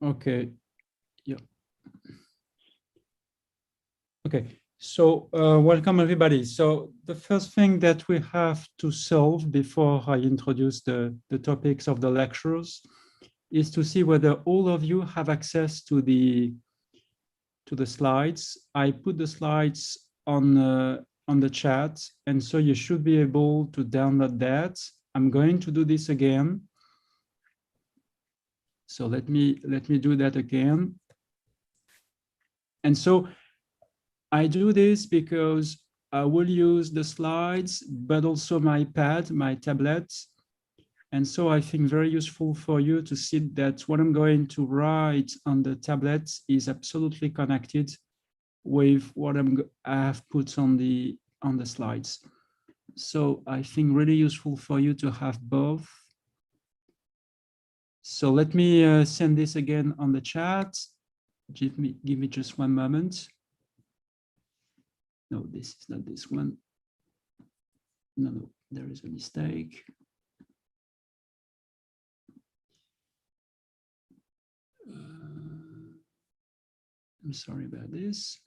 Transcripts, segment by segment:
Okay. Yeah. Okay. So welcome everybody. So the first thing that we have to solve before I introduce the topics of the lectures is to see whether all of you have access to the slides. I put the slides on the chat, and so you should be able to download that. I'm going to do this again. So let me do that again. And so I do this because I will use the slides, but also my pad, my tablet. And so I think very useful for you to see that what I'm going to write on the tablet is absolutely connected with what I have put on the slides. So I think really useful for you to have both. So let me send this again on the chat. Give me just one moment. No, this is not this one. No, there is a mistake. I'm sorry about this.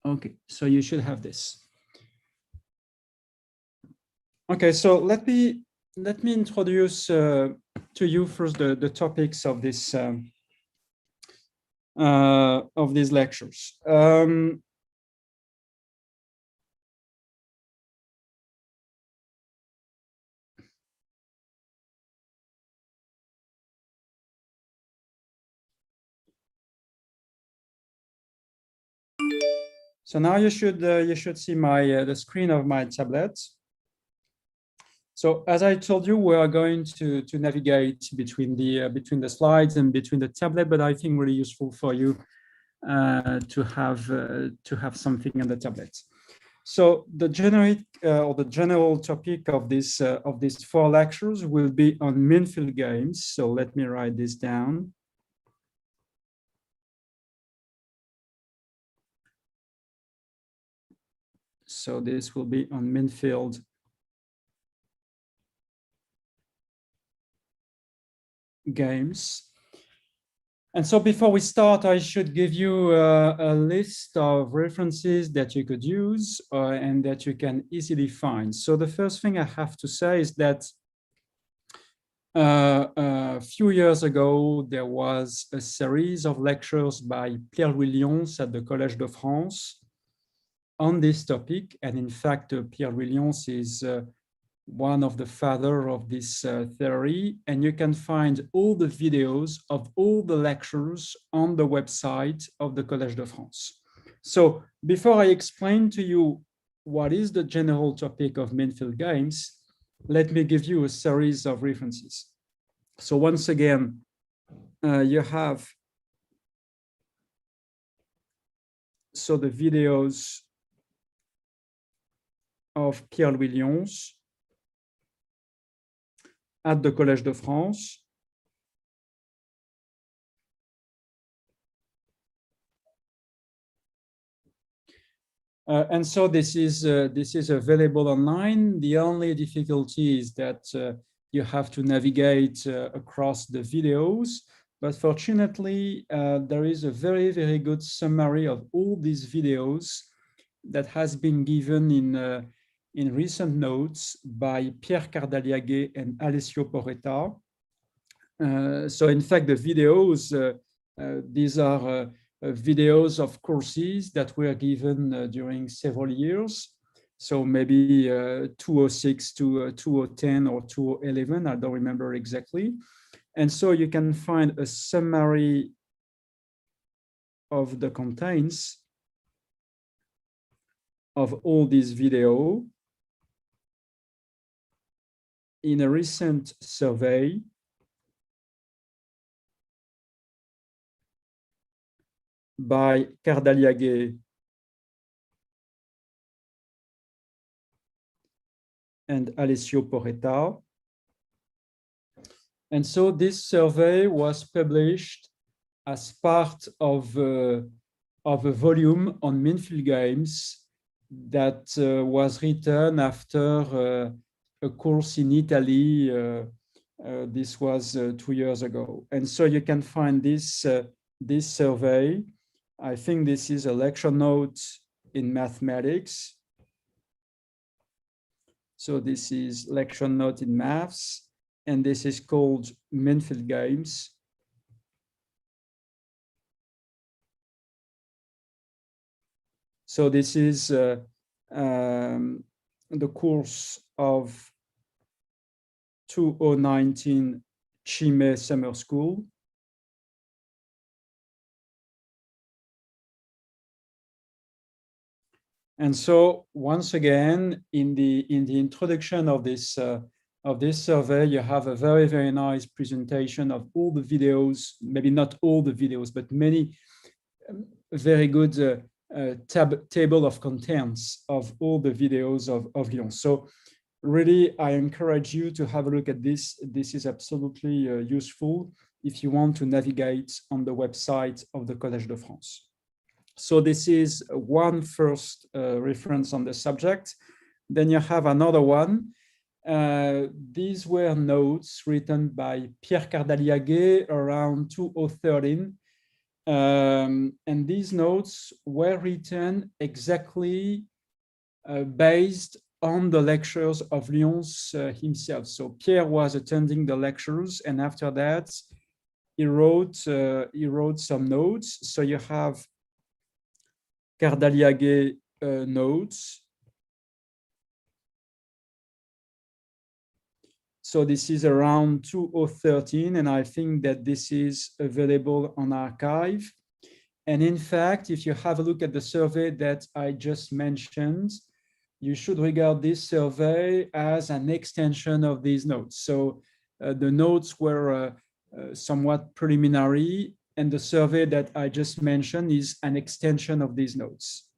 Okay, so you should have this. Okay, so let me introduce to you first the topics of this of these lectures. So now you should see my the screen of my tablet. So as I told you, we are going to navigate between the slides and between the tablet, but I think really useful for you to have something on the tablet. So the generic or the general topic of these 4 lectures will be on Manfield games. So let me write this down. So this will be on Manfield games. And so before we start, I should give you a list of references that you could use and that you can easily find. So the first thing I have to say is that a few years ago, there was a series of lectures by Pierre-Louis Lyons at the Collège de France on this topic. And in fact, Pierre-Louis Lyons is one of the father of this theory, and you can find all the videos of all the lectures on the website of the Collège de France. So before I explain to you what is the general topic of Manfield games, let me give you a series of references. So once again, you have the videos of Pierre-Louis Lyons at the Collège de France. And so this is available online. The only difficulty is that you have to navigate across the videos. But fortunately, there is a very, very good summary of all these videos that has been given in recent notes by Pierre Cardaliaguet and Alessio Porretta. So in fact, the videos, these are videos of courses that were given during several years. So maybe 2006 to 2010 or 2011, I don't remember exactly. And so you can find a summary of the contents of all these videos in a recent survey by Cardaliaguet and Alessio Porretta. And so this survey was published as part of a volume on Manfield games that was written after a course in Italy. This was 2 years ago. And so you can find this, this survey. I think this is a lecture note in mathematics. So this is lecture note in maths, and this is called Manfield Games. So this is the course of 2019 Chimay Summer School. And so once again, in the introduction of this survey, you have a very, very nice presentation of all the videos, maybe not all the videos, but many very good table of contents of all the videos of Lyon. So really, I encourage you to have a look at this. This is absolutely useful if you want to navigate on the website of the Collège de France. So this is one first reference on the subject. Then you have another one. These were notes written by Pierre Cardaliaguet around 2013. And these notes were written exactly based on the lectures of Lyons himself. So Pierre was attending the lectures, and after that, he wrote some notes. So you have Cardaliaguet notes. So this is around 2013, and I think that this is available on archive. And in fact, if you have a look at the survey that I just mentioned, you should regard this survey as an extension of these notes. So the notes were somewhat preliminary, and the survey that I just mentioned is an extension of these notes.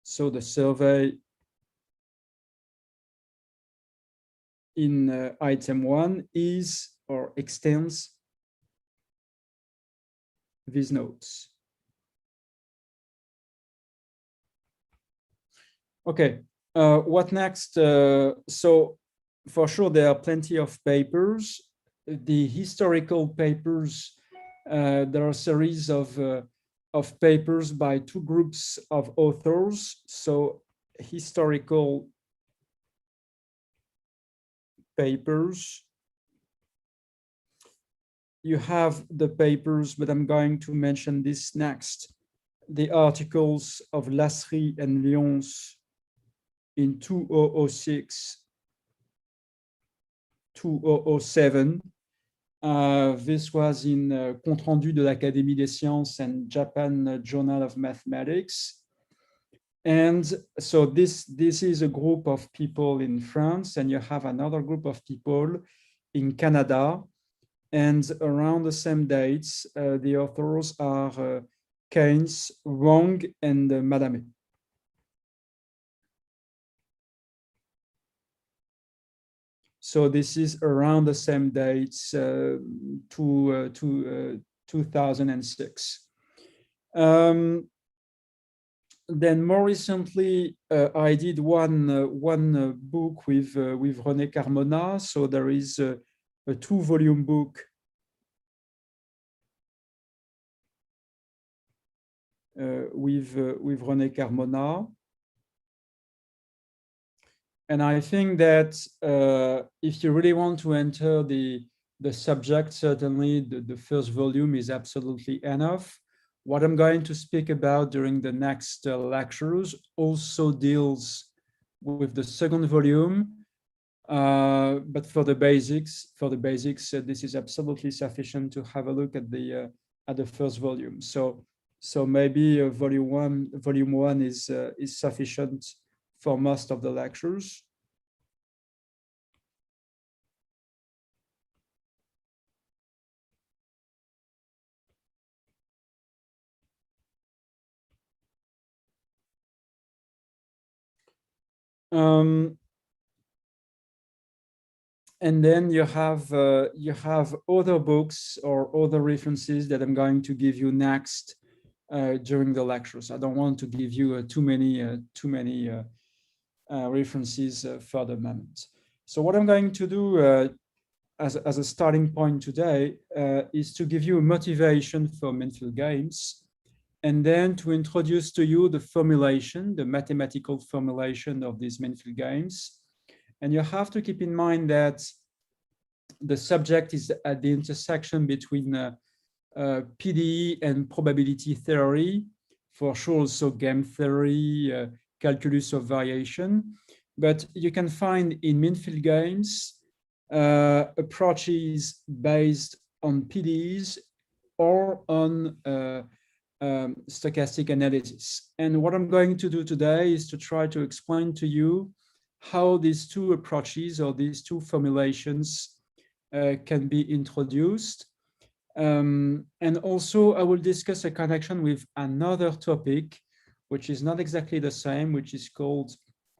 So the survey in item 1 is or extends these notes. Okay, what next? So for sure, there are plenty of papers. The historical papers, there are a series of papers by two groups of authors. So historical papers. You have the papers, but I'm going to mention this next. The articles of Lasry and Lyons in 2006, 2007. This was in Compte Rendu de l'Académie des Sciences and Japan Journal of Mathematics. And so this is a group of people in France, and you have another group of people in Canada. And around the same dates, the authors are Caines, Huang, and Malhamé. So this is around the same dates to 2006. Then more recently, I did one book with René Carmona. So there is a 2-volume book with René Carmona. And I think that if you really want to enter the subject, certainly the first volume is absolutely enough. What I'm going to speak about during the next lectures also deals with the second volume. But for the basics, this is absolutely sufficient to have a look at the first volume. So maybe volume one is sufficient for most of the lectures. And then you have other books or other references that I'm going to give you next during the lectures. I don't want to give you too many references for the moment. So what I'm going to do as a starting point today is to give you a motivation for Manfield games, and then to introduce to you the formulation, the mathematical formulation of these Manfield games. And you have to keep in mind that the subject is at the intersection between PDE and probability theory, for sure also game theory, calculus of variation. But you can find in Manfield games approaches based on PDEs or on stochastic analysis. And what I'm going to do today is to try to explain to you how these two approaches or these two formulations can be introduced. And also I will discuss a connection with another topic, which is not exactly the same, which is called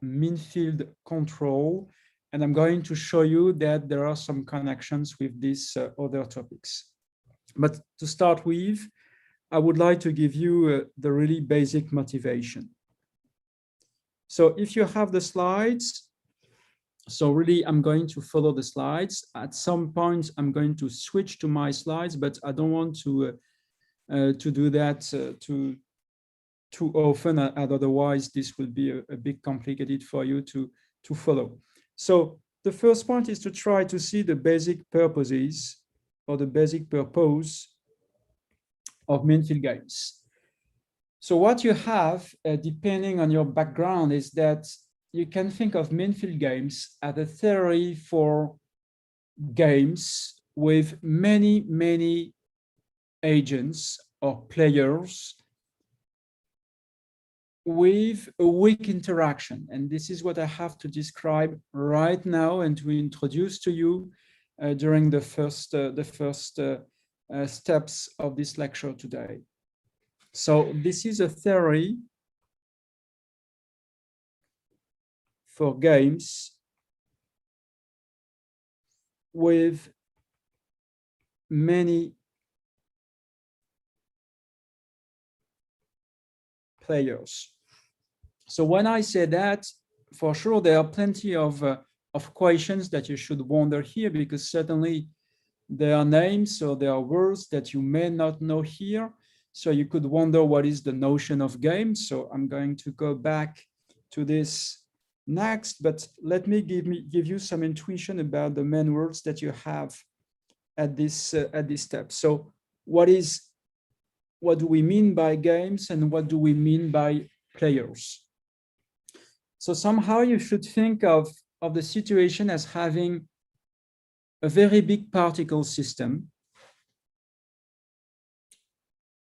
Manfield control. And I'm going to show you that there are some connections with these other topics. But to start with, I would like to give you the really basic motivation. So if you have the slides, so really I'm going to follow the slides. At some point, I'm going to switch to my slides, but I don't want to do that too often, otherwise this will be a bit complicated for you to follow. So the first point is to try to see the basic purposes or the basic purpose of Manfield games. So what you have, depending on your background, is that you can think of Manfield games as a theory for games with many agents or players with a weak interaction. And this is what I have to describe right now and to introduce to you during the first steps of this lecture today. So this is a theory for games with many players. So when I say that, for sure, there are plenty of questions that you should wonder here, because certainly there are names or there are words that you may not know here. So you could wonder what is the notion of game. So I'm going to go back to this next, but let me give you some intuition about the main words that you have at this step. So what do we mean by games and what do we mean by players? So somehow you should think of the situation as having a very big particle system.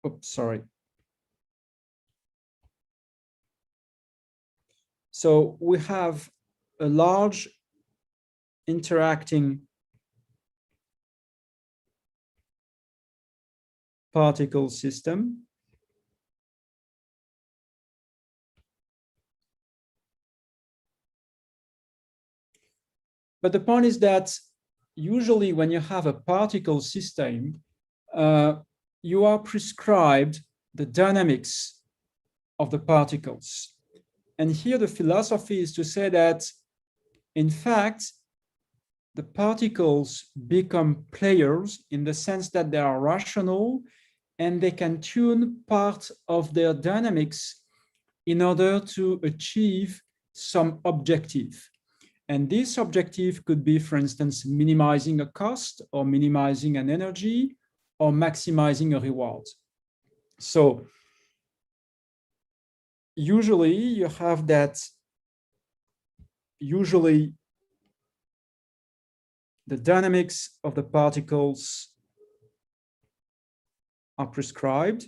Oops, sorry. So we have a large interacting particle system. But the point is that usually when you have a particle system, you are prescribed the dynamics of the particles. And here the philosophy is to say that, in fact, the particles become players in the sense that they are rational and they can tune part of their dynamics in order to achieve some objective. And this objective could be, for instance, minimizing a cost or minimizing an energy or maximizing a reward. So usually you have that, usually the dynamics of the particles are prescribed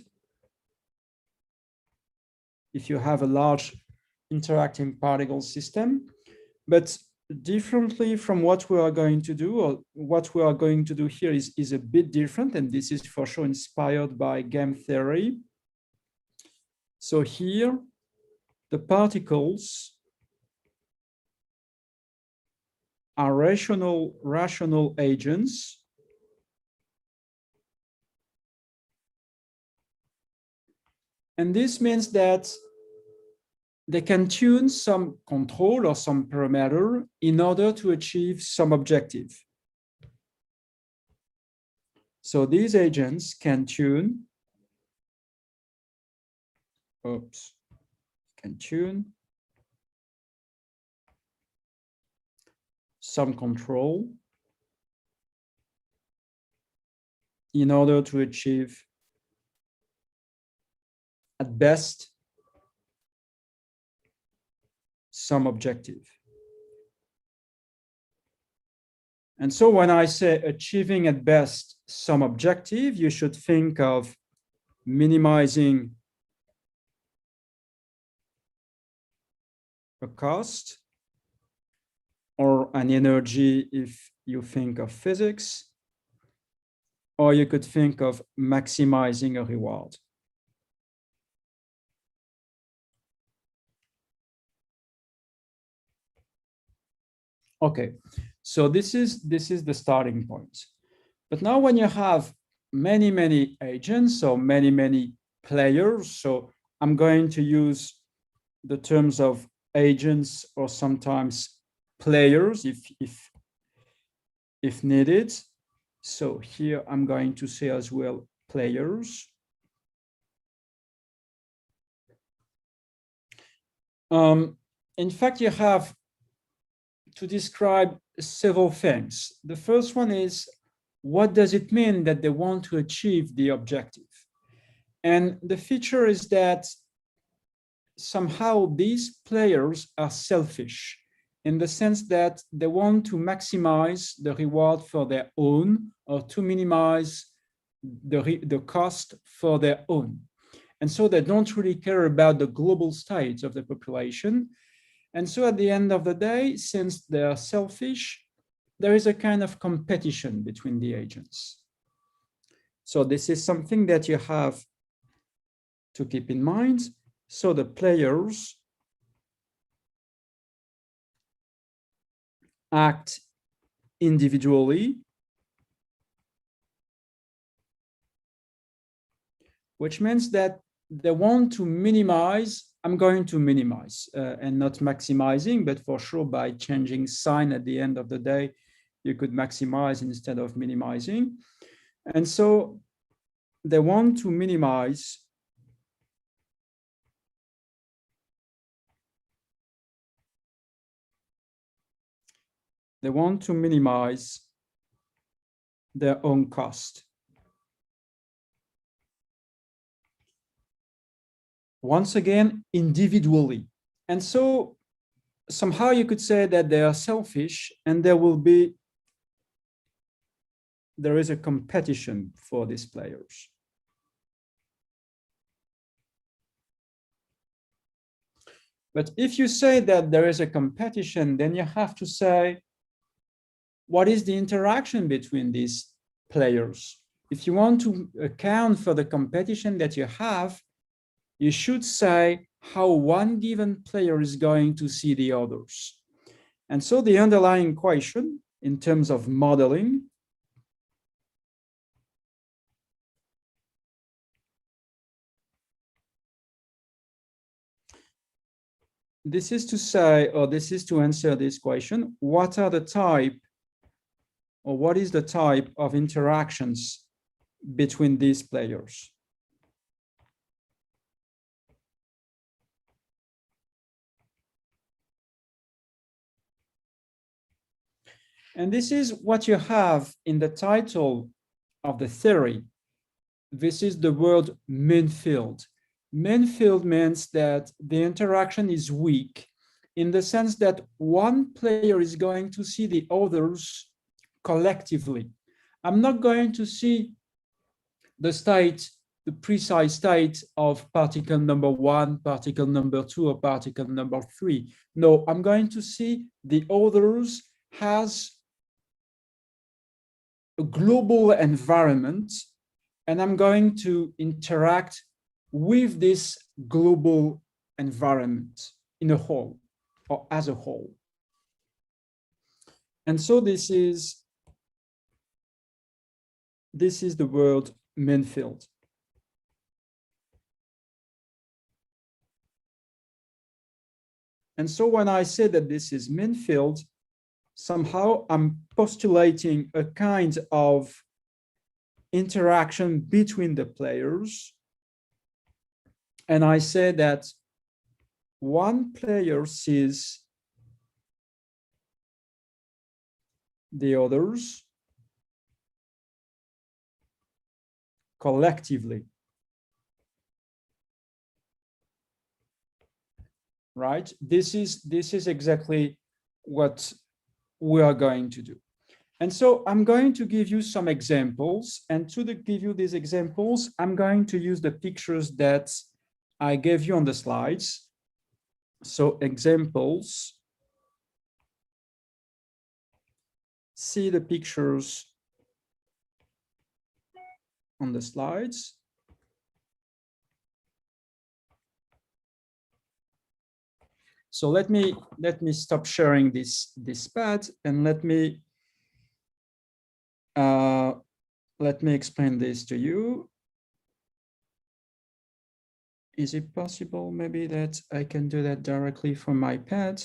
if you have a large interacting particle system. But differently from what we are going to do, or what we are going to do here is a bit different, and this is for sure inspired by game theory. So here, the particles are rational agents and this means that they can tune some control or some parameter in order to achieve some objective. So these agents can tune, some control in order to achieve, at best, some objective. And so when I say achieving at best some objective, you should think of minimizing a cost or an energy if you think of physics, or you could think of maximizing a reward. Okay, so this is the starting point. But now when you have many agents, so many players, so I'm going to use the terms of agents or sometimes players if needed. So here I'm going to say as well players. In fact, you have to describe several things. The first one is, what does it mean that they want to achieve the objective? And the feature is that somehow these players are selfish in the sense that they want to maximize the reward for their own or to minimize the cost for their own. And so they don't really care about the global state of the population. And so at the end of the day, since they're selfish, there is a kind of competition between the agents. So this is something that you have to keep in mind. So the players act individually, which means that they want to minimize. I'm going to minimize and not maximizing, but for sure by changing sign at the end of the day, you could maximize instead of minimizing. And so they want to minimize their own cost. Once again, individually. And so somehow you could say that they are selfish and there is a competition for these players. But if you say that there is a competition, then you have to say, what is the interaction between these players? If you want to account for the competition that you have, you should say how one given player is going to see the others. And so the underlying question in terms of modeling this is to say, or this is to answer this question, what are the type, or what is the type of interactions between these players? And this is what you have in the title of the theory. This is the word Manfield. Manfield means that the interaction is weak in the sense that one player is going to see the others collectively. I'm not going to see the state, the precise state of particle number 1, particle number 2, or particle number 3. No, I'm going to see the others as a global environment, and I'm going to interact with this global environment in a whole or as a whole. And so this is the word Manfield. And so when I say that this is Manfield, somehow I'm postulating a kind of interaction between the players. And I say that one player sees the others collectively, right? This is exactly what we are going to do. And so I'm going to give you some examples, and to give you these examples, I'm going to use the pictures that I gave you on the slides. So examples, see the pictures on the slides. So let me stop sharing this pad, and let me explain this to you. Is it possible maybe that I can do that directly from my pad?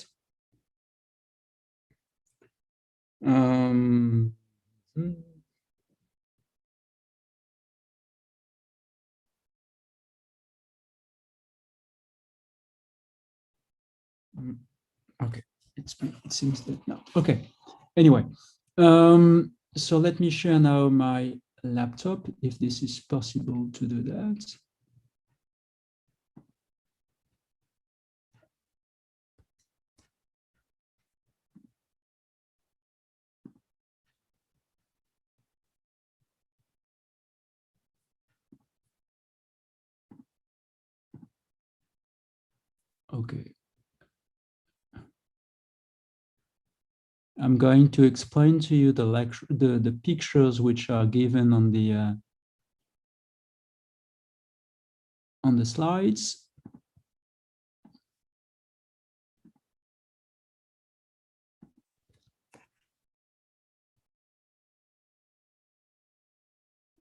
Okay, it seems that no. Okay, anyway, so let me share now my laptop, if this is possible to do that. Okay. I'm going to explain to you the lecture, the pictures which are given on the slides.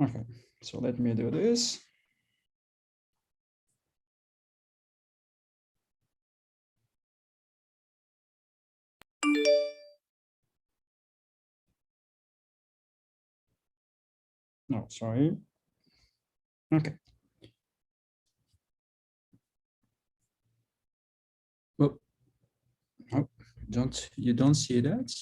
Okay, so let me do this. No, sorry. Okay. Well, oh, you don't see that?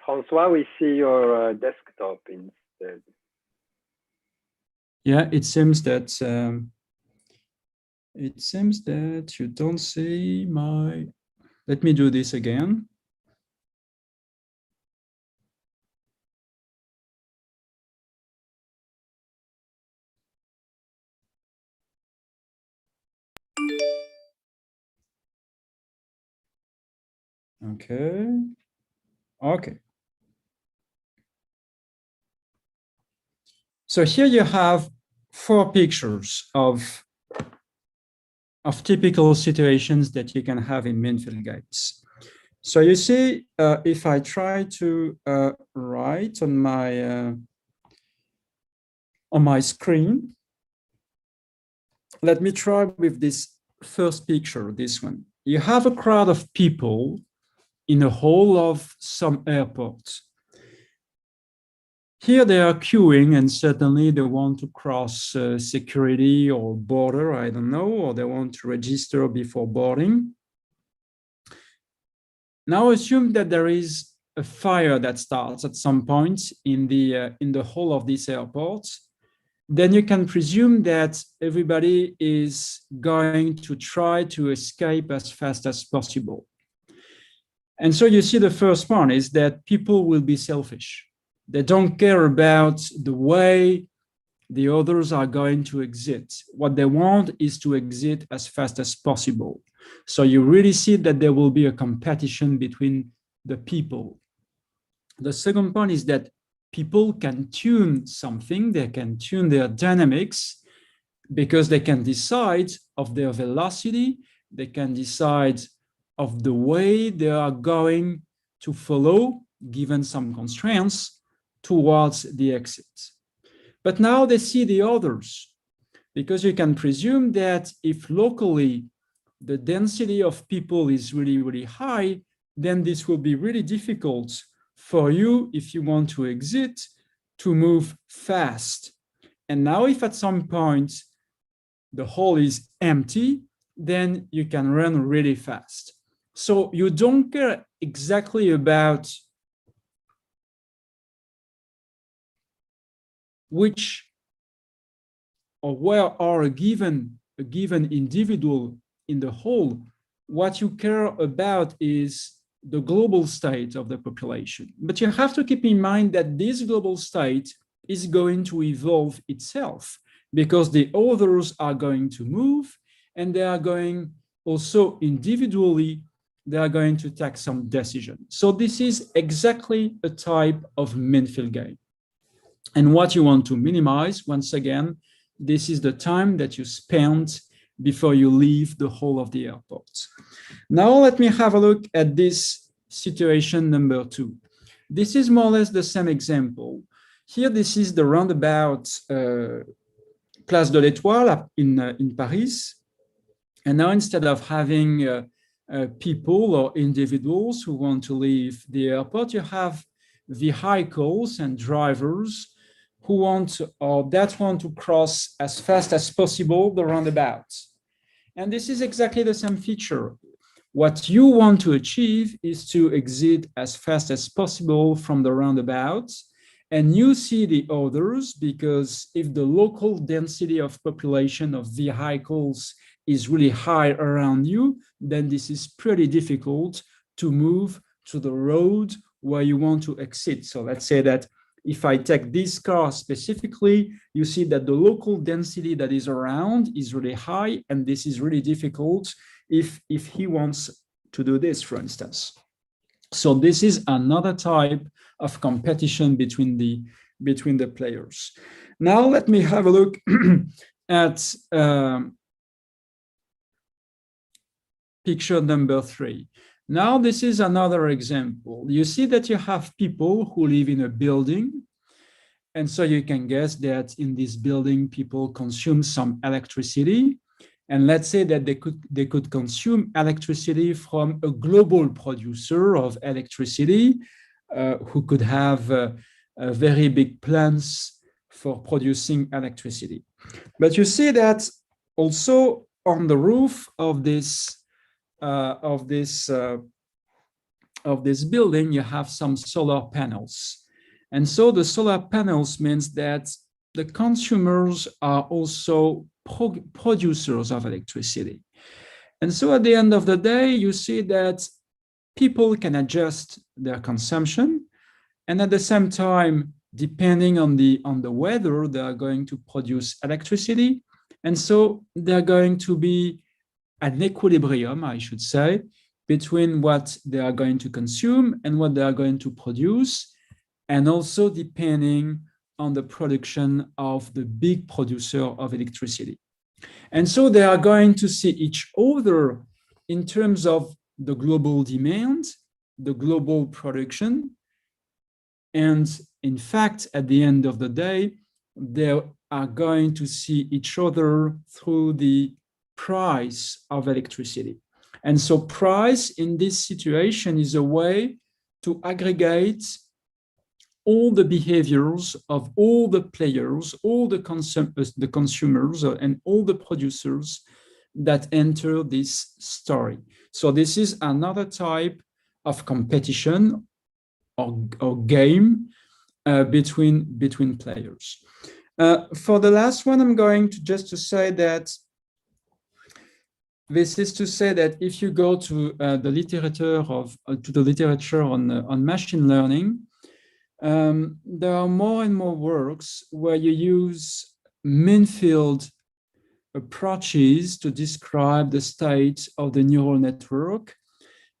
Francois, we see your desktop instead. Yeah, it seems that you don't see my. Let me do this again. Okay. Okay. So here you have 4 pictures of typical situations that you can have in Manfield games. So you see, if I try to write on my screen, let me try with this first picture, this one. You have a crowd of people in a hall of some airport. Here they are queuing, and certainly they want to cross security or border, I don't know, or they want to register before boarding. Now assume that there is a fire that starts at some point in the hall of this airport. Then you can presume that everybody is going to try to escape as fast as possible. And so you see the first one is that people will be selfish. They don't care about the way the others are going to exit. What they want is to exit as fast as possible. So you really see that there will be a competition between the people. The second point is that people can tune something, they can tune their dynamics, because they can decide of their velocity, they can decide of the way they are going to follow, given some constraints, towards the exit. But now they see the others. because you can presume that if locally the density of people is really, really high, then this will be really difficult for you, if you want to exit, to move fast. And now if at some point the hole is empty, then you can run really fast. So you don't care exactly about which or where are a given individual in the whole. What you care about is the global state of the population. But you have to keep in mind that this global state is going to evolve itself, because the others are going to move, and they are going also individually, they are going to take some decision. So this is exactly a type of Manfield game. And what you want to minimize, once again, this is the time that you spend before you leave the whole of the airport. Now let me have a look at this situation number 2. This is more or less the same example. Here, this is the roundabout Place de l'Étoile in Paris. And now instead of having people or individuals who want to leave the airport, you have vehicles and drivers who want to cross as fast as possible the roundabout. And this is exactly the same feature. What you want to achieve is to exit as fast as possible from the roundabout, and you see the others, because if the local density of population of vehicles is really high around you, then this is pretty difficult to move to the road where you want to exit. So let's say that if I take this car specifically, you see that the local density that is around is really high, and this is really difficult if he wants to do this, for instance. So this is another type of competition between the players. Now let me have a look at picture number 3. Now, this is another example. You see that you have people who live in a building. And so you can guess that in this building, people consume some electricity. And let's say that they could consume electricity from a global producer of electricity who could have very big plants for producing electricity. But you see that also on the roof of this building, you have some solar panels. And so the solar panels means that the consumers are also producers of electricity. And so at the end of the day, you see that people can adjust their consumption. And at the same time, depending on the weather, they are going to produce electricity. And so they're going to be an equilibrium, I should say, between what they are going to consume and what they are going to produce, and also depending on the production of the big producer of electricity. And so they are going to see each other in terms of the global demand, the global production, and in fact, at the end of the day, they are going to see each other through the price of electricity. And so price in this situation is a way to aggregate all the behaviors of all the players, all the consumers and all the producers that enter this story. So this is another type of competition or game between players. For the last one, I'm going to just to say that this is to say that if you go to the literature on machine learning, there are more and more works where you use Manfield approaches to describe the state of the neural network.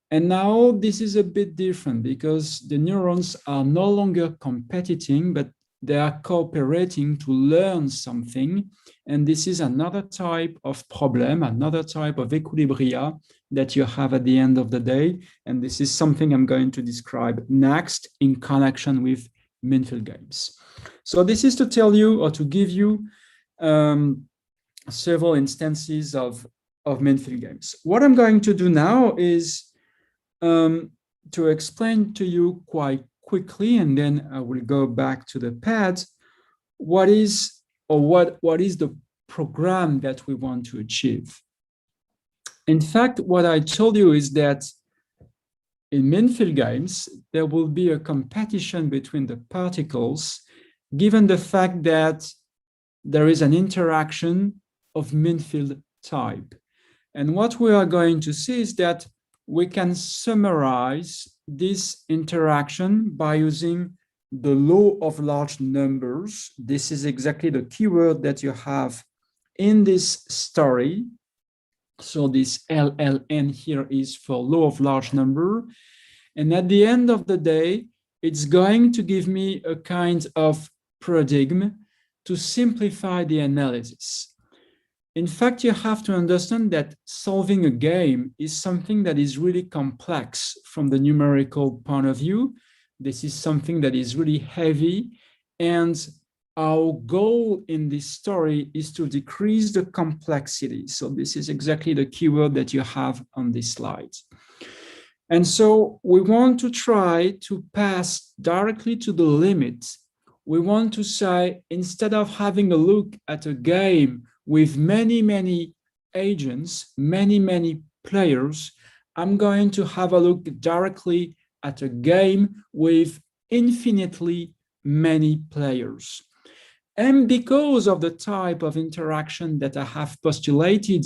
And now this is a bit different because the neurons are no longer competing, but they are cooperating to learn something. And this is another type of problem, another type of equilibria that you have at the end of the day. And this is something I'm going to describe next in connection with Manfield games. So this is to tell you or to give you several instances of Manfield games. What I'm going to do now is to explain to you quite quickly, and then I will go back to the pad, what is the program that we want to achieve. In fact, what I told you is that in Manfield games, there will be a competition between the particles, given the fact that there is an interaction of Manfield type. And what we are going to see is that we can summarize this interaction by using the law of large numbers. This is exactly the keyword that you have in this story. So this LLN here is for law of large number. And at the end of the day, it's going to give me a kind of paradigm to simplify the analysis. In fact, you have to understand that solving a game is something that is really complex from the numerical point of view. This is something that is really heavy. And our goal in this story is to decrease the complexity. So this is exactly the keyword that you have on this slide. And so we want to try to pass directly to the limit. We want to say, instead of having a look at a game with many agents, many players, I'm going to have a look directly at a game with infinitely many players. And because of the type of interaction that I have postulated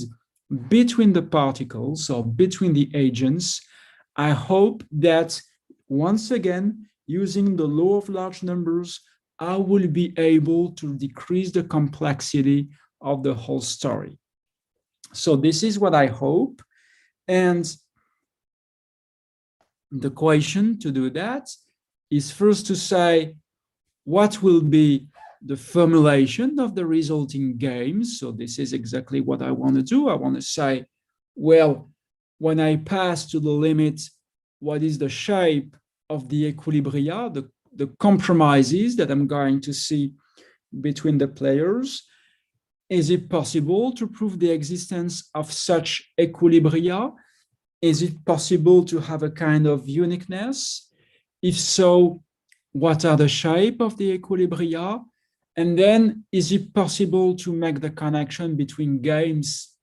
between the particles or between the agents, I hope that once again, using the law of large numbers, I will be able to decrease the complexity of the whole story. So this is what I hope. And the question to do that is first to say, what will be the formulation of the resulting games? So this is exactly what I want to do. I want to say, well, when I pass to the limit, what is the shape of the equilibria, the compromises that I'm going to see between the players? Is it possible to prove the existence of such equilibria? Is it possible to have a kind of uniqueness? If so, what are the shape of the equilibria? And then, is it possible to make the connection between games,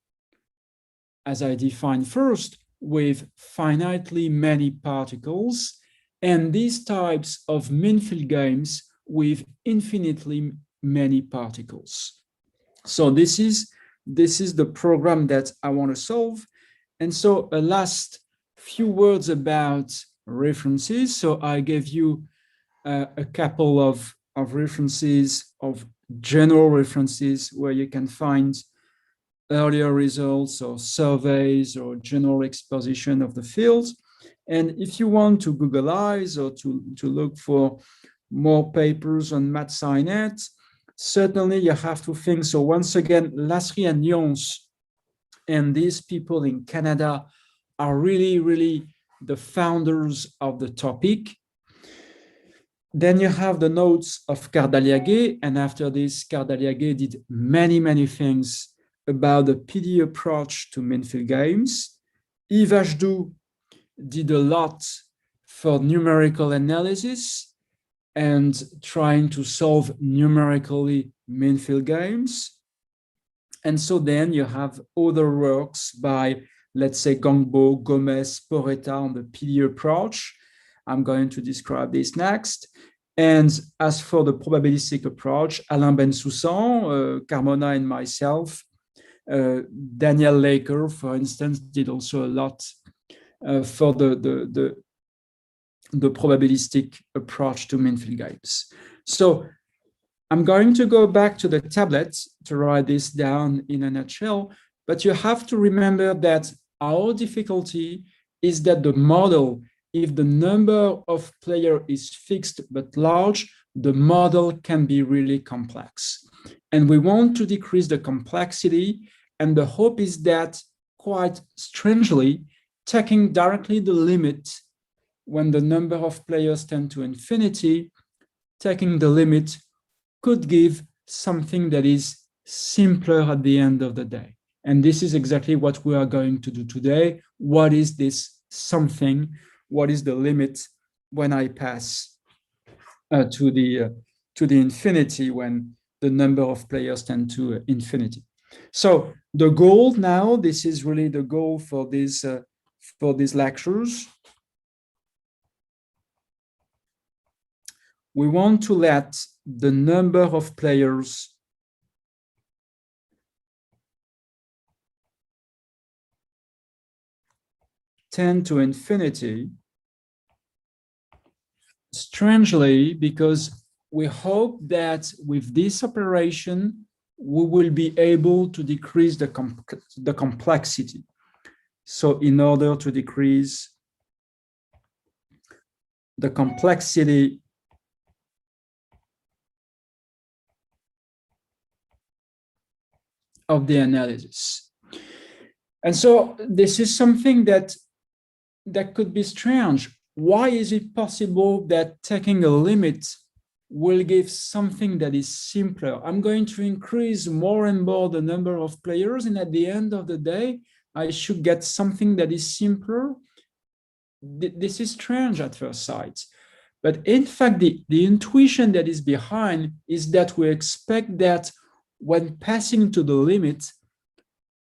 as I defined first, with finitely many particles, and these types of Manfield games with infinitely many particles? So this is the program that I want to solve. And so a last few words about references. So I gave you a couple of references, of general references, where you can find earlier results or surveys or general exposition of the field. And if you want to Googleize or to look for more papers on MathSciNet, certainly you have to think. So once again, Lasry and Lyons and these people in Canada are really the founders of the topic. Then you have the notes of Cardaliaguet, and after this, Cardaliaguet did many things about the PD approach to Manfield games. Yves Hajdu did a lot for numerical analysis and trying to solve numerically Manfield games. And so then you have other works by, let's say, Gangbo, Gomez, Porretta on the PD approach. I'm going to describe this next. And as for the probabilistic approach, Alain Bensoussan, Carmona, and myself, Daniel Laker, for instance, did also a lot for the probabilistic approach to Manfield games. So I'm going to go back to the tablet to write this down in a nutshell, but you have to remember that our difficulty is that the model, if the number of players is fixed but large, the model can be really complex. And we want to decrease the complexity, and the hope is that, quite strangely, taking directly the limit when the number of players tend to infinity, taking the limit could give something that is simpler at the end of the day. And this is exactly what we are going to do today. What is this something? What is the limit when I pass to the infinity, when the number of players tend to infinity? So the goal now, this is really the goal for these lectures. We want to let the number of players tend to infinity, strangely, because we hope that with this operation, we will be able to decrease the complexity. So in order to decrease the complexity of the analysis. And so this is something that could be strange. Why is it possible that taking a limit will give something that is simpler? I'm going to increase more and more the number of players, and at the end of the day, I should get something that is simpler. This is strange at first sight. But in fact, the intuition that is behind is that we expect that when passing to the limit,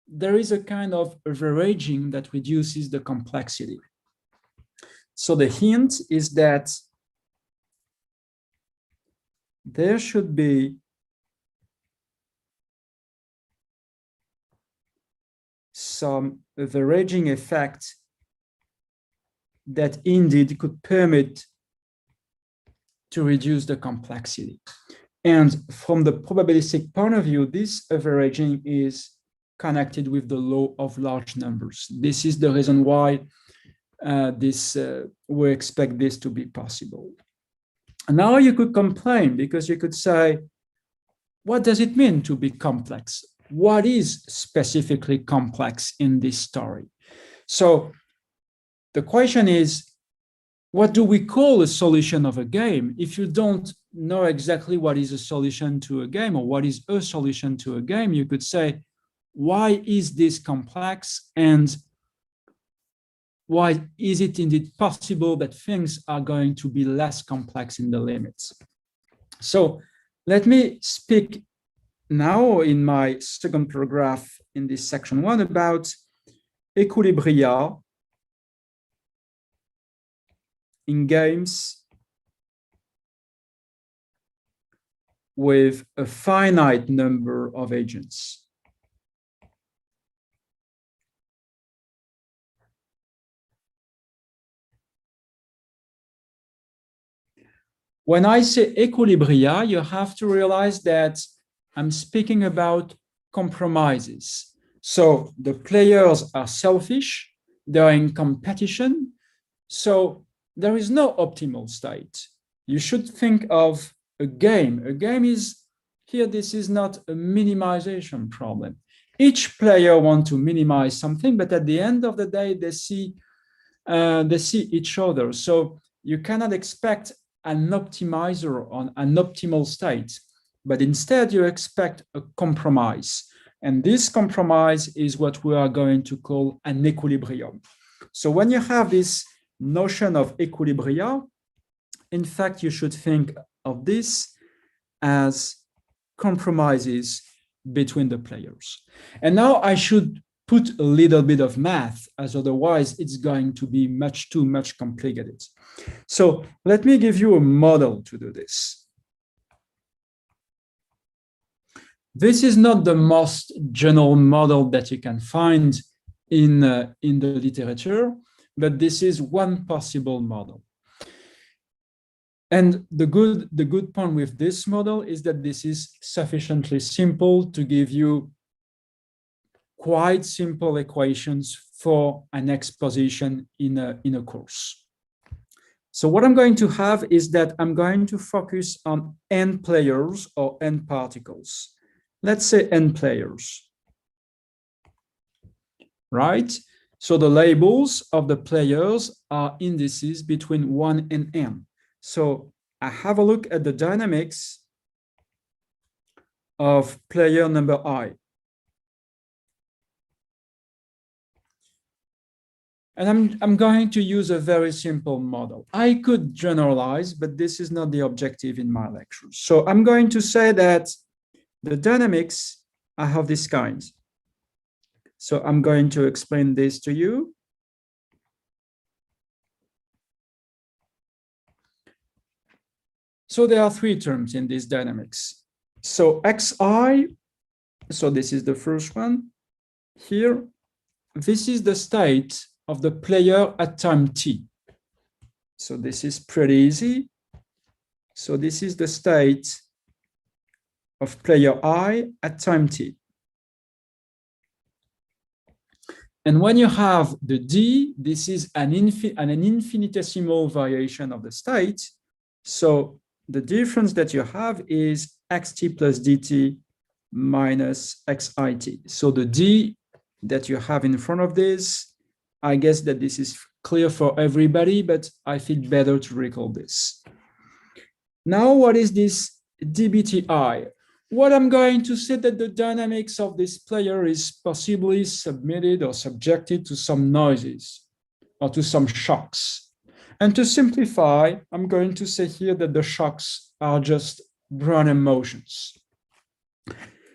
there is a kind of averaging that reduces the complexity. So the hint is that there should be some averaging effect that indeed could permit to reduce the complexity. And from the probabilistic point of view, this averaging is connected with the law of large numbers. This is the reason why we expect this to be possible. And now you could complain, because you could say, what does it mean to be complex? What is specifically complex in this story? So the question is, what do we call a solution of a game? If you don't know exactly what is a solution to a game, or what is a solution to a game, you could say, why is this complex? And why is it indeed possible that things are going to be less complex in the limits? So let me speak now in my second paragraph in this section 1 about equilibria in games with a finite number of agents. When I say equilibria, you have to realize that I'm speaking about compromises. So the players are selfish, they are in competition, so there is no optimal state. You should think of a game. A game is, here this is not a minimization problem. Each player wants to minimize something, but at the end of the day, they see each other. So you cannot expect an optimizer on an optimal state, but instead you expect a compromise. And this compromise is what we are going to call an equilibrium. So when you have this notion of equilibria, in fact, you should think of this as compromises between the players. And now I should put a little bit of math, as otherwise it's going to be too much complicated. So let me give you a model to do this. This is not the most general model that you can find in the literature, but this is one possible model. And the good point with this model is that this is sufficiently simple to give you quite simple equations for an exposition in a course. So what I'm going to have is that I'm going to focus on n players or n particles. Let's say n players, right? So the labels of the players are indices between 1 and n. So I have a look at the dynamics of player number I. And I'm going to use a very simple model. I could generalize, but this is not the objective in my lecture. So I'm going to say that the dynamics are of this kind. So I'm going to explain this to you. So there are three terms in this dynamics. So xi, so this is the first one here. This is the state of the player at time t. So this is pretty easy. So this is the state of player I at time t. And when you have the d, this is an infinitesimal variation of the state. So the difference that you have is xt plus dt minus xit. So the d that you have in front of this, I guess that this is clear for everybody, but I feel better to recall this. Now, what is this dBTi? What I'm going to say that the dynamics of this player is possibly submitted or subjected to some noises or to some shocks. And to simplify, I'm going to say here that the shocks are just Brownian motions.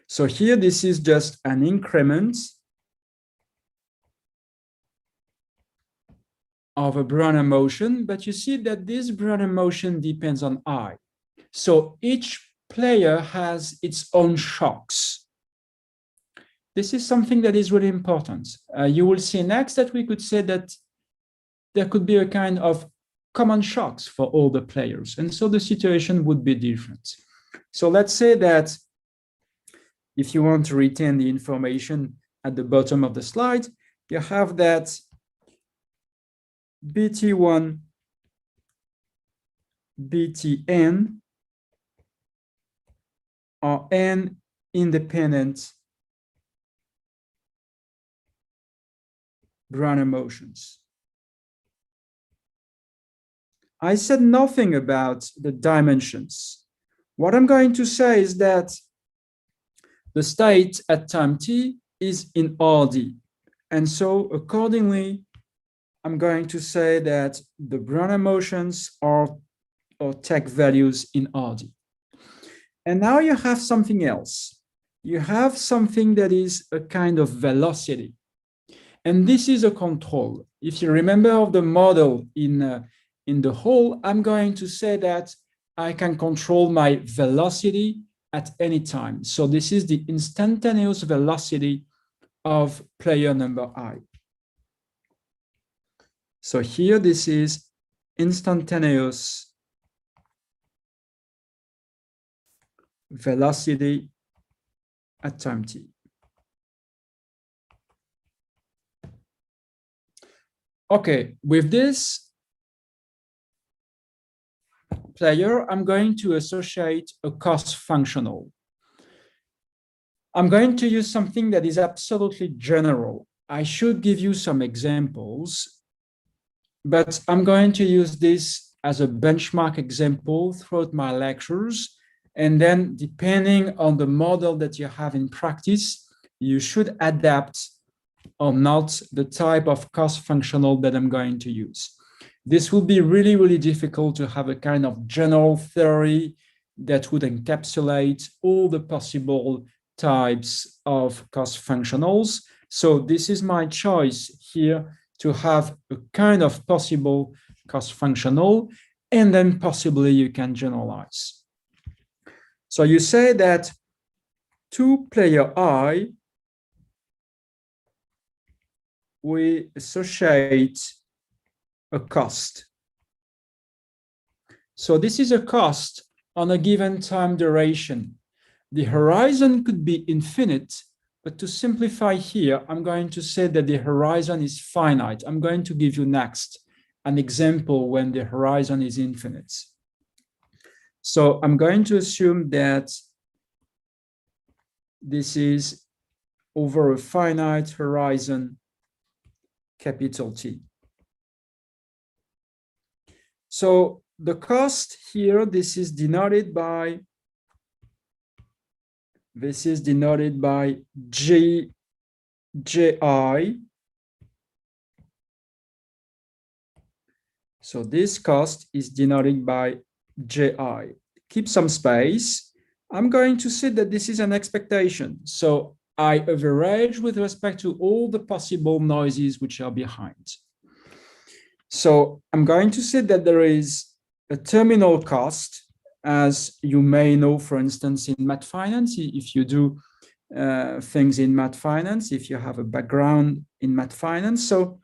So here, this is just an increment of a Brownian motion, but you see that this Brownian motion depends on I. So each player has its own shocks. This is something that is really important. You will see next that we could say that there could be a kind of common shocks for all the players. And so the situation would be different. So let's say that if you want to retain the information at the bottom of the slide, you have that BT1, BTN are n independent Brownian motions. I said nothing about the dimensions. What I'm going to say is that the state at time t is in RD. And so accordingly, I'm going to say that the Brownian motions are or take values in RD. And now you have something else. You have something that is a kind of velocity. And this is a control. If you remember of the model in the whole, I'm going to say that I can control my velocity at any time. So this is the instantaneous velocity of player number I. So here, this is instantaneous velocity at time t. Okay, with this player, I'm going to associate a cost functional. I'm going to use something that is absolutely general. I should give you some examples, but I'm going to use this as a benchmark example throughout my lectures. And then depending on the model that you have in practice, you should adapt or not the type of cost functional that I'm going to use. This will be really, really difficult to have a kind of general theory that would encapsulate all the possible types of cost functionals. So this is my choice here to have a kind of possible cost functional, and then possibly you can generalize. So you say that to player I, we associate a cost. So this is a cost on a given time duration. The horizon could be infinite, but to simplify here, I'm going to say that the horizon is finite. I'm going to give you next an example when the horizon is infinite. So I'm going to assume that this is over a finite horizon, capital T. So the cost here, this is denoted by This is denoted by GJI. So this cost is denoted by JI. Keep some space. I'm going to say that this is an expectation. So I average with respect to all the possible noises which are behind. So I'm going to say that there is a terminal cost, as you may know, for instance, in math finance, if you do things in math finance, if you have a background in math finance. So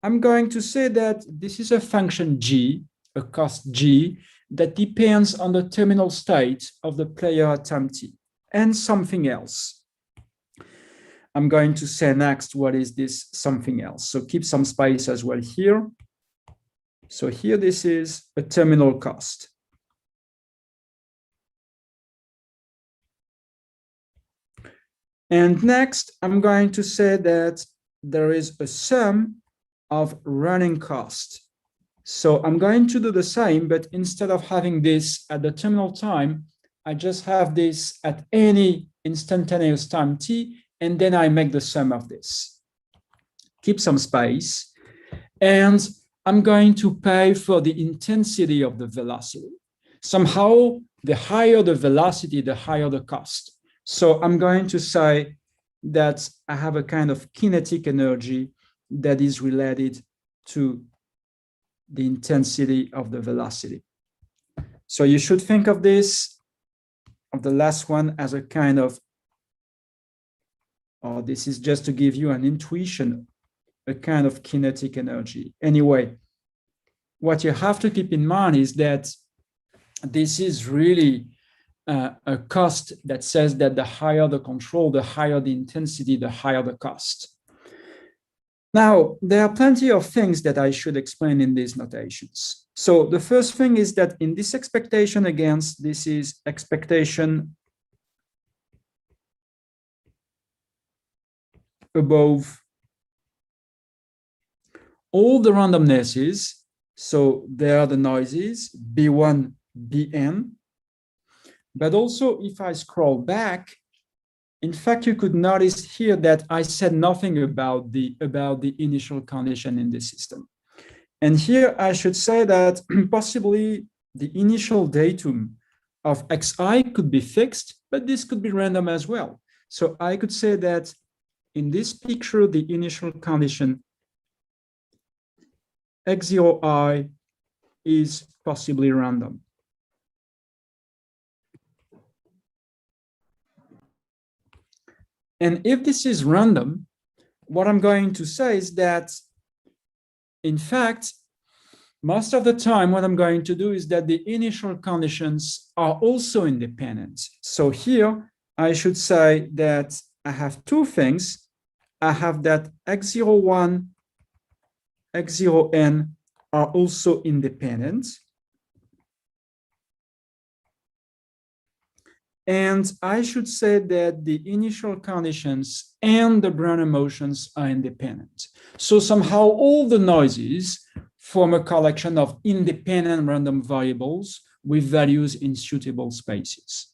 I'm going to say that this is a function G, a cost G, that depends on the terminal state of the player at time t and something else. I'm going to say next, what is this something else? So keep some space as well here. So here, this is a terminal cost. And next, I'm going to say that there is a sum of running cost. So I'm going to do the same, but instead of having this at the terminal time, I just have this at any instantaneous time t, and then I make the sum of this. Keep some space. And I'm going to pay for the intensity of the velocity. Somehow, the higher the velocity, the higher the cost. So I'm going to say that I have a kind of kinetic energy that is related to the intensity of the velocity. So you should think of this, of the last one, as a kind of, or this is just to give you an intuition, a kind of kinetic energy. Anyway, what you have to keep in mind is that this is really a cost that says that the higher the control, the higher the intensity, the higher the cost. Now, there are plenty of things that I should explain in these notations. So the first thing is that in this expectation against, this is expectation above all the randomnesses. So there are the noises, B1, Bn. But also, if I scroll back, in fact, you could notice here that I said nothing about the initial condition in the system. And here I should say that possibly the initial datum of xi could be fixed, but this could be random as well. So I could say that in this picture, the initial condition x0i is possibly random. And if this is random, what I'm going to say is that, in fact, most of the time, what I'm going to do is that the initial conditions are also independent. So here, I should say that I have two things. I have that x01, x0n are also independent. And I should say that the initial conditions and the Brownian motions are independent. So somehow all the noises form a collection of independent random variables with values in suitable spaces.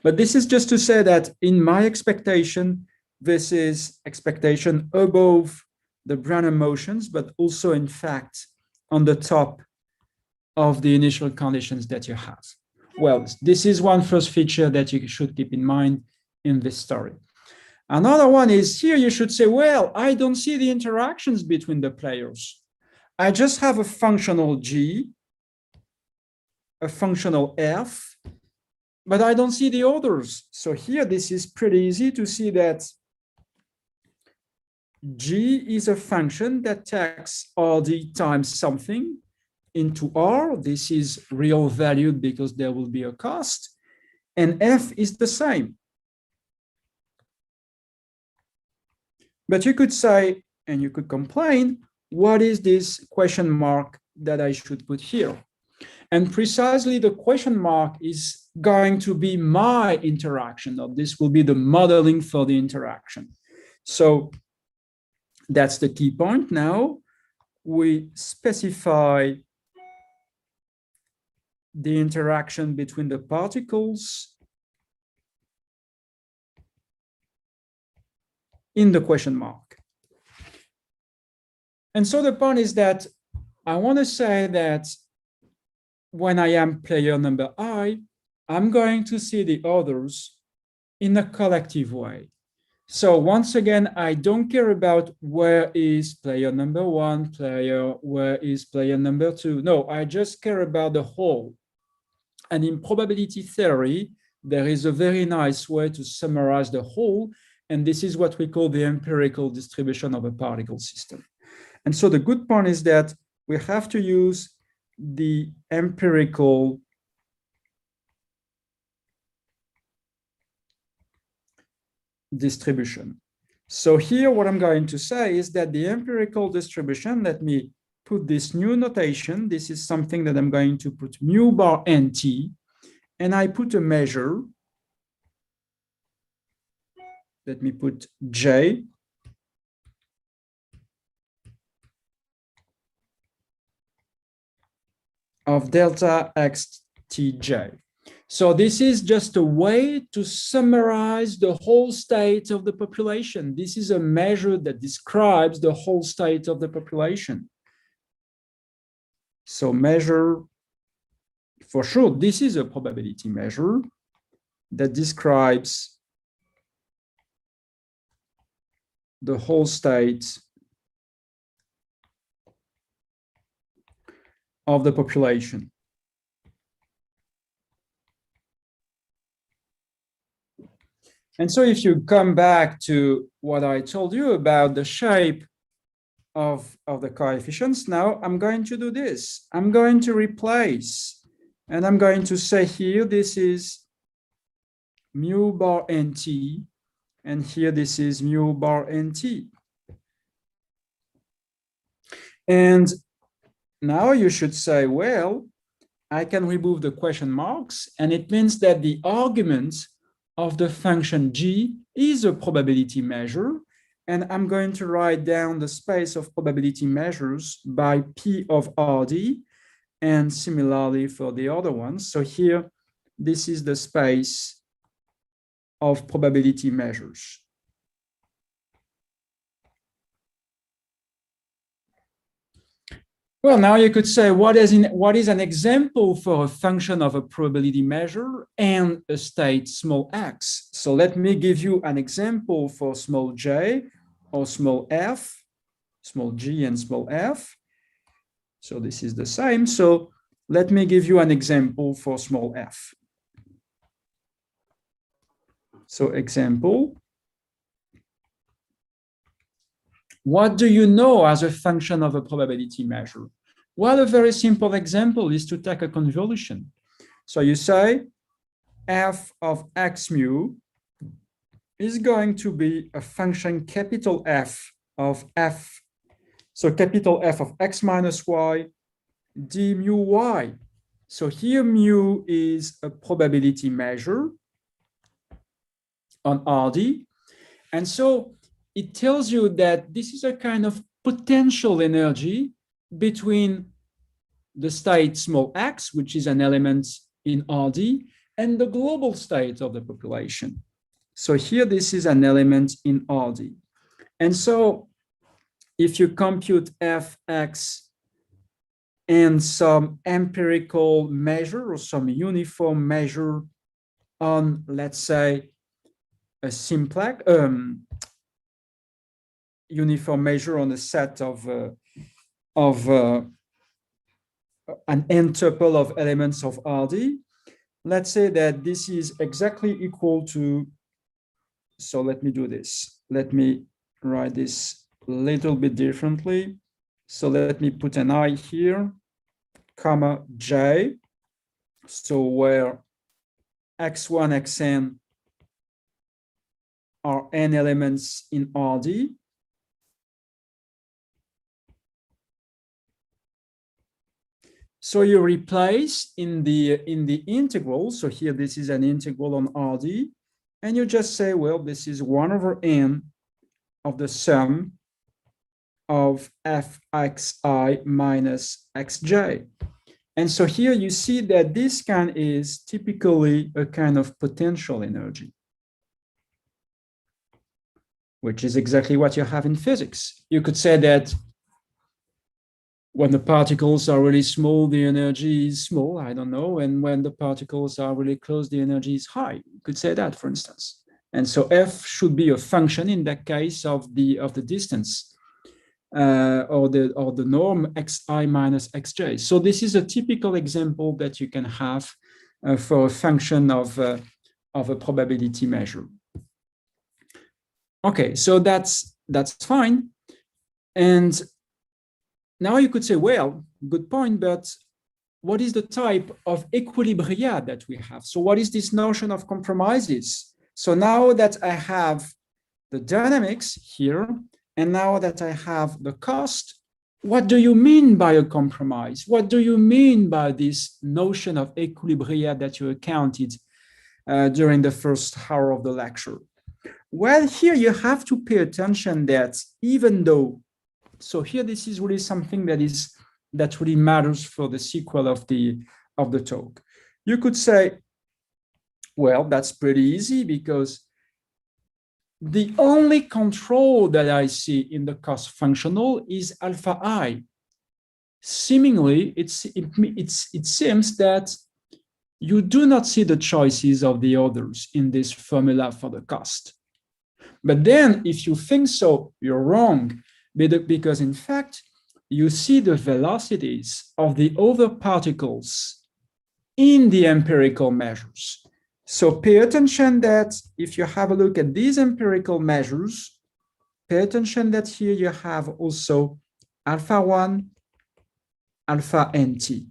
But this is just to say that in my expectation, this is expectation above the Brownian motions, but also in fact on the top of the initial conditions that you have. Well, this is one first feature that you should keep in mind in this story. Another one is here you should say, well, I don't see the interactions between the players. I just have a functional G, a functional F, but I don't see the others. So here, this is pretty easy to see that G is a function that takes RD times something into R. This is real valued because there will be a cost. And F is the same. But you could say, and you could complain, what is this question mark that I should put here? And precisely the question mark is going to be my interaction, or this will be the modeling for the interaction. So that's the key point. Now we specify the interaction between the particles in the question mark. And so the point is that I want to say that when I am player number I, I'm going to see the others in a collective way. So once again, I don't care about where is player number one, where is player number two. No, I just care about the whole. And in probability theory, there is a very nice way to summarize the whole. And this is what we call the empirical distribution of a particle system. And so the good point is that we have to use the empirical distribution. So here, what I'm going to say is that the empirical distribution, let me put this new notation. This is something that I'm going to put mu bar nt, and I put a measure. Let me put J of delta xtj. So this is just a way to summarize the whole state of the population. This is a measure that describes the whole state of the population. So measure, for sure, this is a probability measure that describes the whole state of the population. And so if you come back to what I told you about the shape of the coefficients, now I'm going to do this. I'm going to replace, and I'm going to say here, this is mu bar nt, and here this is mu bar nt. And now you should say, well, I can remove the question marks, and it means that the argument of the function g is a probability measure, and I'm going to write down the space of probability measures by P of RD, and similarly for the other ones. So here, this is the space of probability measures. Well, now you could say, what is an example for a function of a probability measure and a state small x? So let me give you an example for small j or small f, small g and small f. So this is the same. So let me give you an example for small f. So example. What do you know as a function of a probability measure? Well, a very simple example is to take a convolution. So you say f of x mu is going to be a function capital F of f. So capital F of x minus y d mu y. So here mu is a probability measure on RD. And so it tells you that this is a kind of potential energy between the state small x, which is an element in RD, and the global state of the population. So here, this is an element in RD. And so if you compute Fx and some empirical measure or some uniform measure on, let's say, a simplex, uniform measure on a set of an n tuple of elements of RD. Let's say that this is exactly equal to, so let me do this. Let me write this a little bit differently. So let me put an I here, comma j. So where x1, xn are n elements in RD. So you replace in the integral. So here, this is an integral on RD. And you just say, well, this is 1 over n of the sum of fxi minus xj. And so here you see that this kind is typically a kind of potential energy. which is exactly what you have in physics. You could say that when the particles are really small, the energy is small, I don't know. And when the particles are really close, the energy is high. You could say that, for instance. And so F should be a function in that case of the distance or the norm xi minus xj. So this is a typical example that you can have for a function of a probability measure. Okay, so that's fine. And now you could say, well, good point, but what is the type of equilibria that we have? So what is this notion of compromises? So now that I have the dynamics here, and now that I have the cost, what do you mean by a compromise? What do you mean by this notion of equilibria that you accounted during the first hour of the lecture? Well, here you have to pay attention that even though, so here this is really something that really matters for the sequel of the talk. You could say, well, that's pretty easy because the only control that I see in the cost functional is alpha I. Seemingly, it seems that you do not see the choices of the others in this formula for the cost. But then if you think so, you're wrong, because in fact, you see the velocities of the other particles in the empirical measures. So pay attention that if you have a look at these empirical measures, pay attention that here you have also alpha 1, alpha nt.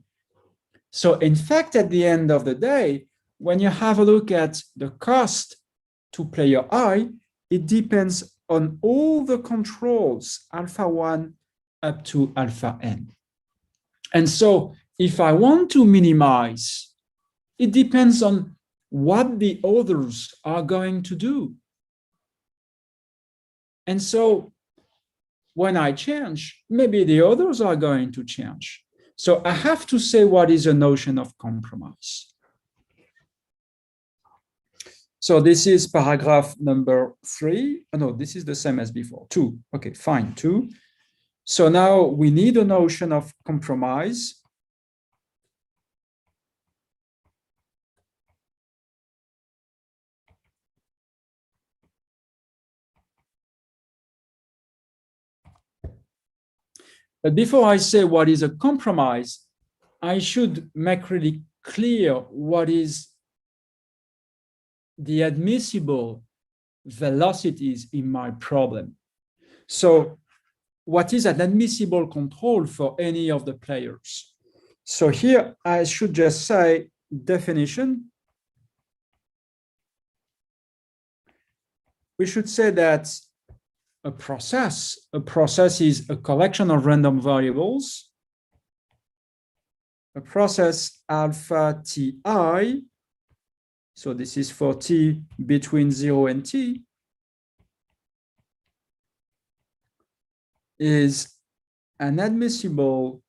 So in fact, at the end of the day, when you have a look at the cost to player I, it depends on all the controls, alpha 1 up to alpha n. And so if I want to minimize, it depends on what the others are going to do. And so when I change, maybe the others are going to change. So I have to say what is a notion of compromise. So this is paragraph number 3. Oh, no, this is the same as before, 2. Okay, fine, 2. So now we need a notion of compromise. But before I say what is a compromise, I should make really clear what is the admissible velocities in my problem. So what is an admissible control for any of the players? So here I should just say definition. We should say that a process is a collection of random variables. A process alpha ti, so this is for t between 0 and t, is an admissible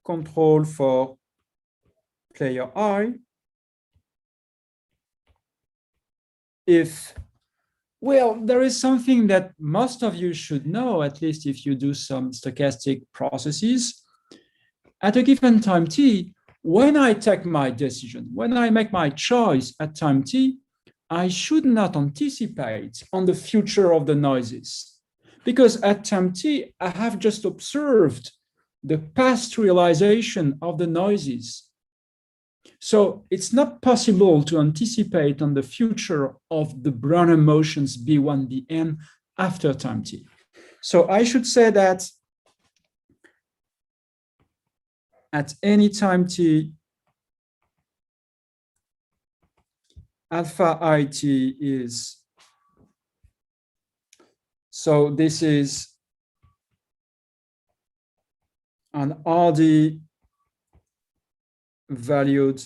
control for player I if, well, there is something that most of you should know, at least if you do some stochastic processes. At a given time t, when I take my decision, when I make my choice at time t, I should not anticipate on the future of the noises, because at time t, I have just observed the past realization of the noises. So it's not possible to anticipate on the future of the Brownian motions B1, Bn after time t. So I should say that at any time t, alpha it is, so this is an RD valued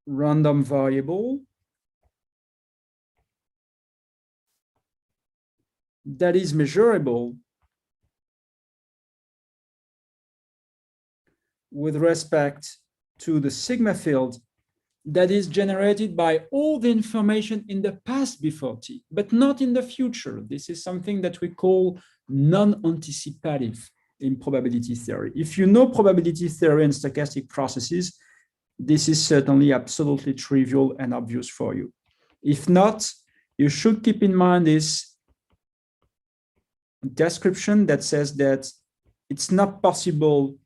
random variable that is measurable with respect to the sigma field that is generated by all the information in the past before t, but not in the future. This is something that we call non-anticipative in probability theory. If you know probability theory and stochastic processes, this is certainly absolutely trivial and obvious for you. If not, you should keep in mind this description that says that it's not possible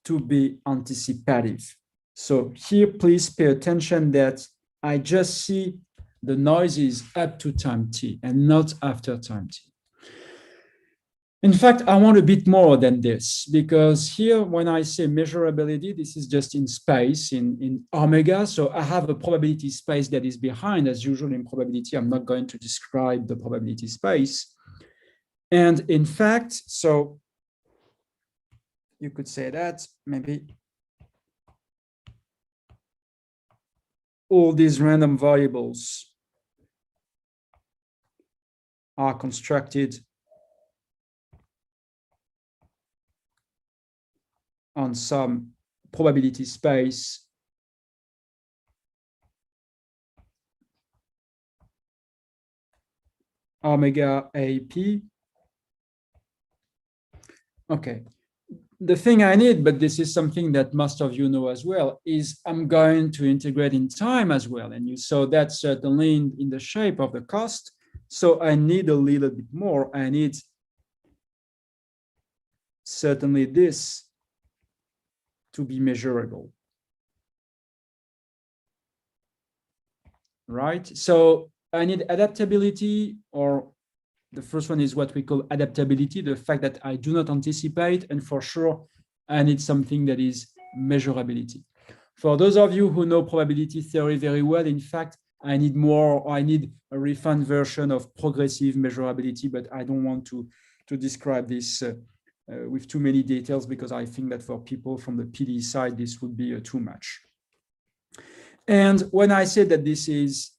to be anticipative. So here, please pay attention that I just see the noises up to time t and not after time t. In fact, I want a bit more than this, because here, when I say measurability, this is just in space, in omega. So I have a probability space that is behind. As usual in probability, I'm not going to describe the probability space. And in fact, so you could say that maybe all these random variables are constructed on some probability space omega AP. Okay. The thing I need, but this is something that most of you know as well, is I'm going to integrate in time as well. And you saw that certainly in the shape of the cost. So I need a little bit more. I need certainly this to be measurable. Right? So I need adaptability, or the first one is what we call adaptability, the fact that I do not anticipate, and for sure, I need something that is measurability. For those of you who know probability theory very well, in fact, I need more, or I need a refined version of progressive measurability, but I don't want to describe this with too many details, because I think that for people from the PD side, this would be too much. And when I say that this is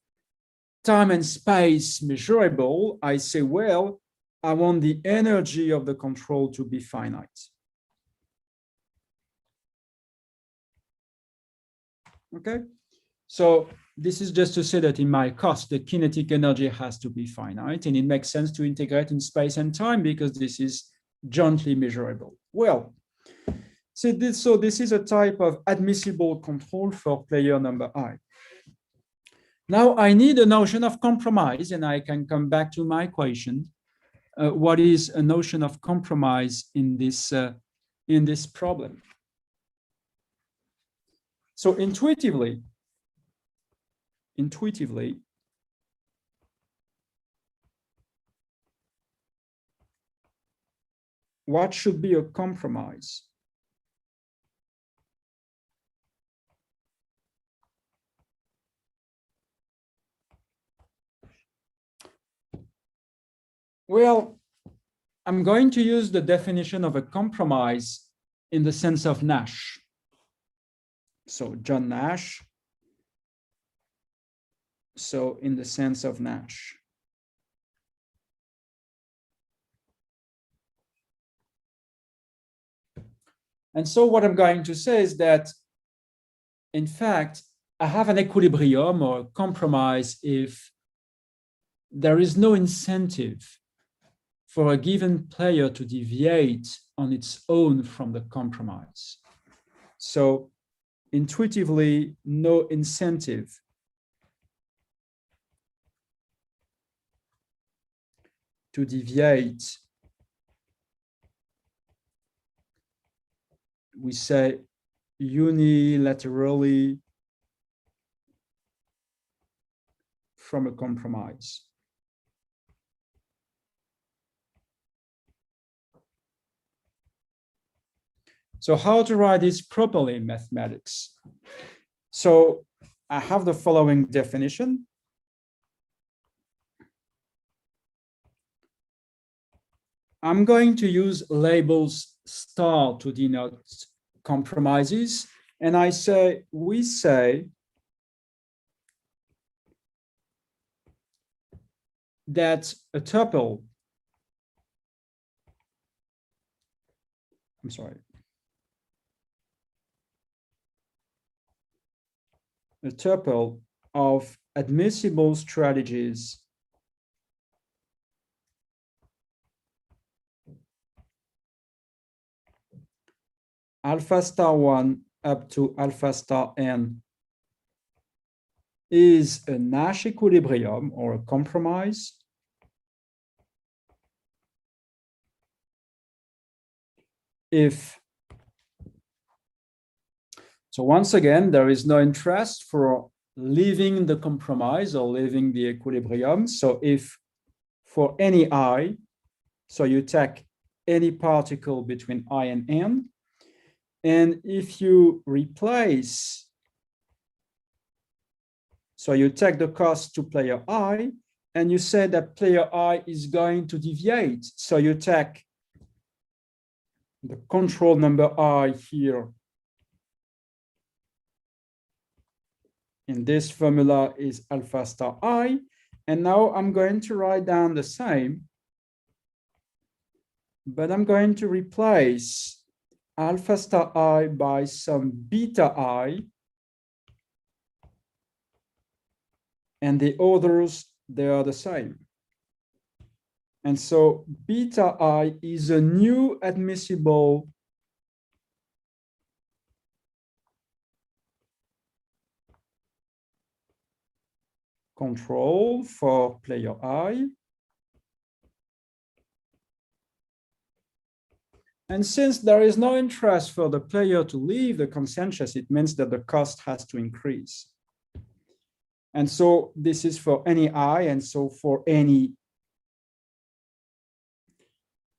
time and space measurable, I say, well, I want the energy of the control to be finite. Okay, so this is just to say that in my cost, the kinetic energy has to be finite, and it makes sense to integrate in space and time because this is jointly measurable. Well, so this is a type of admissible control for player number I. Now I need a notion of compromise, and I can come back to my equation. What is a notion of compromise in this problem? So intuitively, what should be a compromise? Well, I'm going to use the definition of a compromise in the sense of Nash. So John Nash. So in the sense of Nash. And so what I'm going to say is that, in fact, I have an equilibrium or a compromise if there is no incentive for a given player to deviate on its own from the compromise. So intuitively, no incentive to deviate, we say unilaterally from a compromise. So how to write this properly in mathematics? So I have the following definition. I'm going to use labels star to denote compromises. And we say that a tuple, I'm sorry. a tuple of admissible strategies alpha star 1 up to alpha star n is a Nash equilibrium or a compromise if, so once again, there is no interest for leaving the compromise or leaving the equilibrium. So if for any I, so you take any particle between I and n, and if you replace, so you take the cost to player I, and you say that player I is going to deviate. So you take the control number I here in this formula is alpha star I. And now I'm going to write down the same, but I'm going to replace alpha star I by some beta I. And the others, they are the same. And so beta I is a new admissible control for player I. And since there is no interest for the player to leave the consensus, it means that the cost has to increase. And so this is for any I, and so for any,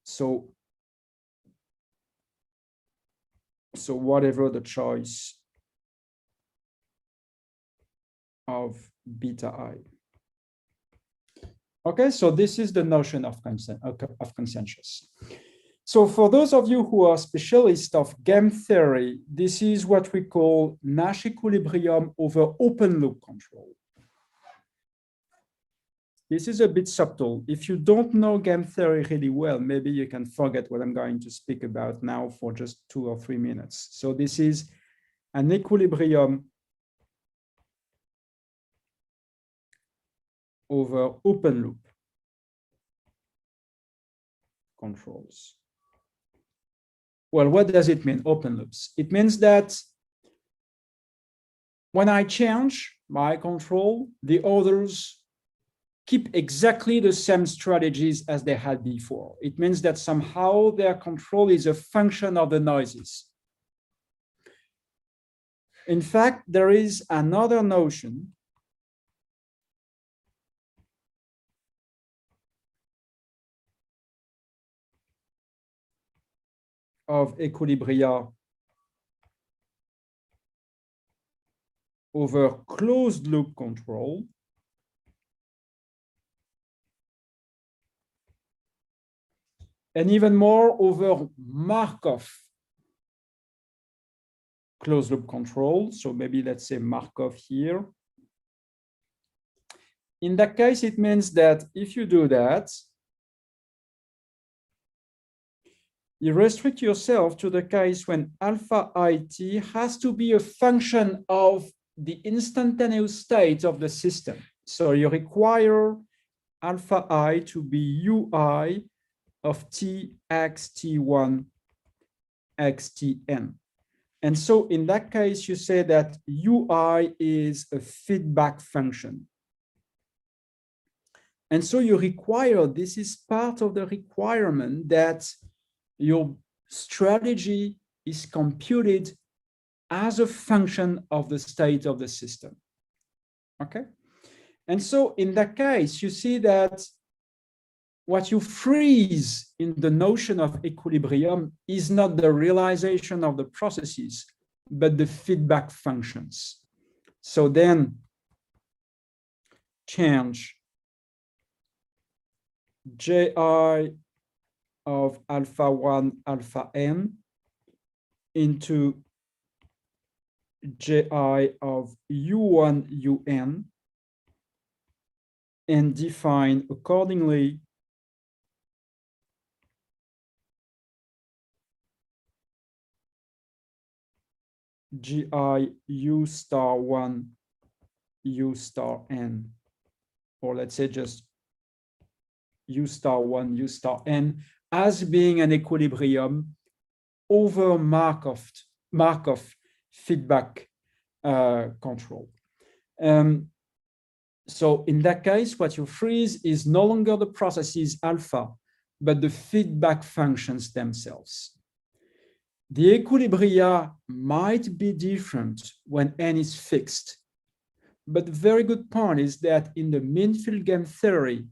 so whatever the choice of beta I. Okay, so this is the notion of consensus. So for those of you who are specialists of game theory, this is what we call Nash equilibrium over open loop control. This is a bit subtle. If you don't know game theory really well, maybe you can forget what I'm going to speak about now for just 2 or 3 minutes. So this is an equilibrium over open loop controls. Well, what does it mean, open loops? It means that when I change my control, the others keep exactly the same strategies as they had before. It means that somehow their control is a function of the noises. In fact, there is another notion of Equilibria over closed loop control. And even more over Markov closed loop control. So maybe let's say Markov here. In that case, it means that if you do that, you restrict yourself to the case when alpha IT has to be a function of the instantaneous state of the system. So you require alpha I to be UI of T x T1 x Tn. And so in that case, you say that UI is a feedback function. And so you require, this is part of the requirement that your strategy is computed as a function of the state of the system. Okay? And so in that case, you see that what you freeze in the notion of equilibrium is not the realization of the processes, but the feedback functions. So then change Ji of alpha 1 alpha n into Ji of u1 un and define accordingly Gi u star 1 U star n, or let's say just U star 1, U star n, as being an equilibrium over Markov feedback control. So in that case, what you freeze is no longer the processes alpha, but the feedback functions themselves. The equilibria might be different when n is fixed, but the very good point is that in the Manfield game theory,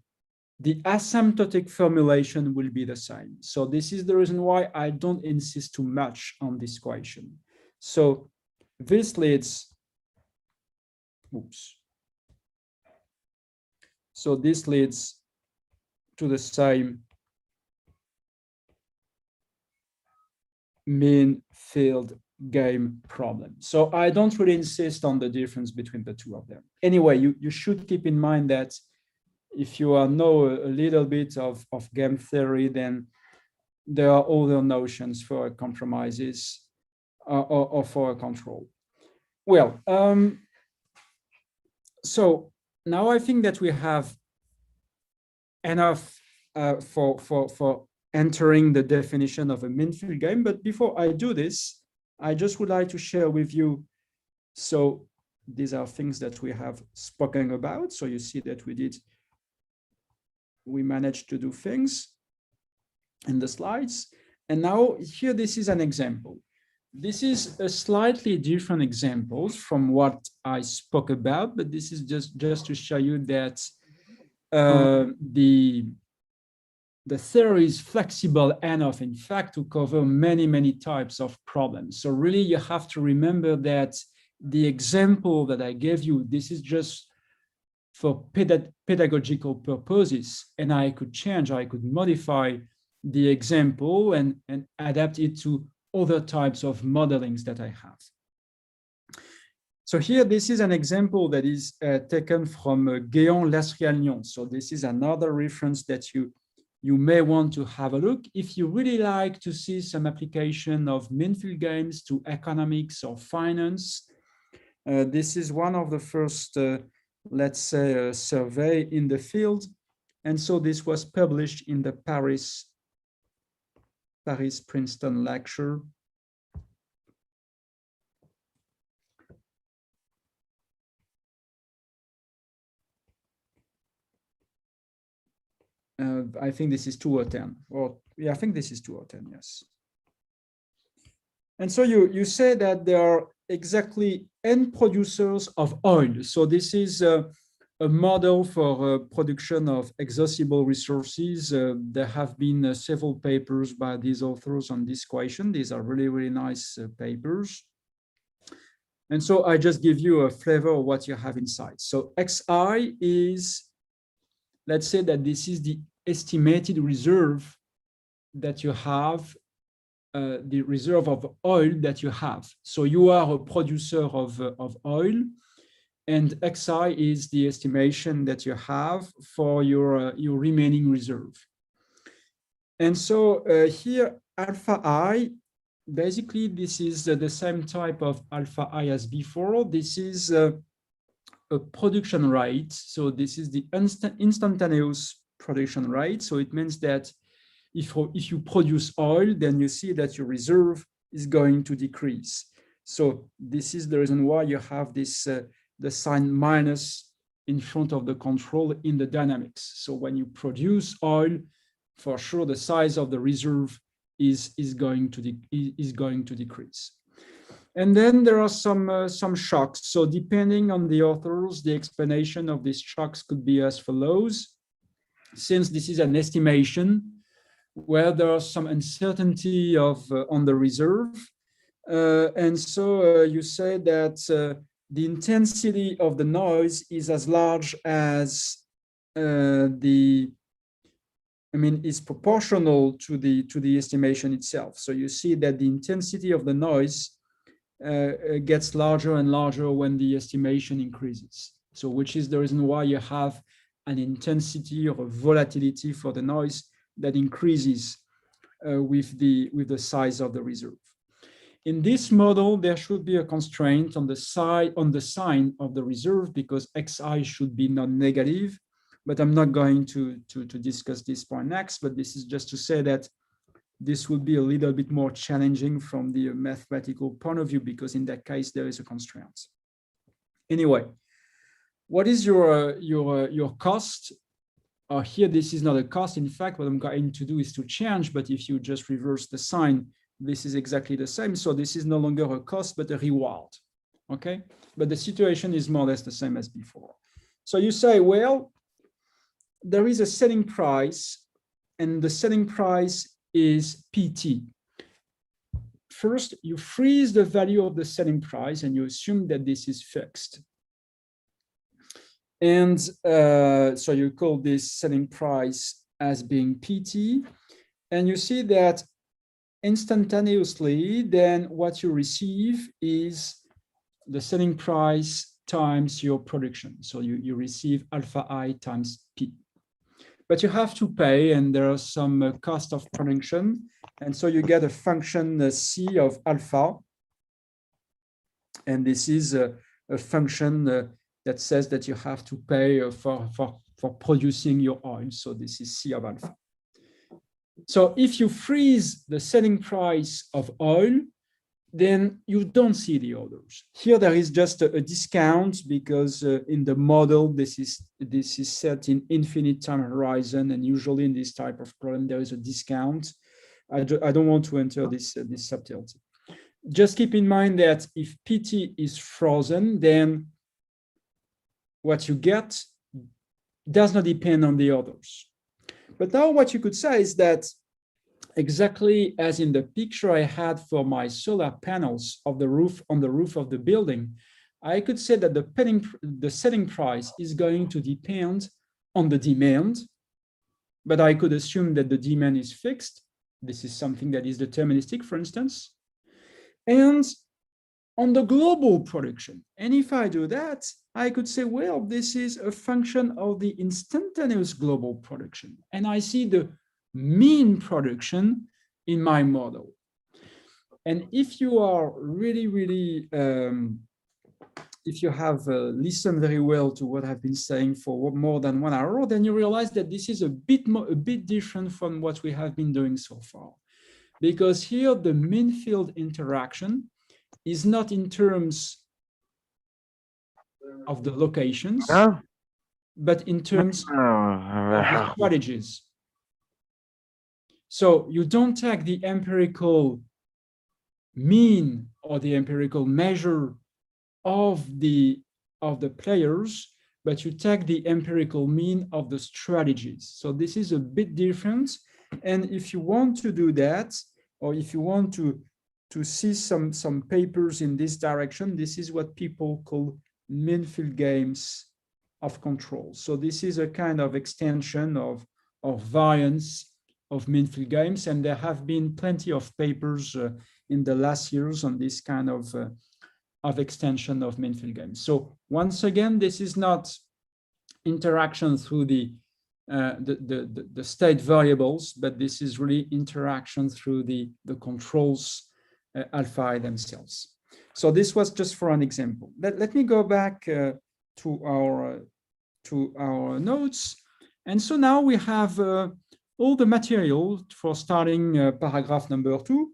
the asymptotic formulation will be the same. So this is the reason why I don't insist too much on this equation. So this leads, oops. So this leads to the same Manfield game problem. So I don't really insist on the difference between the two of them. Anyway, you should keep in mind that if you know a little bit of game theory, then there are other notions for compromises or for a control. Well, so now I think that we have enough for entering the definition of a Manfield game. But before I do this, I just would like to share with you. So these are things that we have spoken about. So you see that we managed to do things in the slides. And now here, this is an example. This is a slightly different example from what I spoke about, but this is just to show you that the theory is flexible enough, in fact, to cover many types of problems. So really, you have to remember that the example that I gave you, this is just for pedagogical purposes, and I could modify the example and adapt it to other types of modelings that I have. So here, this is an example that is taken from Guéant, Lasry and P.L. So this is another reference that you may want to have a look. If you really like to see some application of Manfield games to economics or finance, this is one of the first, let's say, survey in the field. And so this was published in the Paris-Princeton lecture. I think this is 2 or 10, or yeah, I think this is 2 or 10, yes. And so you say that there are exactly n producers of oil. So this is a model for production of exhaustible resources. There have been several papers by these authors on this equation. These are really nice papers. And so I just give you a flavor of what you have inside. So Xi is, let's say that this is the estimated reserve that you have, the reserve of oil that you have. So you are a producer of oil, and Xi is the estimation that you have for your remaining reserve. And so here, alpha I, basically this is the same type of alpha I as before. This is a production rate. So this is the instantaneous production rate. So it means that if you produce oil, then you see that your reserve is going to decrease. So this is the reason why you have this the sign minus in front of the control in the dynamics. So when you produce oil, for sure the size of the reserve is going to decrease. And then there are some shocks. So depending on the authors, the explanation of these shocks could be as follows. Since this is an estimation where there are some uncertainty on the reserve, and so you say that the intensity of the noise is as large as is proportional to the estimation itself. So you see that the intensity of the noise gets larger and larger when the estimation increases. So which is the reason why you have an intensity or a volatility for the noise that increases with the size of the reserve. In this model, there should be a constraint on the sign of the reserve because xi should be non-negative, but I'm not going to discuss this point next, but this is just to say that this would be a little bit more challenging from the mathematical point of view because in that case, there is a constraint. Anyway, what is your cost? Here, this is not a cost. In fact, what I'm going to do is to change, but if you just reverse the sign, this is exactly the same. So this is no longer a cost, but a reward, okay? But the situation is more or less the same as before. So you say, well, there is a selling price, and the selling price is PT. First, you freeze the value of the selling price, and you assume that this is fixed. And so you call this selling price as being PT, and you see that instantaneously, then what you receive is the selling price times your production. So you receive alpha I times P. But you have to pay, and there are some cost of production. And so you get a function C of alpha. And this is a function that says that you have to pay for producing your oil. So this is C of alpha. So if you freeze the selling price of oil, then you don't see the others. Here there is just a discount because in the model this is set in infinite time horizon, and usually in this type of problem there is a discount. I don't want to enter this subtlety. Just keep in mind that if PT is frozen, then what you get does not depend on the others. But now what you could say is that exactly as in the picture I had for my solar panels of the roof on the roof of the building, I could say that the selling price is going to depend on the demand, but I could assume that the demand is fixed. This is something that is deterministic, for instance, and on the global production. And if I do that, I could say, well, this is a function of the instantaneous global production. And I see the mean production in my model. And if you are really, if you have listened very well to what I've been saying for more than 1 hour, then you realize that this is a bit different from what we have been doing so far. Because here the Manfield interaction is not in terms of the locations, but in terms of the strategies. So you don't take the empirical mean or the empirical measure of the players, but you take the empirical mean of the strategies. So this is a bit different. And if you want to do that, or if you want to see some papers in this direction, this is what people call Manfield games of control. So this is a kind of extension of variance of Manfield games, and there have been plenty of papers in the last years on this kind of extension of Manfield games. So once again, this is not interaction through the state variables, but this is really interaction through the controls alpha I themselves. So this was just for an example. Let me go back to our notes. And so now we have all the material for starting paragraph number 2.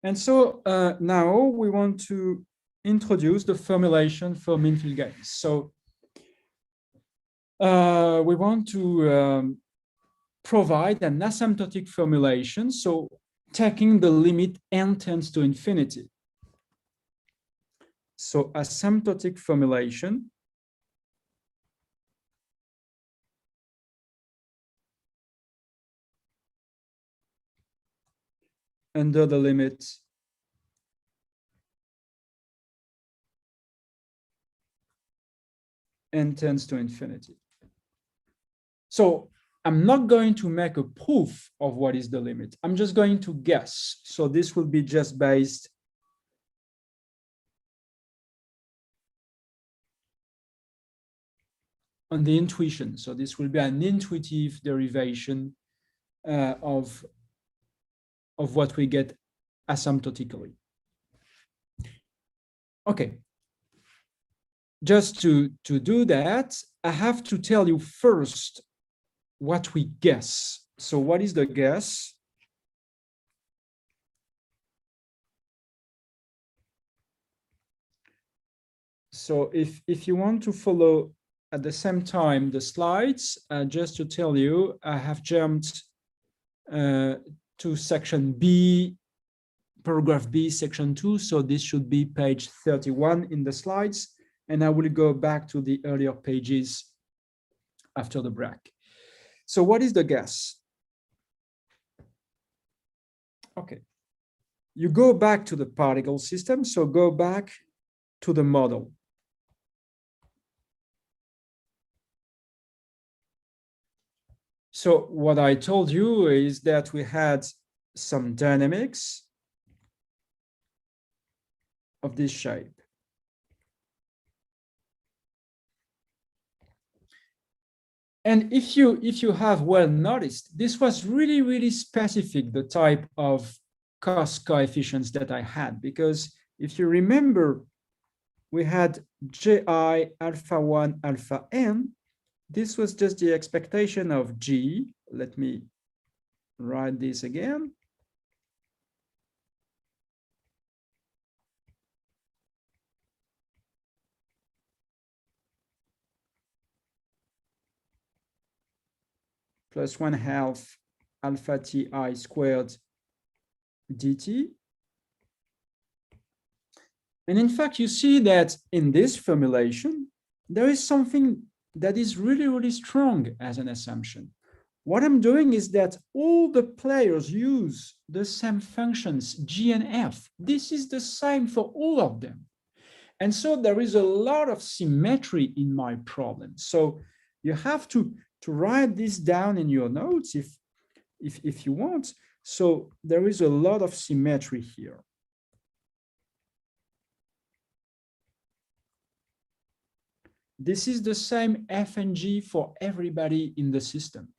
And so now we want to introduce the formulation for Manfield games. So we want to provide an asymptotic formulation. So taking the limit n tends to infinity. So asymptotic formulation under the limit n tends to infinity. So I'm not going to make a proof of what is the limit. I'm just going to guess. So this will be just based on the intuition. So this will be an intuitive derivation of what we get asymptotically. Okay. Just to do that, I have to tell you first what we guess. So what is the guess? So if you want to follow at the same time the slides, just to tell you, I have jumped to section B, paragraph B, section 2. So this should be page 31 in the slides. And I will go back to the earlier pages after the break. So what is the guess? Okay. You go back to the particle system. So go back to the model. So what I told you is that we had some dynamics of this shape. And if you have well noticed, this was really specific, the type of cost coefficients that I had, because if you remember, we had Ji alpha 1 alpha n. This was just the expectation of G. Let me write this again. Plus 1/2 alpha ti squared dt. And in fact, you see that in this formulation, there is something that is really strong as an assumption. What I'm doing is that all the players use the same functions, G and F. This is the same for all of them. And so there is a lot of symmetry in my problem. So you have to write this down in your notes if you want. So there is a lot of symmetry here. This is the same F and G for everybody in the system.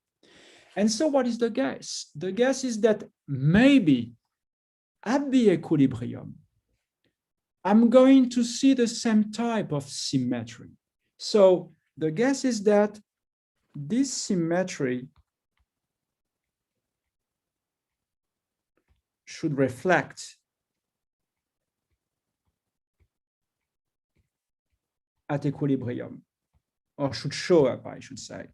And so what is the guess? The guess is that maybe at the equilibrium, I'm going to see the same type of symmetry. So the guess is that this symmetry should reflect at equilibrium, or should show up, I should say.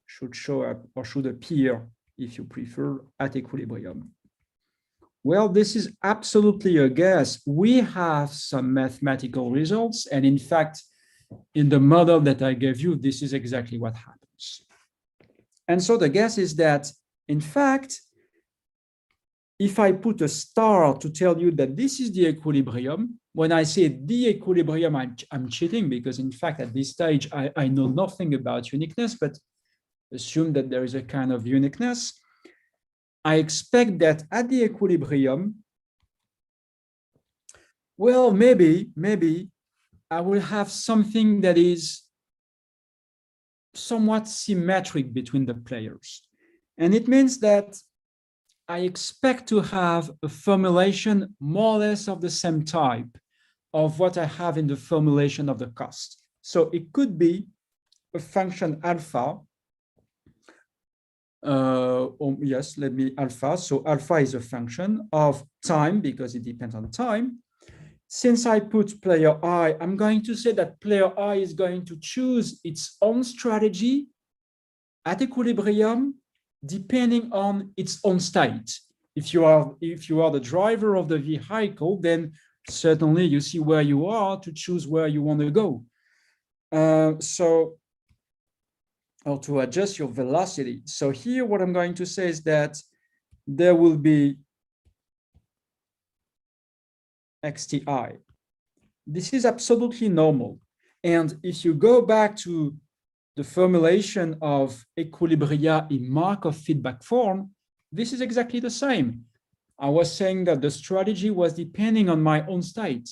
Should show up or should appear, if you prefer, at equilibrium. Well, this is absolutely a guess. We have some mathematical results, and in fact, in the model that I gave you, this is exactly what happens. And so the guess is that, in fact, if I put a star to tell you that this is the equilibrium, when I say the equilibrium, I'm cheating, because in fact, at this stage, I know nothing about uniqueness, but assume that there is a kind of uniqueness. I expect that at the equilibrium, well, maybe I will have something that is somewhat symmetric between the players. And it means that I expect to have a formulation more or less of the same type of what I have in the formulation of the cost. So it could be a function alpha. Yes, let me alpha. So alpha is a function of time because it depends on time. Since I put player I, I'm going to say that player I is going to choose its own strategy at equilibrium depending on its own state. If you are the driver of the vehicle, then certainly you see where you are to choose where you want to go. Or to adjust your velocity. So here, what I'm going to say is that there will be XTI. This is absolutely normal. And if you go back to the formulation of equilibria in Markov feedback form, this is exactly the same. I was saying that the strategy was depending on my own state,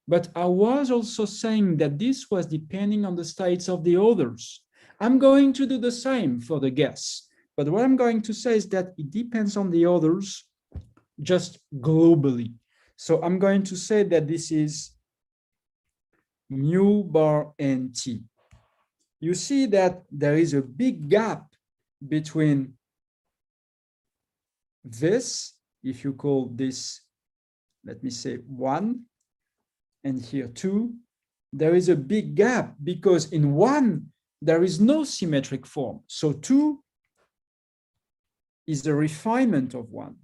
but I was also saying that this was depending on the states of the others. I'm going to do the same for the guess, But what I'm going to say is that it depends on the others just globally. So I'm going to say that this is mu bar NT. You see that there is a big gap between this, if you call this, let me say 1, and here 2, there is a big gap because in 1, there is no symmetric form. So 2 is a refinement of 1.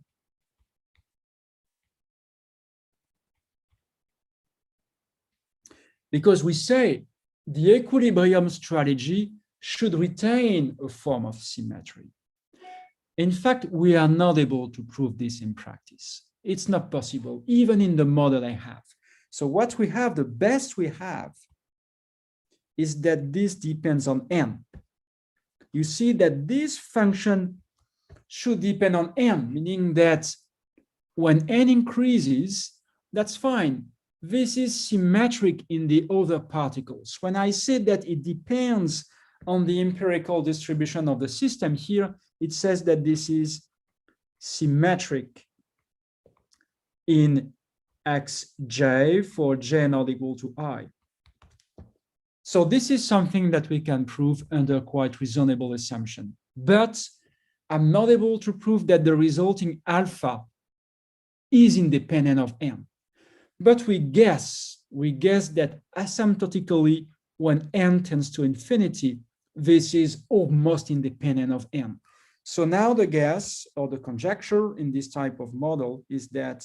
Because we say the equilibrium strategy should retain a form of symmetry. In fact, we are not able to prove this in practice. It's not possible, even in the model I have. So what we have, the best we have, is that this depends on n. You see that this function should depend on n, meaning that when n increases, that's fine. This is symmetric in the other particles. When I say that it depends on the empirical distribution of the system here, it says that this is symmetric in xj for j not equal to I. So this is something that we can prove under quite reasonable assumption. But I'm not able to prove that the resulting alpha is independent of n. But we guess that asymptotically, when n tends to infinity, this is almost independent of n. So now the guess or the conjecture in this type of model is that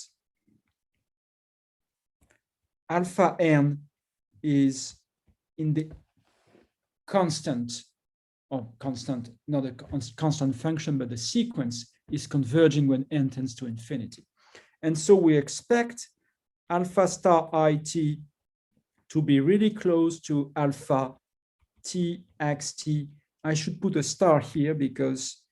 alpha n is in the constant, or constant, not a constant function, but the sequence is converging when n tends to infinity. And so we expect alpha star IT to be really close to alpha T xt. I should put a star here because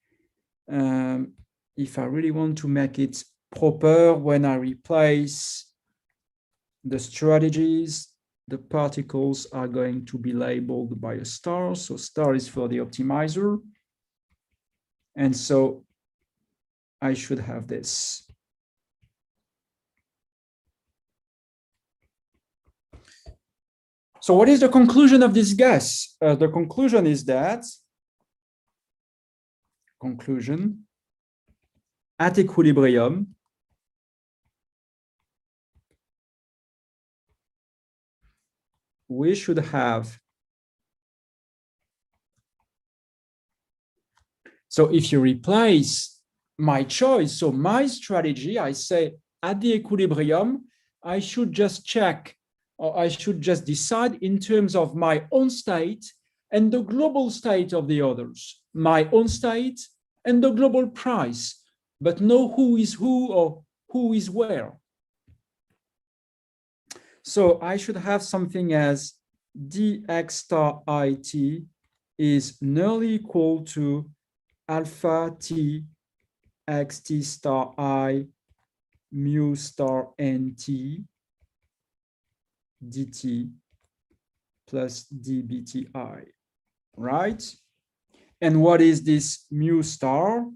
if I really want to make it proper, when I replace the strategies, the particles are going to be labeled by a star. So star is for the optimizer. And so I should have this. So what is the conclusion of this guess? The conclusion is that, at equilibrium, we should have, so if you replace my choice, so my strategy, I say at the equilibrium, I should just check, or I should just decide in terms of my own state and the global state of the others, my own state and the global price, but know who is who or who is where. So I should have something as dx star it is nearly equal to alpha t xt star I mu star nt dt plus dbti, right? And what is this mu star?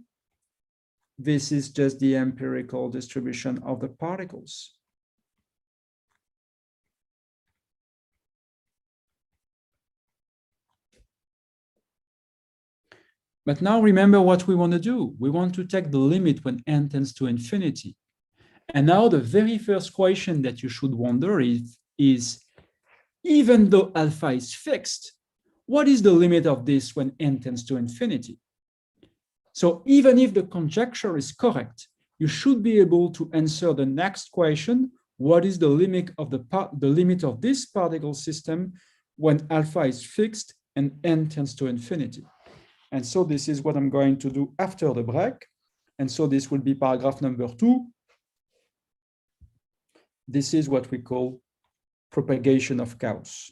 This is just the empirical distribution of the particles. But now remember what we want to do. We want to take the limit when n tends to infinity. And now the very first question that you should wonder is even though alpha is fixed, what is the limit of this when n tends to infinity? So even if the conjecture is correct, you should be able to answer the next question: what is the limit of this particle system when alpha is fixed and n tends to infinity? And so this is what I'm going to do after the break. And so this will be paragraph number 2. This is what we call propagation of chaos.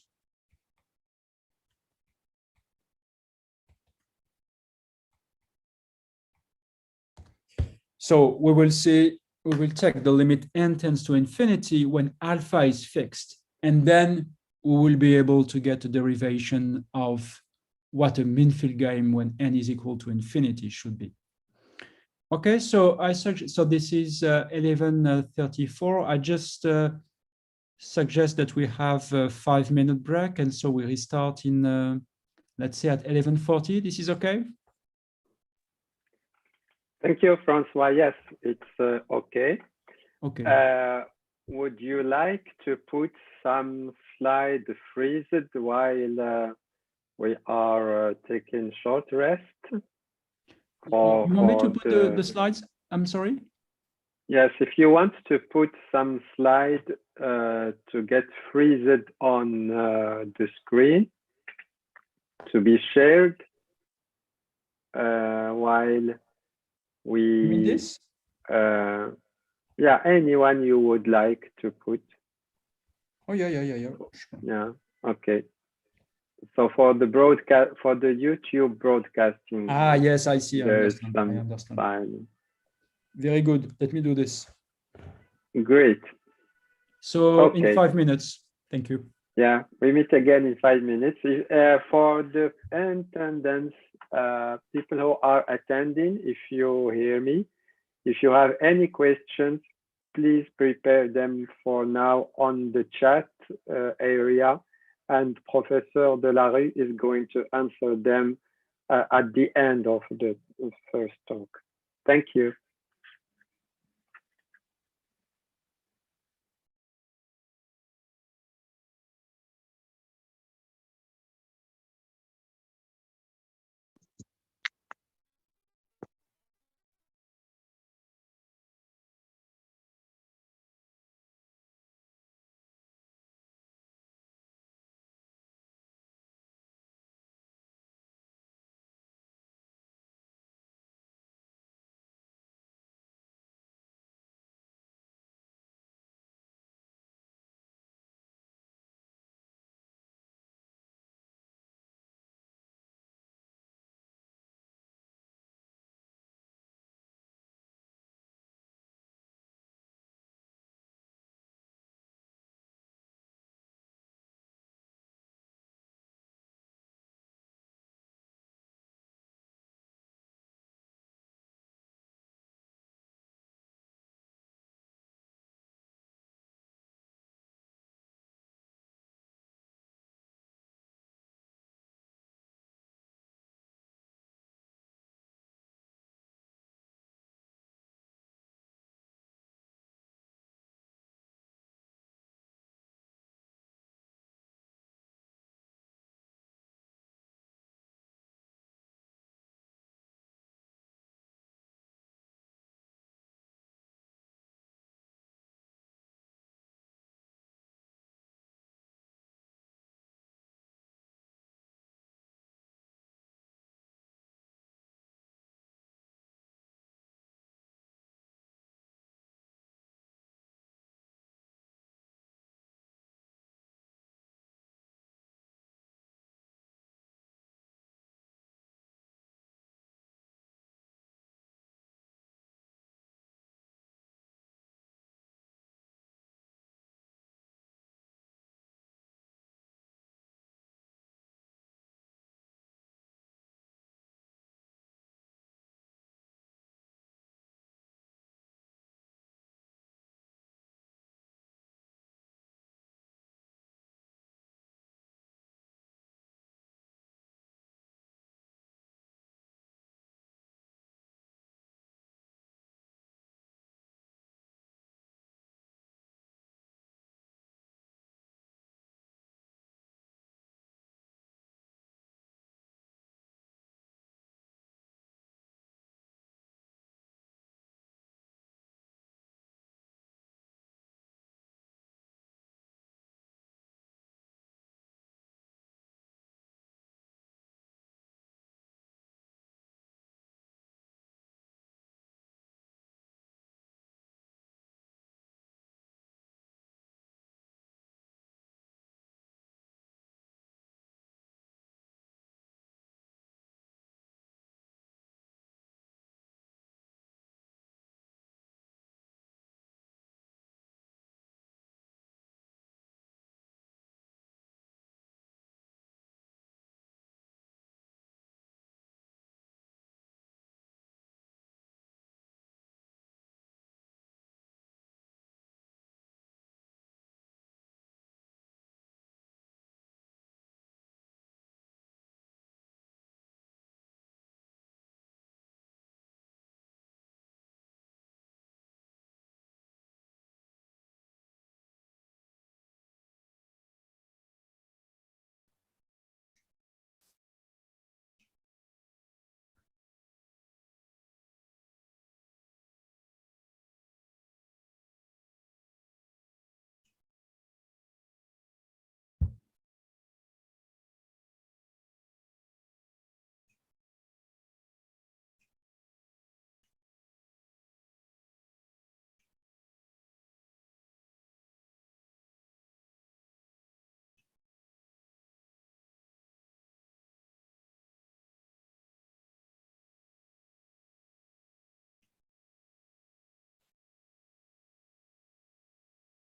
So we will take the limit n tends to infinity when alpha is fixed. And then we will be able to get a derivation of what a Manfield game when n is equal to infinity should be. Okay, so so this is 11:34. I just suggest that we have a 5-minute break, and so we restart in let's say at 11:40. This is okay? Thank you, Francois. Yes, it's okay. Okay. Would you like to put some slide freezed while we are taking short rest? You want me to put the slides? I'm sorry? Yes, if you want to put some slide to get freezed on the screen to be shared while we... You mean this? Yeah, anyone you would like to put. Oh, yeah. Sure. Yeah, okay. So for the broadcast, for the YouTube broadcasting. Ah, yes, I see. I understand. File. Very good. Let me do this. Great. So okay. In 5 minutes. Thank you. Yeah, we meet again in 5 minutes. For the attendance, people who are attending, if you hear me, if you have any questions, please prepare them for now on the chat area, and Professor Delarue is going to answer them at the end of the first talk. Thank you.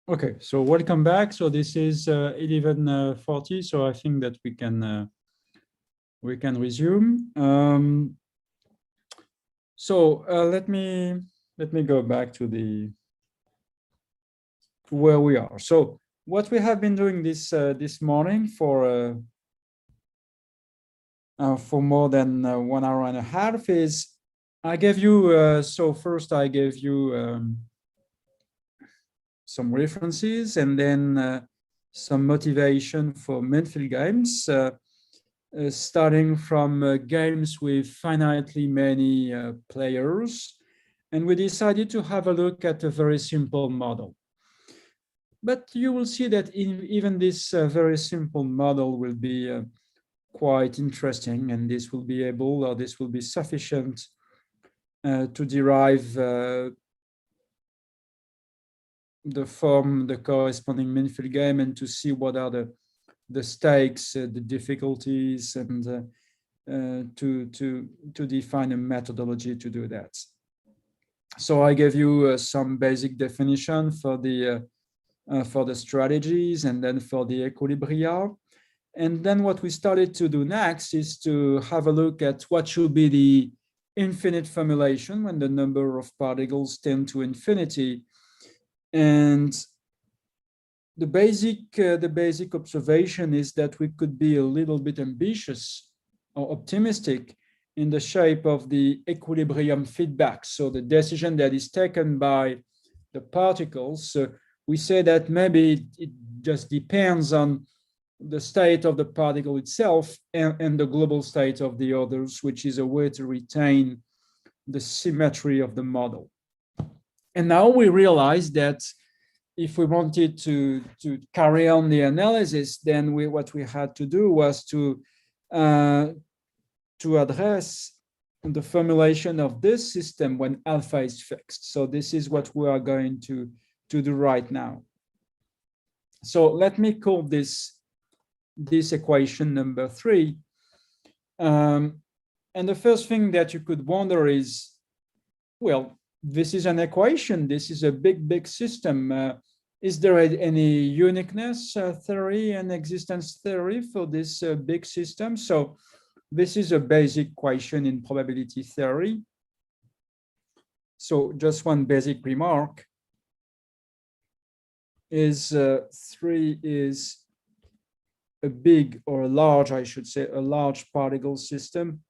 Okay, so welcome back. So this is 11:40. So I think that we can resume. So let me go back to where we are. So what we have been doing this morning for more than 1 hour and a half is I gave you so first I gave you some references and then some motivation for Manfield games, starting from games with finitely many players. And we decided to have a look at a very simple model. But you will see that even this very simple model will be quite interesting, and this will be sufficient to derive the corresponding Manfield game and to see what are the stakes, the difficulties, and to define a methodology to do that. So I gave you some basic definition for the strategies and then for the Equilibria. And then what we started to do next is to have a look at what should be the infinite formulation when the number of particles tend to infinity. And the basic observation is that we could be a little bit ambitious or optimistic in the shape of the equilibrium feedback. So the decision that is taken by the particles, we say that maybe it just depends on the state of the particle itself and the global state of the others, which is a way to retain the symmetry of the model. And now we realize that if we wanted to carry on the analysis, then what we had to do was to address the formulation of this system when alpha is fixed. So this is what we are going to do right now. So let me call this equation number 3. And the first thing that you could wonder is, well, this is an equation. This is a big system. Is there any uniqueness theory and existence theory for this big system? So this is a basic question in probability theory. So just one basic remark is 3 is a big or a large, I should say, a large particle system.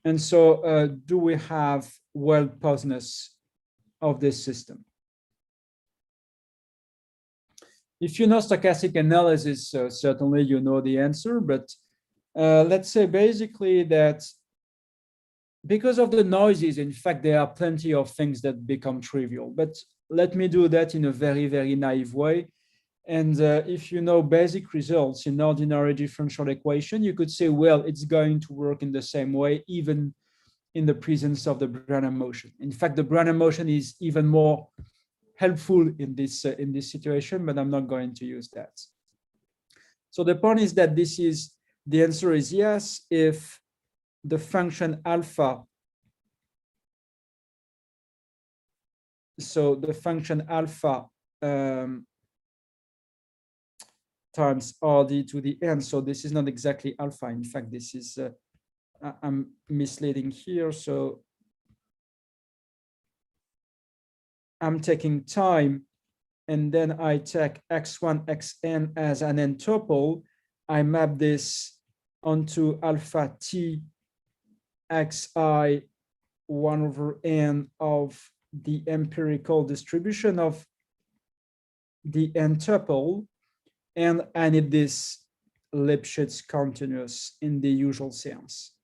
And so do we have well-posedness of this system? If you know stochastic analysis, certainly you know the answer, but let's say basically that because of the noises, in fact, there are plenty of things that become trivial, but let me do that in a very naive way. And if you know basic results in ordinary differential equation, you could say, well, it's going to work in the same way, even in the presence of the Brownian motion. In fact, the Brownian motion is even more helpful in this situation, but I'm not going to use that. So the point is that the answer is yes, if the function alpha, so the function alpha times RD to the n. So this is not exactly alpha. In fact, this is, I'm misleading here. So I'm taking time and then I take x1, xn as an n tuple. I map this onto alpha t xi 1 over n of the empirical distribution of the n tuple, and I need this Lipschitz continuous in the usual sense.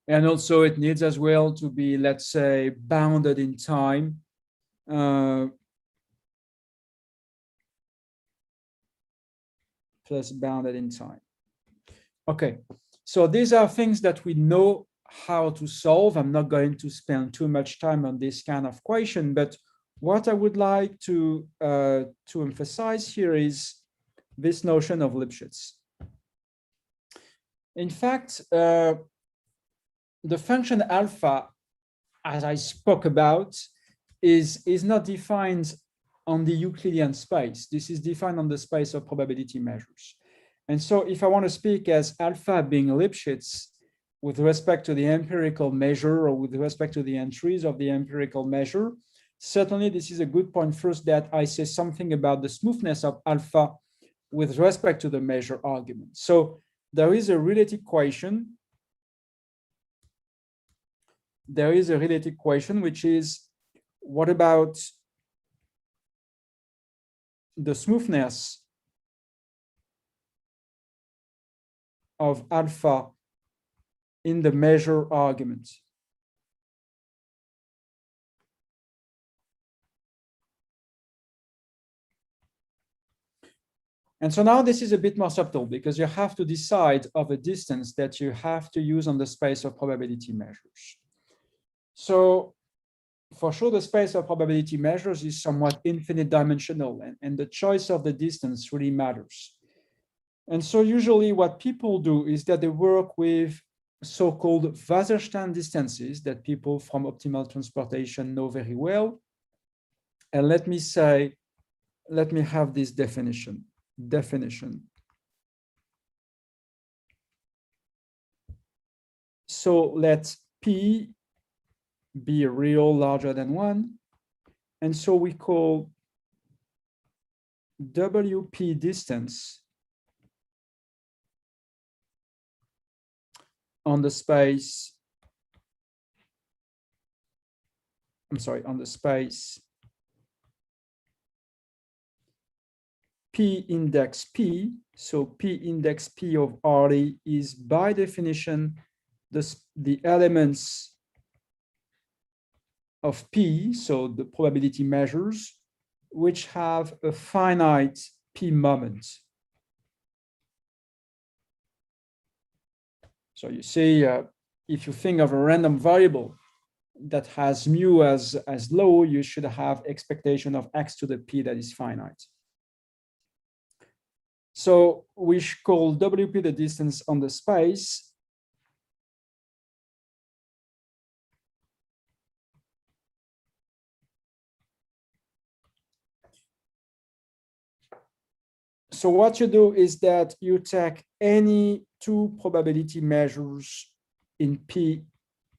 And also it needs as well to be, let's say, bounded in time. Plus bounded in time. Okay, so these are things that we know how to solve. I'm not going to spend too much time on this kind of question, but what I would like to emphasize here is this notion of Lipschitz. In fact, the function alpha, as I spoke about, is not defined on the Euclidean space. This is defined on the space of probability measures. And so if I want to speak as alpha being Lipschitz with respect to the empirical measure or with respect to the entries of the empirical measure, certainly this is a good point first that I say something about the smoothness of alpha with respect to the measure argument. So there is a related equation. There is a related equation, which is what about the smoothness of alpha in the measure argument? And so now this is a bit more subtle because you have to decide of a distance that you have to use on the space of probability measures. So for sure, the space of probability measures is somewhat infinite dimensional, and the choice of the distance really matters. And so usually what people do is that they work with so-called Wasserstein distances that people from optimal transportation know very well. And let me have this definition. So let P be real larger than 1. And so we call WP distance on the space, on the space P index P. So P index P of RD is by definition the elements of P, so the probability measures, which have a finite P moment. So you see, if you think of a random variable that has mu as low, you should have expectation of x to the P that is finite. So we call WP the distance on the space. So what you do is that you take any two probability measures in P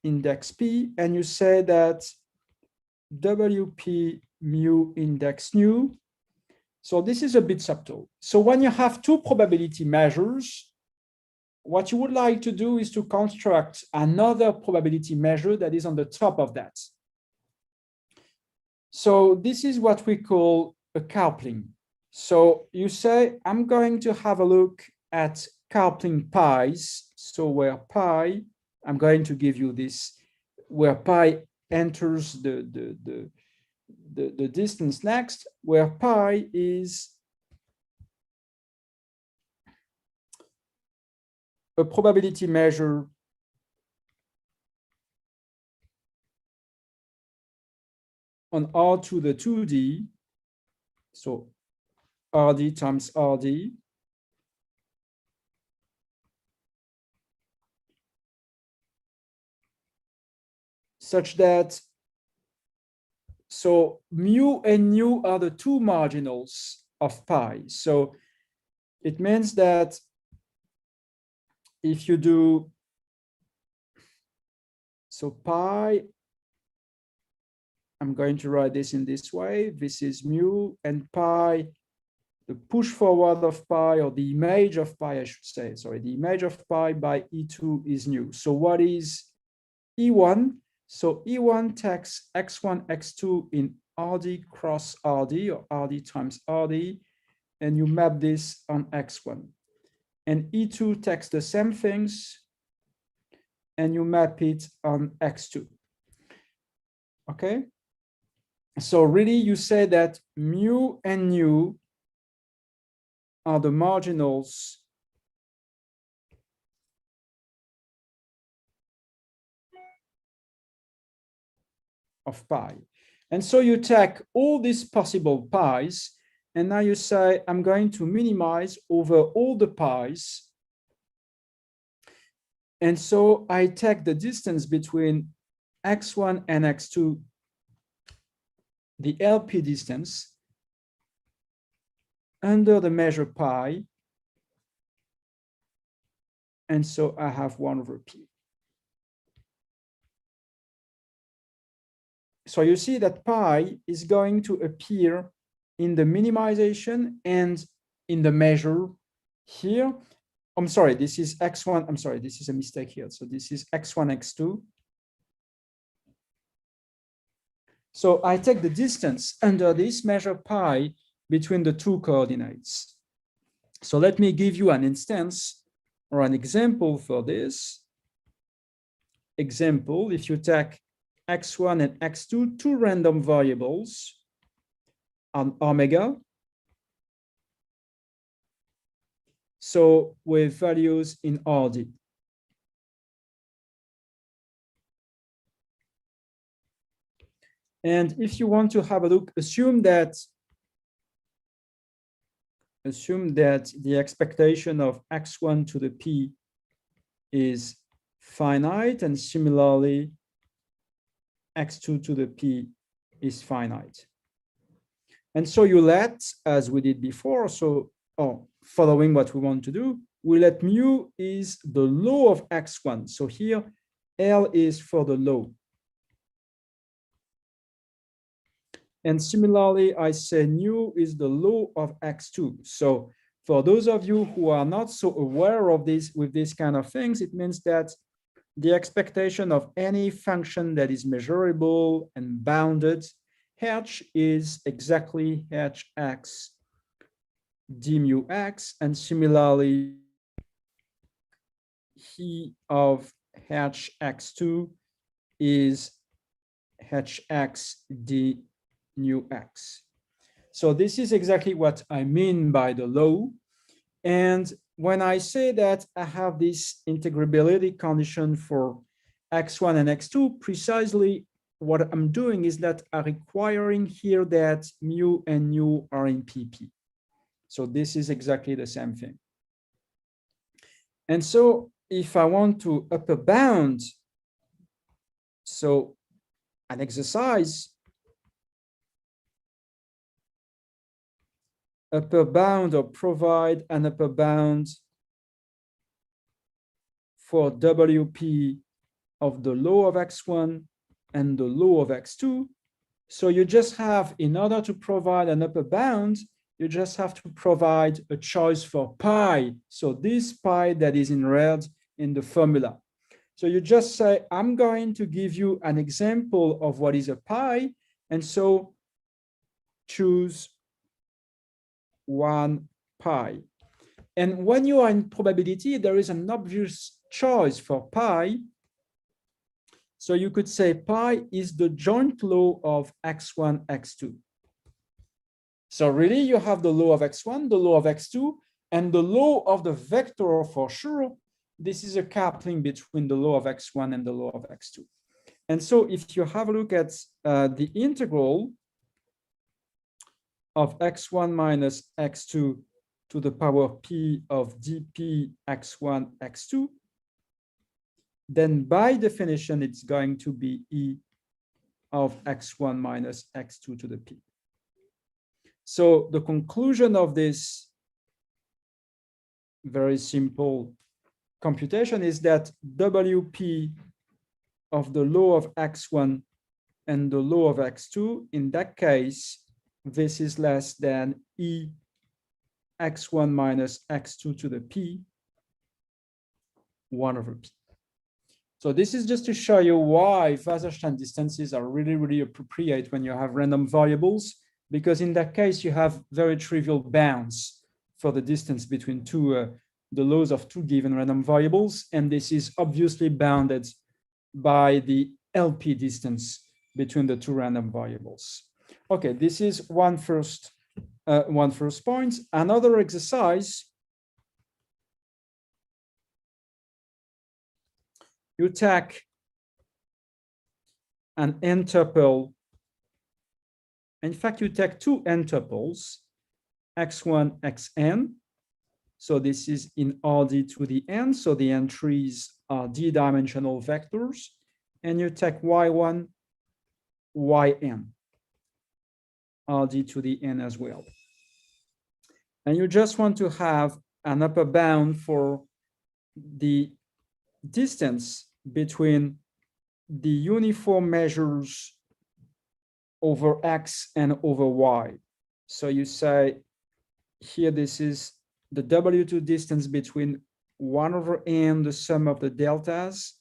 index P, and you say that WP mu index nu. So this is a bit subtle. So when you have two probability measures, what you would like to do is to construct another probability measure that is on the top of that. So this is what we call a coupling. So you say, I'm going to have a look at coupling pi's. So where pi, I'm going to give you this, where pi enters the distance next, where pi is a probability measure on R to the 2D, so RD times RD, such that, so mu and nu are the two marginals of pi. So it means that if you do, so pi, I'm going to write this in this way. This is mu, and pi, the push forward of pi, or the image of pi, I should say, sorry, the image of pi by E2 is nu. So what is E1? So E1 takes X1, X2 in RD cross RD, or RD times RD, and you map this on X1. And E2 takes the same things, and you map it on X2. Okay? So really, you say that mu and nu are the marginals of pi. And so you take all these possible pi's And now you say, I'm going to minimize over all the pi's. And so I take the distance between x1 and x2, the LP distance, under the measure pi. And so I have 1 over p. So you see that pi is going to appear in the minimization and in the measure here. I'm sorry, this is x1. I'm sorry, this is a mistake here. So this is x1, x2. So I take the distance under this measure pi between the two coordinates. So let me give you an instance or an example for this. Example, if you take x1 and x2, two random variables on omega. So with values in RD. And if you want to have a look, assume that the expectation of x1 to the p is finite, and similarly x2 to the p is finite. And so you let, as we did before, so following what we want to do, we let mu is the law of x1. So here L is for the law. And similarly, I say nu is the law of x2. So for those of you who are not so aware of this with this kind of things, it means that the expectation of any function that is measurable and bounded, h is exactly hx d mu x, and similarly, he of hx2 is hx d nu x. So this is exactly what I mean by the law. And when I say that I have this integrability condition for x1 and x2, precisely what I'm doing is that I'm requiring here that mu and nu are in pp. So this is exactly the same thing. And so if I want to upper bound, so an exercise, upper bound or provide an upper bound for WP of the law of x1 and the law of x2. So you just have, in order to provide an upper bound, you just have to provide a choice for pi. So this pi that is in red in the formula. So you just say, I'm going to give you an example of what is a pi. And so choose 1 pi. And when you are in probability, there is an obvious choice for pi. So you could say pi is the joint law of x1, x2. So really you have the law of x1, the law of x2, and the law of the vector for sure. This is a coupling between the law of x1 and the law of x2. And so if you have a look at the integral of x1 minus x2 to the power p of dp x1, x2, then by definition, it's going to be e of x1 minus x2 to the p. So the conclusion of this very simple computation is that WP of the law of x1 and the law of x2, in that case, this is less than e x1 minus x2 to the p 1 over p. So this is just to show you why Wasserstein distances are really, really appropriate when you have random variables, because in that case, you have very trivial bounds for the distance between the laws of two given random variables. And this is obviously bounded by the LP distance between the two random variables. Okay, this is one first point. Another exercise, you take an n tuple. In fact, you take two n tuples, x1, xn. So this is in RD to the n. So the entries are d-dimensional vectors. And you take y1, yn, RD to the n as well. And you just want to have an upper bound for the distance between the uniform measures over x and over y. So you say here, this is the W2 distance between 1 over n, the sum of the deltas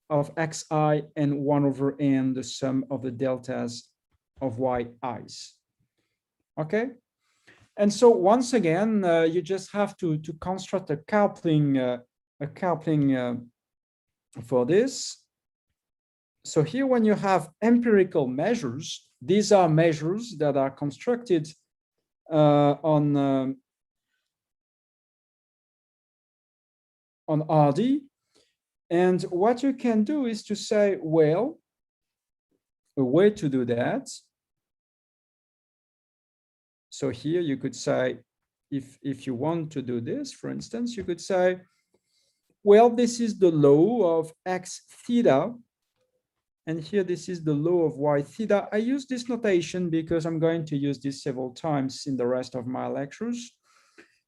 of xi, and 1 over n, the sum of the deltas of yi's. Okay? And so once again, you just have to construct a coupling for this. So here, when you have empirical measures, these are measures that are constructed on RD. And what you can do is to say, well, a way to do that. So here you could say, if you want to do this, for instance, you could say, well, this is the law of x theta. And here, this is the law of y theta. I use this notation because I'm going to use this several times in the rest of my lectures.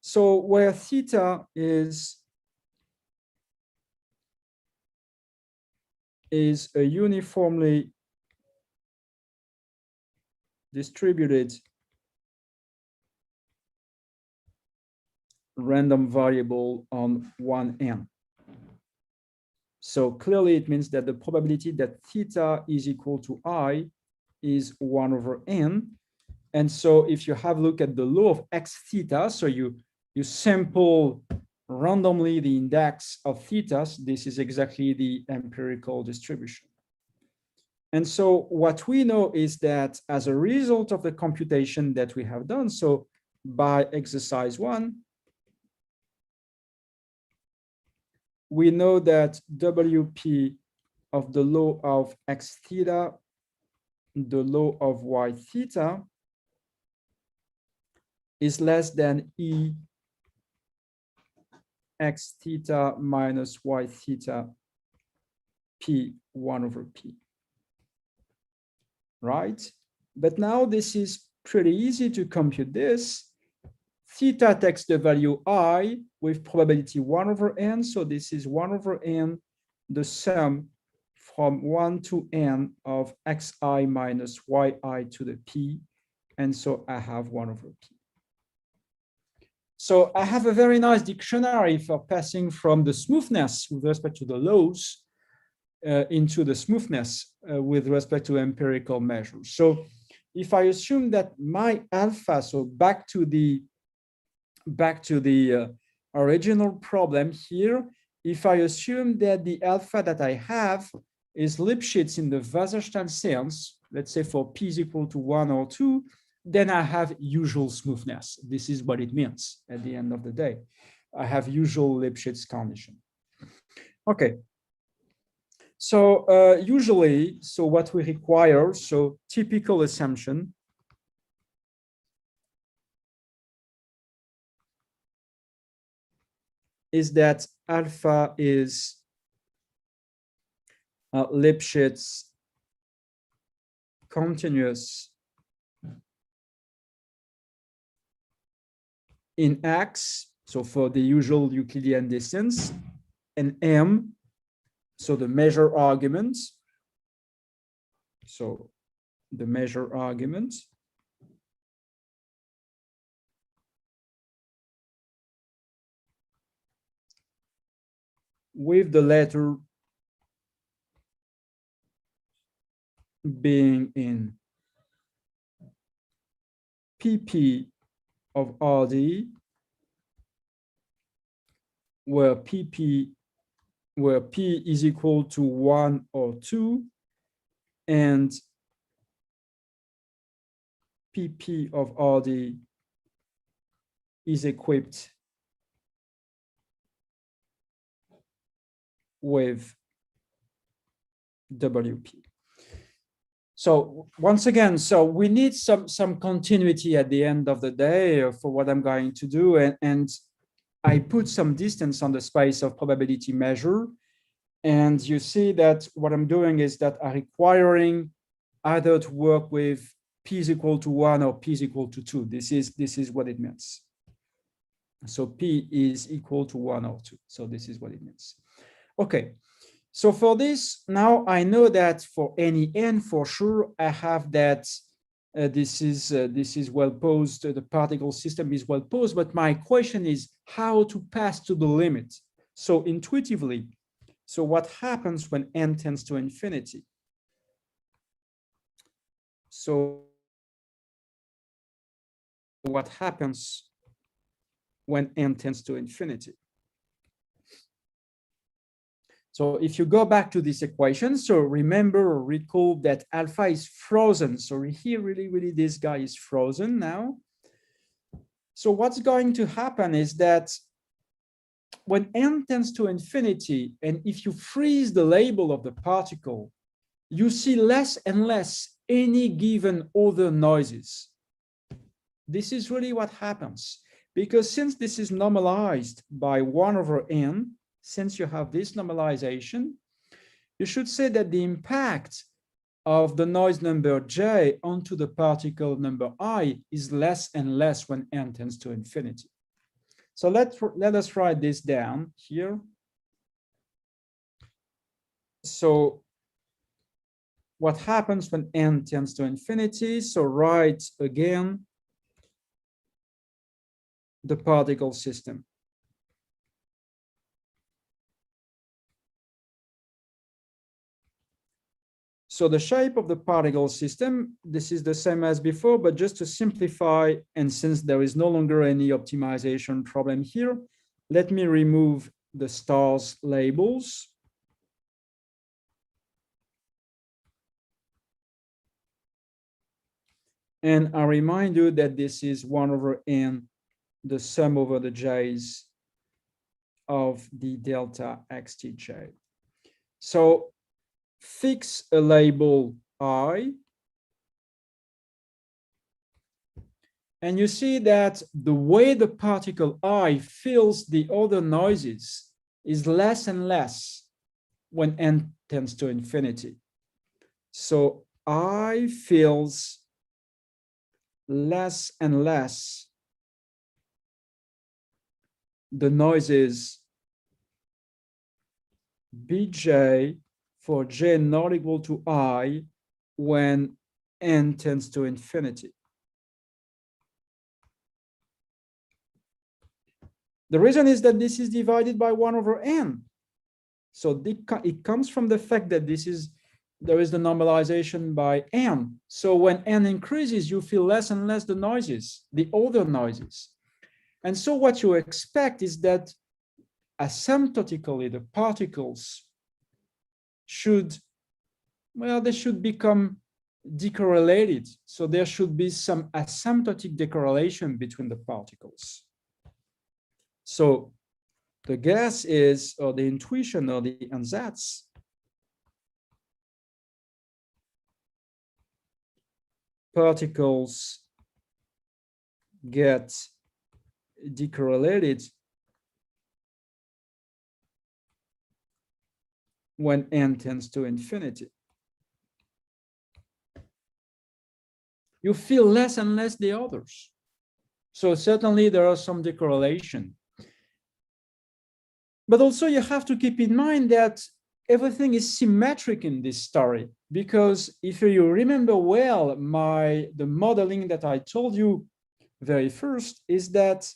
So where theta is a uniformly distributed random variable on 1n. So clearly it means that the probability that theta is equal to I is 1 over n. And so if you have a look at the law of x theta, so you sample randomly the index of thetas, this is exactly the empirical distribution. And so what we know is that as a result of the computation that we have done, so by exercise 1, we know that WP of the law of x theta, the law of y theta, is less than E x theta minus y theta P 1 over P, right? But now this is pretty easy to compute this. Theta takes the value I with probability 1 over n. So this is 1 over n, the sum from 1 to n of xi minus yi to the p. And so I have 1 over p. So I have a very nice dictionary for passing from the smoothness with respect to the laws into the smoothness with respect to empirical measures. So if I assume that my alpha, so back to the original problem here, if I assume that the alpha that I have is Lipschitz in the Wasserstein sense, let's say for p is equal to 1 or 2, then I have usual smoothness. This is what it means at the end of the day. I have usual Lipschitz condition. Okay. So usually, so what we require, so typical assumption is that alpha is Lipschitz continuous in X, so for the usual Euclidean distance, and M, so the measure argument. So the measure argument with the letter being in PP of RD, where P is equal to 1 or 2, and PP of RD is equipped with WP. So once again, so we need some continuity at the end of the day for what I'm going to do. And I put some distance on the space of probability measure. And you see that what I'm doing is that I'm requiring either to work with p is equal to 1 or p is equal to 2. This is what it means. So p is equal to 1 or 2. So this is what it means. Okay. So for this, now I know that for any n, for sure, I have that this is well posed, the particle system is well posed, but my question is how to pass to the limit. So intuitively, so what happens when n tends to infinity? So what happens when n tends to infinity? So if you go back to this equation, so remember or recall that alpha is frozen. So here, really, this guy is frozen now. So what's going to happen is that when n tends to infinity, and if you freeze the label of the particle, you see less and less any given other noises. This is really what happens, because since this is normalized by 1 over n, since you have this normalization, you should say that the impact of the noise number j onto the particle number I is less and less when n tends to infinity. So let us write this down here. So what happens when n tends to infinity? So write again the particle system. So the shape of the particle system, this is the same as before, but just to simplify, and since there is no longer any optimization problem here, let me remove the stars labels. And I remind you that this is 1 over n, the sum over the j's of the delta xtj. So fix a label I, and you see that the way the particle I fills the other noises is less and less when n tends to infinity. So I fills less and less the noises bj for j not equal to I when n tends to infinity. The reason is that this is divided by 1 over n. So it comes from the fact that there is the normalization by n. So when n increases, you feel less and less the noises, the other noises. And so what you expect is that asymptotically, the particles should, well, they should become decorrelated. So there should be some asymptotic decorrelation between the particles. So the guess is, or the intuition, or the ansatz, particles get decorrelated when n tends to infinity. You feel less and less the others. So certainly there are some decorrelation. But also you have to keep in mind that everything is symmetric in this story, because if you remember well, the modeling that I told you very first is that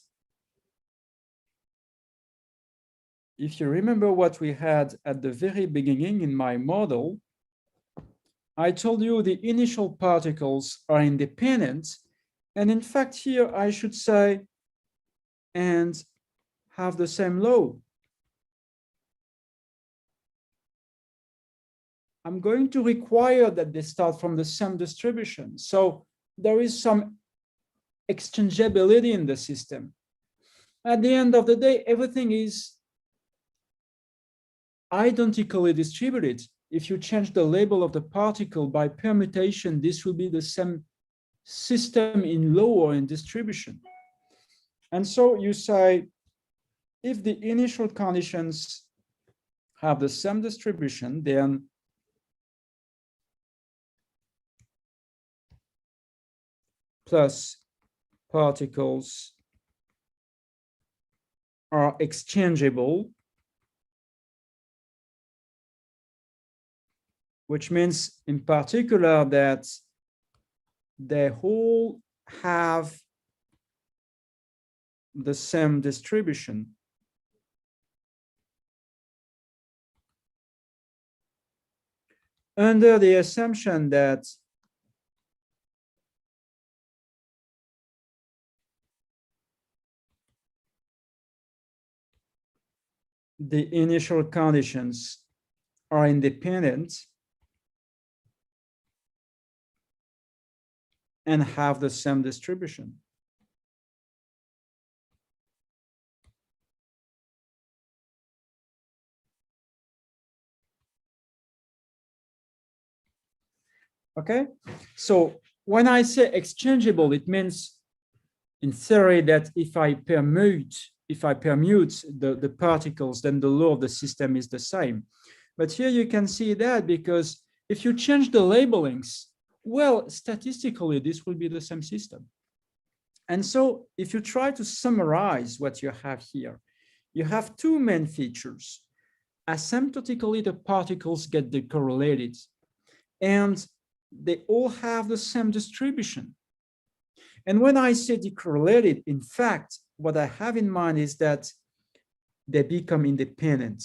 if you remember what we had at the very beginning in my model, I told you the initial particles are independent. And in fact, here I should say, and have the same law. I'm going to require that they start from the same distribution. So there is some exchangeability in the system. At the end of the day, everything is identically distributed. if you change the label of the particle by permutation, this will be the same system in law or in distribution. And so you say, if the initial conditions have the same distribution, then plus particles are exchangeable, which means in particular that they all have the same distribution. Under the assumption that the initial conditions are independent and have the same distribution. Okay, so when I say exchangeable, it means in theory that if I permute the particles, then the law of the system is the same. But here you can see that because if you change the labelings, well, statistically, this will be the same system. And so if you try to summarize what you have here, you have two main features. Asymptotically, the particles get decorrelated, and they all have the same distribution. And when I say decorrelated, in fact, what I have in mind is that they become independent.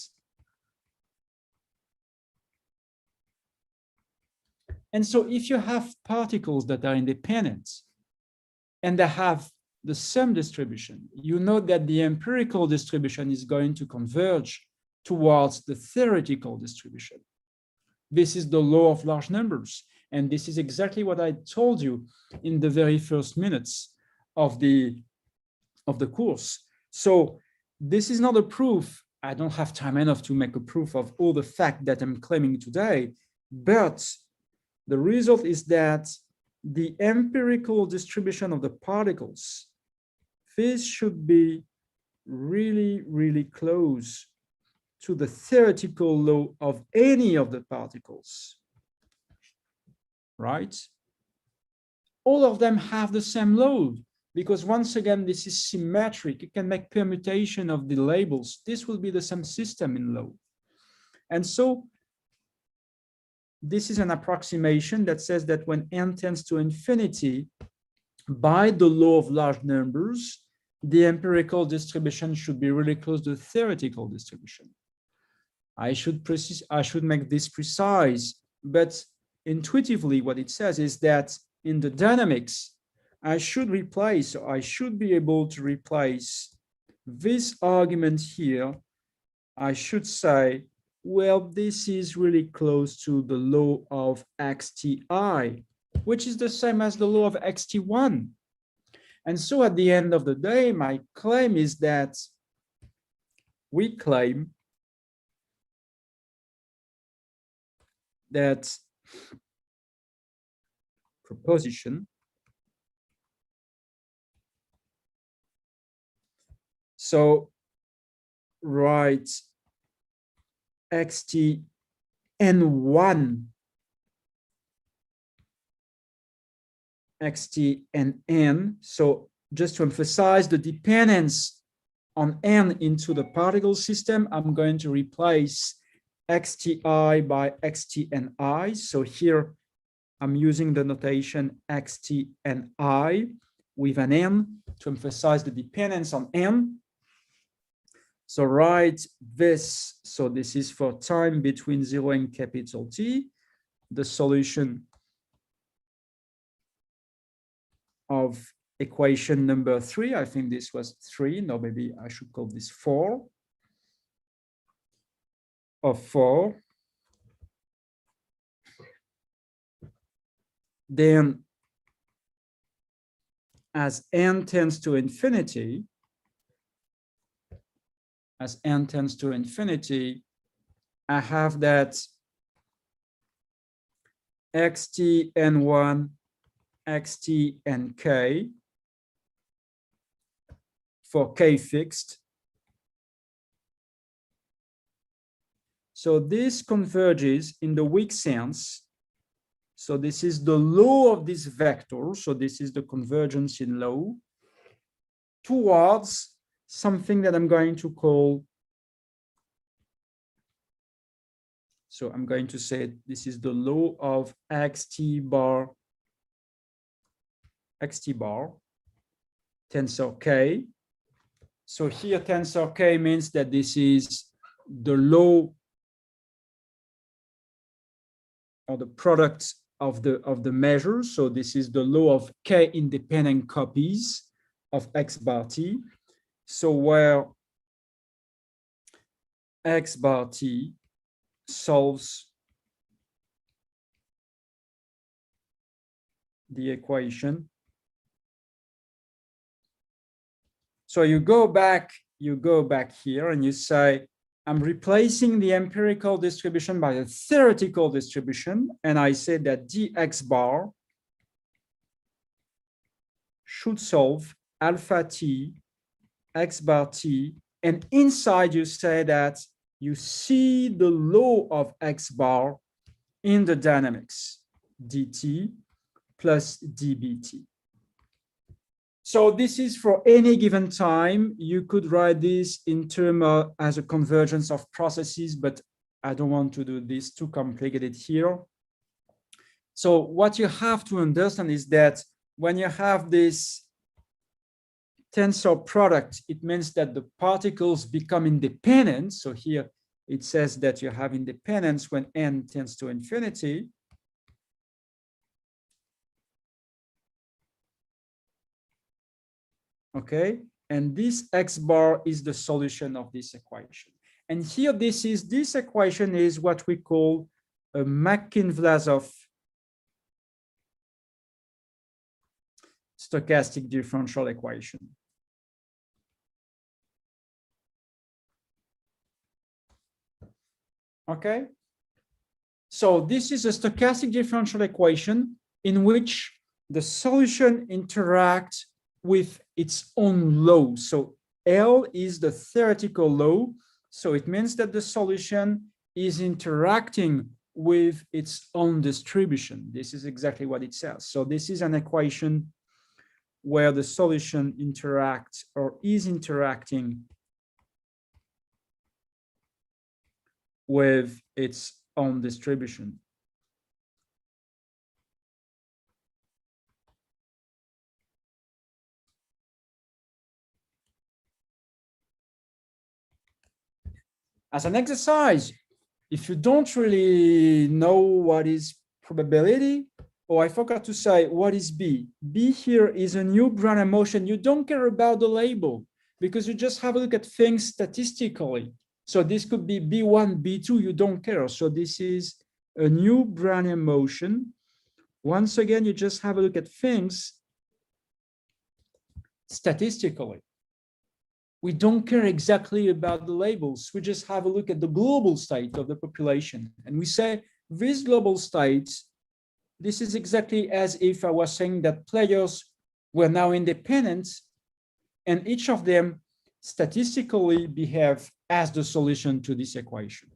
And so if you have particles that are independent and they have the same distribution, you know that the empirical distribution is going to converge towards the theoretical distribution. This is the law of large numbers. And this is exactly what I told you in the very first minutes of the course. So this is not a proof. I don't have time enough to make a proof of all the fact that I'm claiming today, but the result is that the empirical distribution of the particles, this should be really, really close to the theoretical law of any of the particles, right? All of them have the same load because once again, this is symmetric. You can make permutation of the labels. This will be the same system in law. And so this is an approximation that says that when n tends to infinity, by the law of large numbers, the empirical distribution should be really close to the theoretical distribution. I should make this precise, but intuitively what it says is that in the dynamics, I should be able to replace this argument here. I should say, well, this is really close to the law of xti, which is the same as the law of xt1. And so at the end of the day, my claim is that we claim that proposition. So write xt n1, xt and n. So just to emphasize the dependence on n into the particle system, I'm going to replace xti by xt and I. So here I'm using the notation xt and I with an n to emphasize the dependence on n. So write this. So this is for time between 0 and capital T, the solution of equation number 3. I think this was 3. No, maybe I should call this 4. Of 4. Then as n tends to infinity, I have that xt n1, xt and k for k fixed. So this converges in the weak sense. So this is the law of this vector. So this is the convergence in law towards something that I'm going to call, so I'm going to say this is the law of xt bar tensor k. So here tensor k means that this is the law or the product of the measures. So this is the law of k independent copies of x bar t. So where x bar t solves the equation. So you go back here and you say, I'm replacing the empirical distribution by a theoretical distribution. And I say that dx bar should solve alpha t, x bar t. And inside you say that you see the law of x bar in the dynamics, dt plus dbt. So this is for any given time. You could write this in terms as a convergence of processes, but I don't want to do this too complicated here. So what you have to understand is that when you have this tensor product, it means that the particles become independent. So here it says that you have independence when n tends to infinity. Okay, and this x bar is the solution of this equation. And here this equation is what we call a Makin-Vlasov stochastic differential equation. Okay, so this is a stochastic differential equation in which the solution interacts with its own law. So L is the theoretical law. So it means that the solution is interacting with its own distribution. This is exactly what it says. So this is an equation where the solution interacts or is interacting with its own distribution. As an exercise, if you don't really know what is probability, or I forgot to say, what is B? B here is a new Brownian motion. You don't care about the label because you just have a look at things statistically. So this could be B1, B2, you don't care. So this is a new Brownian motion. Once again, you just have a look at things statistically. We don't care exactly about the labels. We just have a look at the global state of the population. And we say, this global state, this is exactly as if I was saying that players were now independent and each of them statistically behave as the solution to this equation.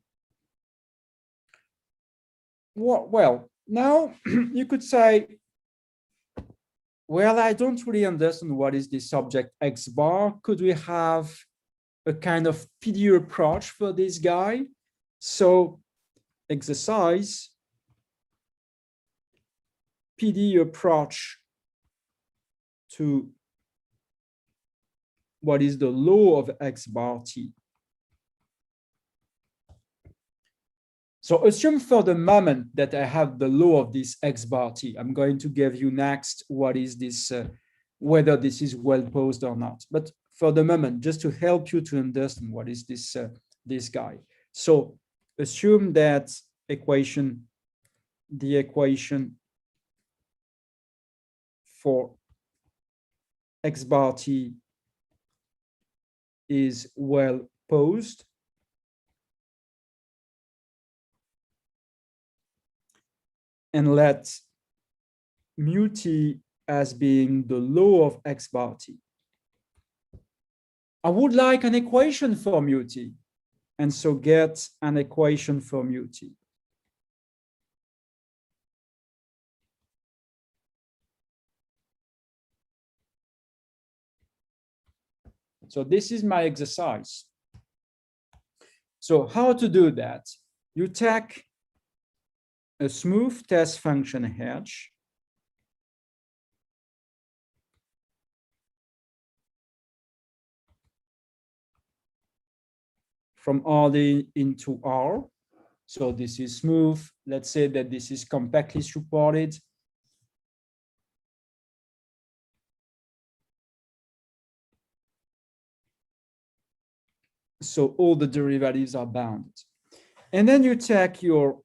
Well, now you could say, well, I don't really understand what is the subject X bar. Could we have a kind of PD approach for this guy? So exercise, PD approach to what is the law of X bar T. So assume for the moment that I have the law of this X bar T. I'm going to give you next what is this, whether this is well posed or not. But for the moment, just to help you to understand what is this, this guy. So assume that equation, the equation for X bar T is well posed. and let mu t as being the law of x bar t. I would like an equation for mu t, and so get an equation for mu t. So this is my exercise. So how to do that? You take a smooth test function h from RD into R. So this is smooth. Let's say that this is compactly supported. So all the derivatives are bounded. And then you take your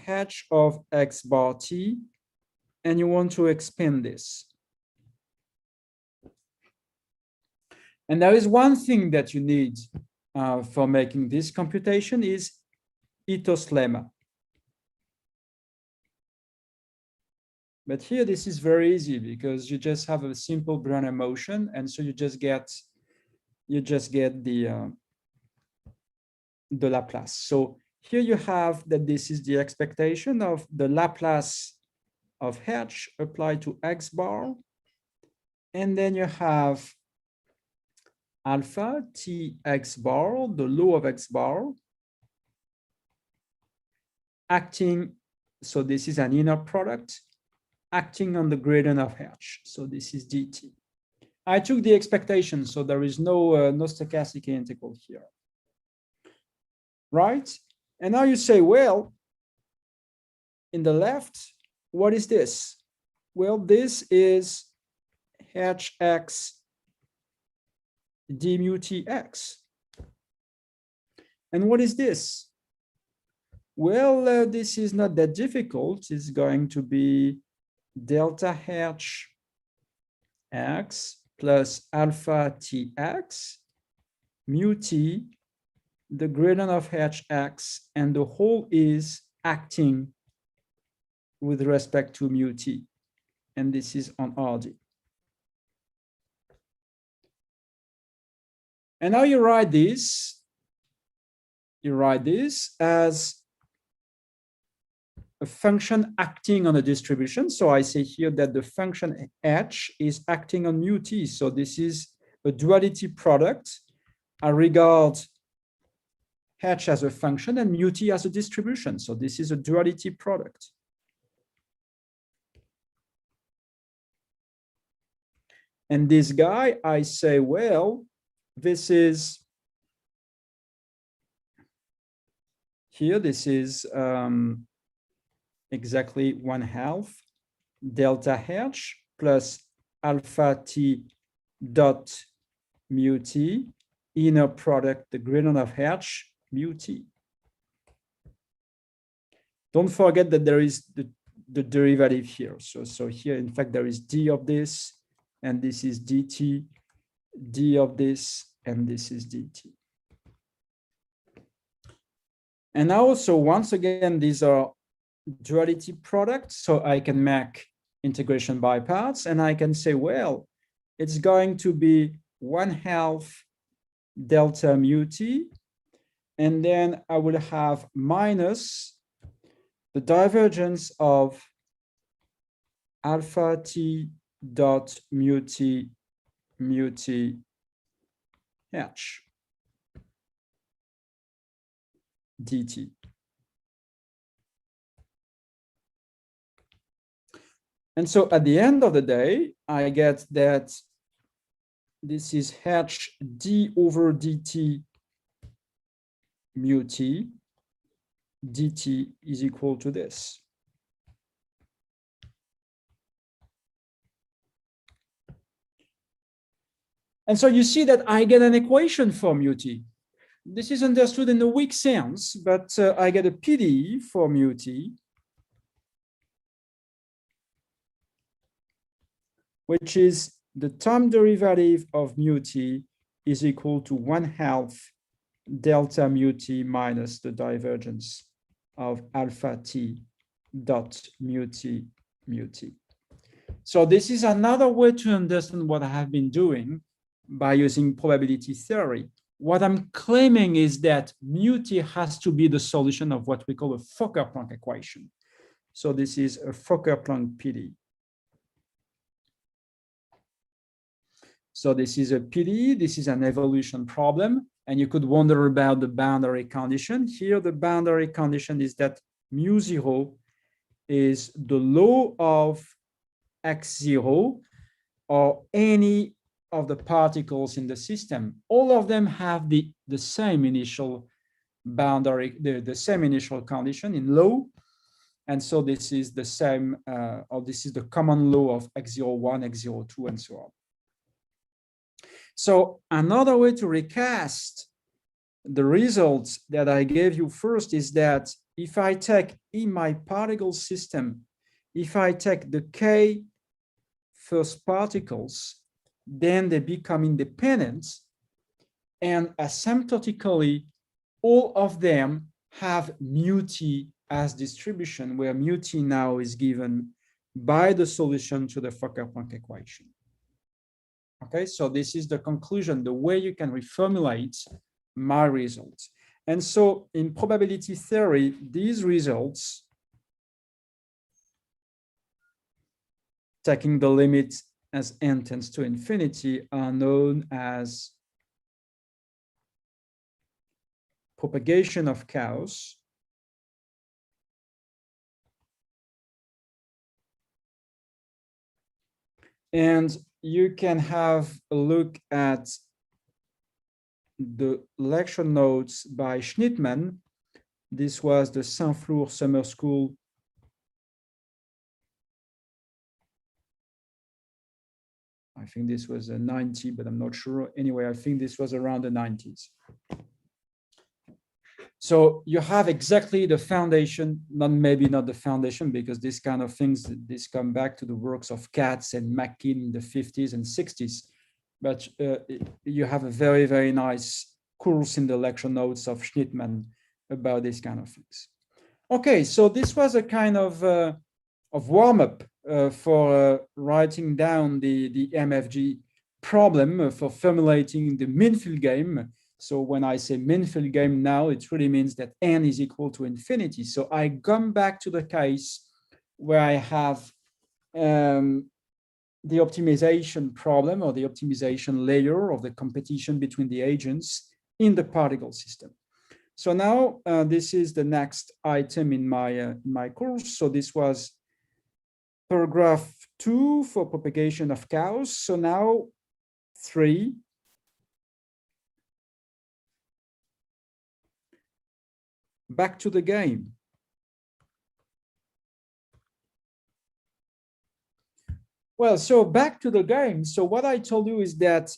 h of x bar t, and you want to expand this. And there is one thing that you need for making this computation is Ito's lemma. But here, this is very easy because you just have a simple Brownian motion, and so you just get the Laplace. So here you have that this is the expectation of the Laplace of h applied to x bar, and then you have alpha t x bar, the law of x bar, acting. So this is an inner product acting on the gradient of h. So this is dt. I took the expectation, so there is no stochastic integral here, right? And now you say, well, in the left, what is this? Well, this is hx d mu tx. And what is this? Well, this is not that difficult. It's going to be delta h x plus alpha tx mu t, the gradient of hx, and the whole is acting with respect to mu t. And this is on RD. And now you write this. You write this as a function acting on a distribution. So I say here that the function h is acting on mu t. So this is a duality product. I regard h as a function and mu t as a distribution. So this is a duality product. And this guy, I say, well, this is here, this is exactly 1/2 delta h plus alpha t dot mu t, inner product, the gradient of h mu t. Don't forget that there is the derivative here. So here, in fact, there is d of this, and this is dt, d of this, and this is dt. And also, once again, these are duality products, so I can make integration by parts, and I can say, well, it's going to be 1/2 delta mu t, and then I will have minus the divergence of alpha t dot mu t h dt. And so at the end of the day, I get that this is h d over dt mu t, dt is equal to this. And so you see that I get an equation for mu t. This is understood in a weak sense, but I get a PDE for mu t, which is the time derivative of mu t is equal to 1/2 delta mu t minus the divergence of alpha t dot mu t mu t. So this is another way to understand what I have been doing by using probability theory. What I'm claiming is that mu t has to be the solution of what we call a Fokker-Planck equation. So this is a Fokker-Planck PD. So this is a PD, this is an evolution problem, and you could wonder about the boundary condition. Here, the boundary condition is that mu zero is the law of x0 or any of the particles in the system. All of them have the same initial boundary, the same initial condition in law. And so this is the same, or this is the common law of x01, x02, and so on. So another way to recast the results that I gave you first is that if I take in my particle system, if I take the k first particles, then they become independent, and asymptotically, all of them have mu t as distribution, where mu t now is given by the solution to the Fokker-Planck equation. Okay, so this is the conclusion, the way you can reformulate my results. And so in probability theory, these results, taking the limit as n tends to infinity, are known as propagation of chaos. And you can have a look at the lecture notes by Schnittmann. This was the Saint-Flour Summer School. I think this was a 90, but I'm not sure. Anyway, I think this was around the 90s. So you have exactly the foundation, maybe not the foundation, because this kind of things, this come back to the works of Katz and McKean in the 50s and 60s. But you have a very, very nice course in the lecture notes of Schnittmann about these kind of things. Okay, so this was a kind of warm-up for writing down the MFG problem for formulating the Manfield game. So when I say Manfield game now, it really means that n is equal to infinity. So I come back to the case where I have the optimization problem or the optimization layer of the competition between the agents in the particle system. So now this is the next item in my course. So this was paragraph 2 for propagation of chaos. So now 3. Back to the game. Well, so back to the game. So what I told you is that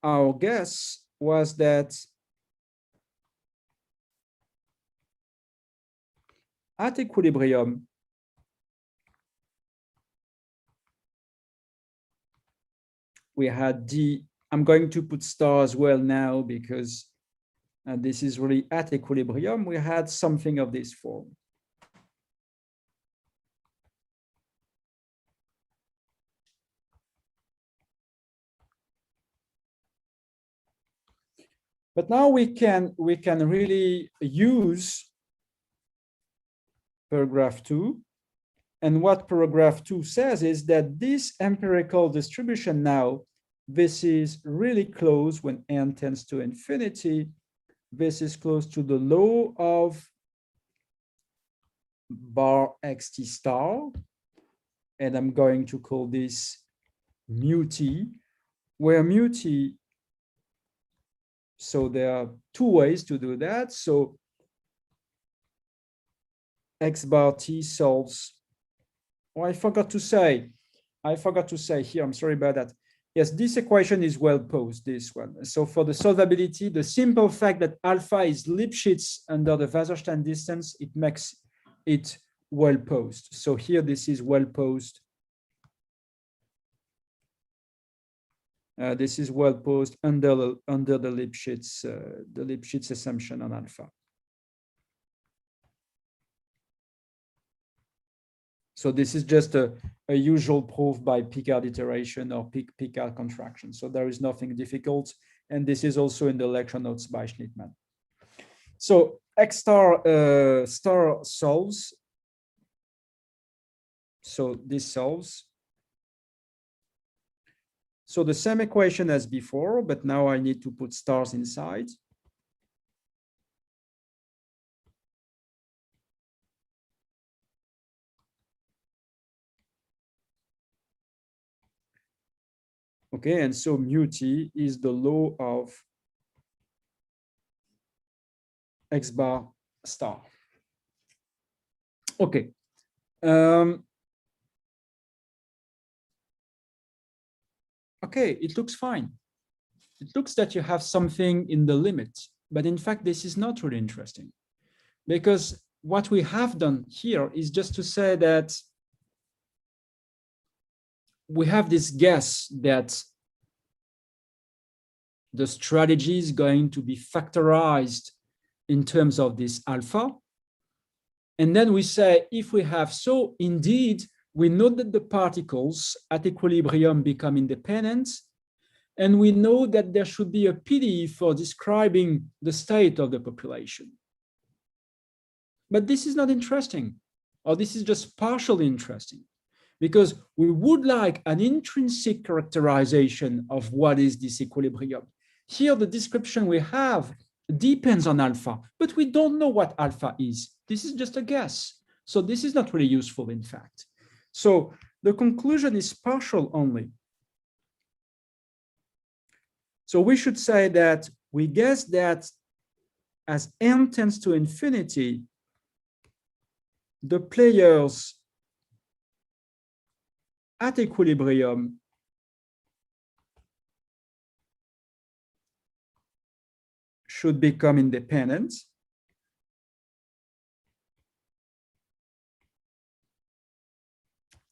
our guess was that at equilibrium, we had D. I'm going to put star as well now because this is really at equilibrium. We had something of this form. But now we can really use paragraph 2. And what paragraph 2 says is that this empirical distribution now, this is really close when n tends to infinity. This is close to the law of bar xt star. And I'm going to call this mu t, where mu t, so there are 2 ways to do that. So x bar t solves, oh, I forgot to say here, I'm sorry about that. Yes, this equation is well posed, this one. So for the solvability, the simple fact that alpha is Lipschitz under the Wasserstein distance, it makes it well posed. So here, this is well posed. This is well posed under the Lipschitz assumption on alpha. So this is just a usual proof by Picard iteration or Picard contraction. So there is nothing difficult. And this is also in the lecture notes by Schnittmann. So X star solves. So this solves. So the same equation as before, but now I need to put stars inside. Okay, and so mu t is the law of X bar star. Okay. Okay, it looks fine. It looks that you have something in the limit, but in fact, this is not really interesting because what we have done here is just to say that we have this guess that the strategy is going to be factorized in terms of this alpha. And then we say, if we have so, indeed, we know that the particles at equilibrium become independent. And we know that there should be a PD for describing the state of the population. But this is not interesting, or this is just partially interesting, because we would like an intrinsic characterization of what is this equilibrium. Here, the description we have depends on alpha, but we don't know what alpha is. This is just a guess. So this is not really useful, in fact. So the conclusion is partial only. So we should say that we guess that as n tends to infinity, the players at equilibrium should become independent.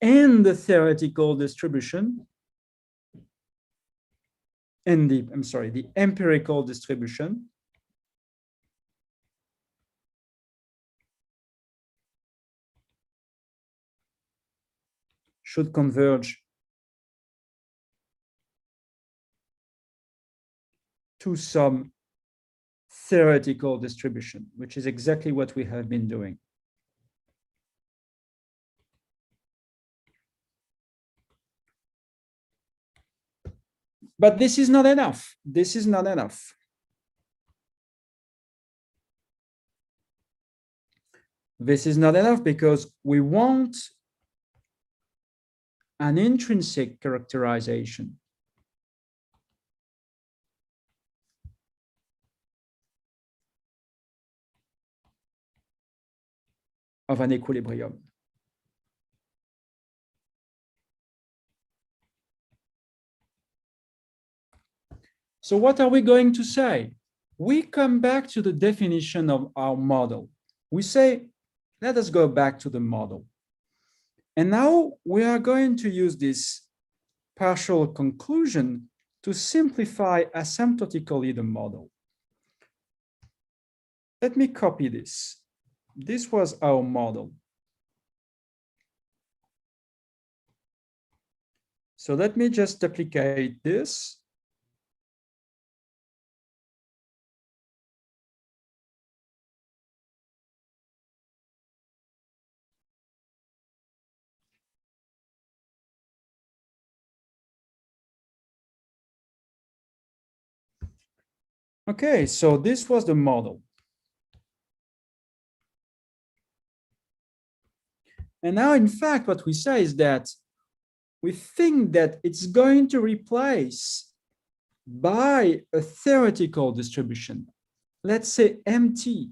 And the theoretical distribution and the empirical distribution should converge to some theoretical distribution, which is exactly what we have been doing. But this is not enough. This is not enough. This is not enough because we want an intrinsic characterization of an equilibrium. So what are we going to say? We come back to the definition of our model. We say, let us go back to the model. And now we are going to use this partial conclusion to simplify asymptotically the model. Let me copy this. This was our model. So let me just duplicate this. Okay, so this was the model. And now, in fact, what we say is that we think that it's going to replace by a theoretical distribution. Let's say MT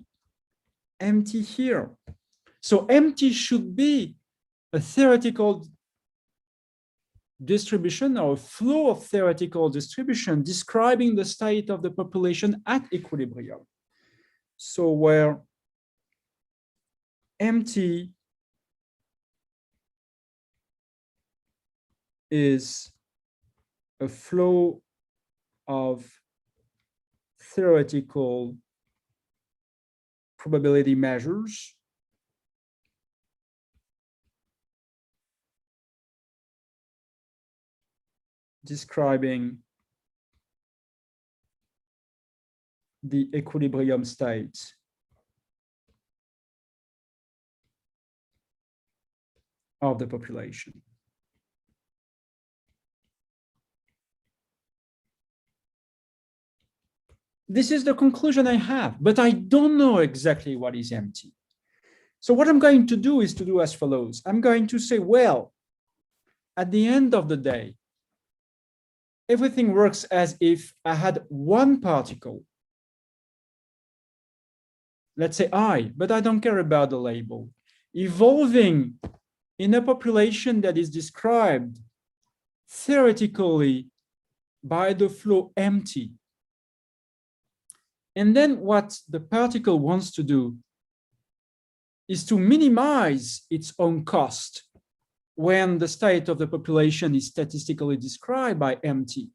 here. So MT should be a theoretical distribution or a flow of theoretical distribution describing the state of the population at equilibrium. So where MT is a flow of theoretical probability measures describing the equilibrium state of the population. This is the conclusion I have, but I don't know exactly what is MT. So what I'm going to do is to do as follows. I'm going to say, well, at the end of the day, everything works as if I had one particle, let's say I, but I don't care about the label, evolving in a population that is described theoretically by the flow MT. And then what the particle wants to do is to minimize its own cost when the state of the population is statistically described by MT.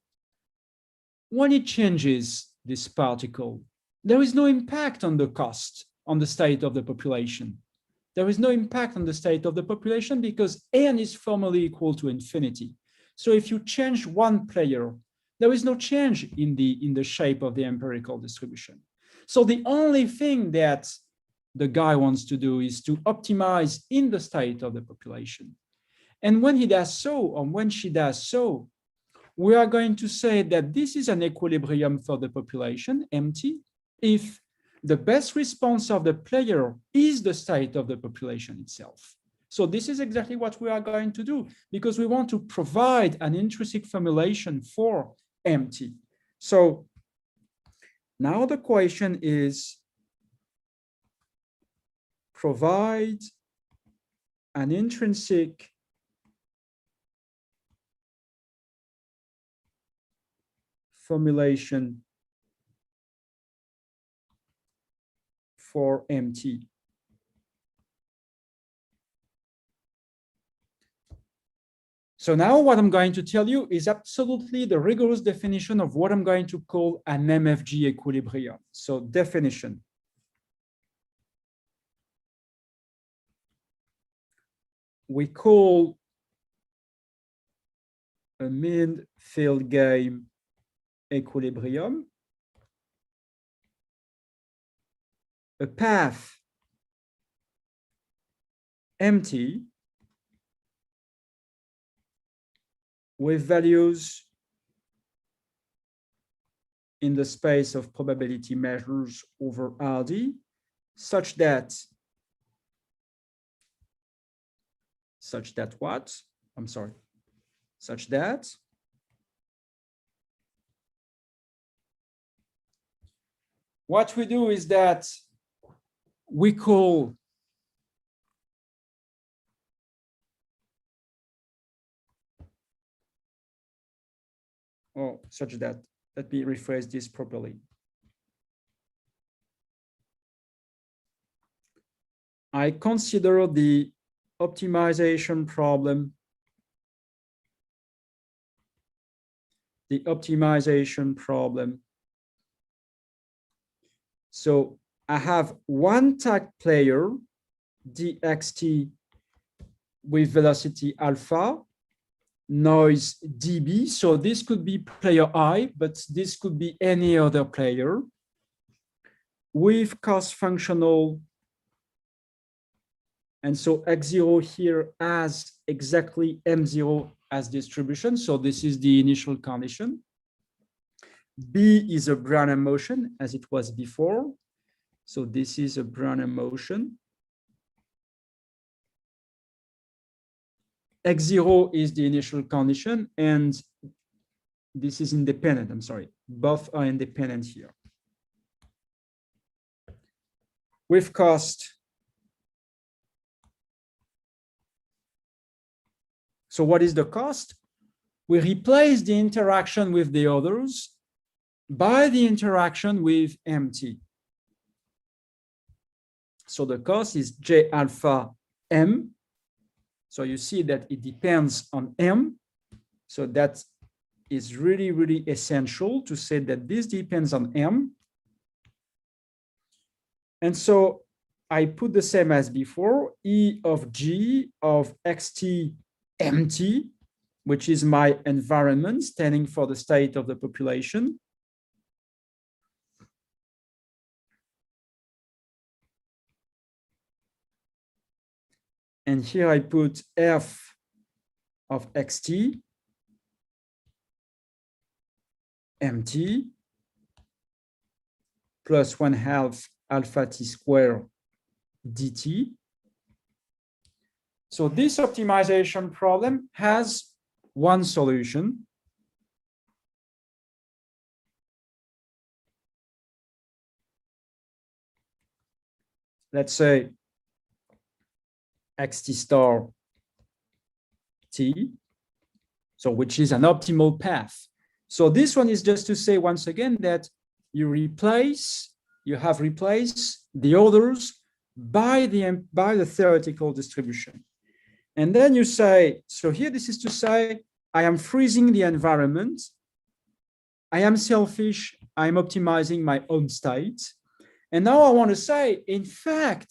When it changes this particle, there is no impact on the cost on the state of the population. There is no impact on the state of the population because n is formally equal to infinity. So if you change one player, there is no change in the shape of the empirical distribution. So the only thing that the guy wants to do is to optimize in the state of the population. And when he does so, or when she does so, we are going to say that this is an equilibrium for the population, MT, if the best response of the player is the state of the population itself. So this is exactly what we are going to do because we want to provide an intrinsic formulation for MT. So now the question is, provide an intrinsic formulation for MT. So now what I'm going to tell you is absolutely the rigorous definition of what I'm going to call an MFG equilibrium. So definition. We call a Manfield game equilibrium a path MT with values in the space of probability measures over RD such that what? I'm sorry. Such that what we do is that we call such that, let me rephrase this properly. I consider the optimization problem, So I have one tag player, dxt, with velocity alpha, noise dB. So this could be player I, but this could be any other player, with cost functional. And so X0 here has exactly M0 as distribution. So this is the initial condition. B is a Brownian motion as it was before. So this is a Brownian motion. X0 is the initial condition and this is independent. I'm sorry, both are independent here. With cost. So what is the cost? We replace the interaction with the others by the interaction with MT. So the cost is J alpha M. So you see that it depends on M. So that is really, really essential to say that this depends on M. And so I put the same as before, E of G of XT MT which is my environment standing for the state of the population. And here I put f of xt, mt, plus 1/2 alpha t squared dt. So this optimization problem has one solution. Let's say xt star t, so which is an optimal path. So this one is just to say once again that you have replaced the others by the theoretical distribution. And then you say, so here this is to say, I am freezing the environment, I am selfish, I'm optimizing my own state. And now I want to say, in fact,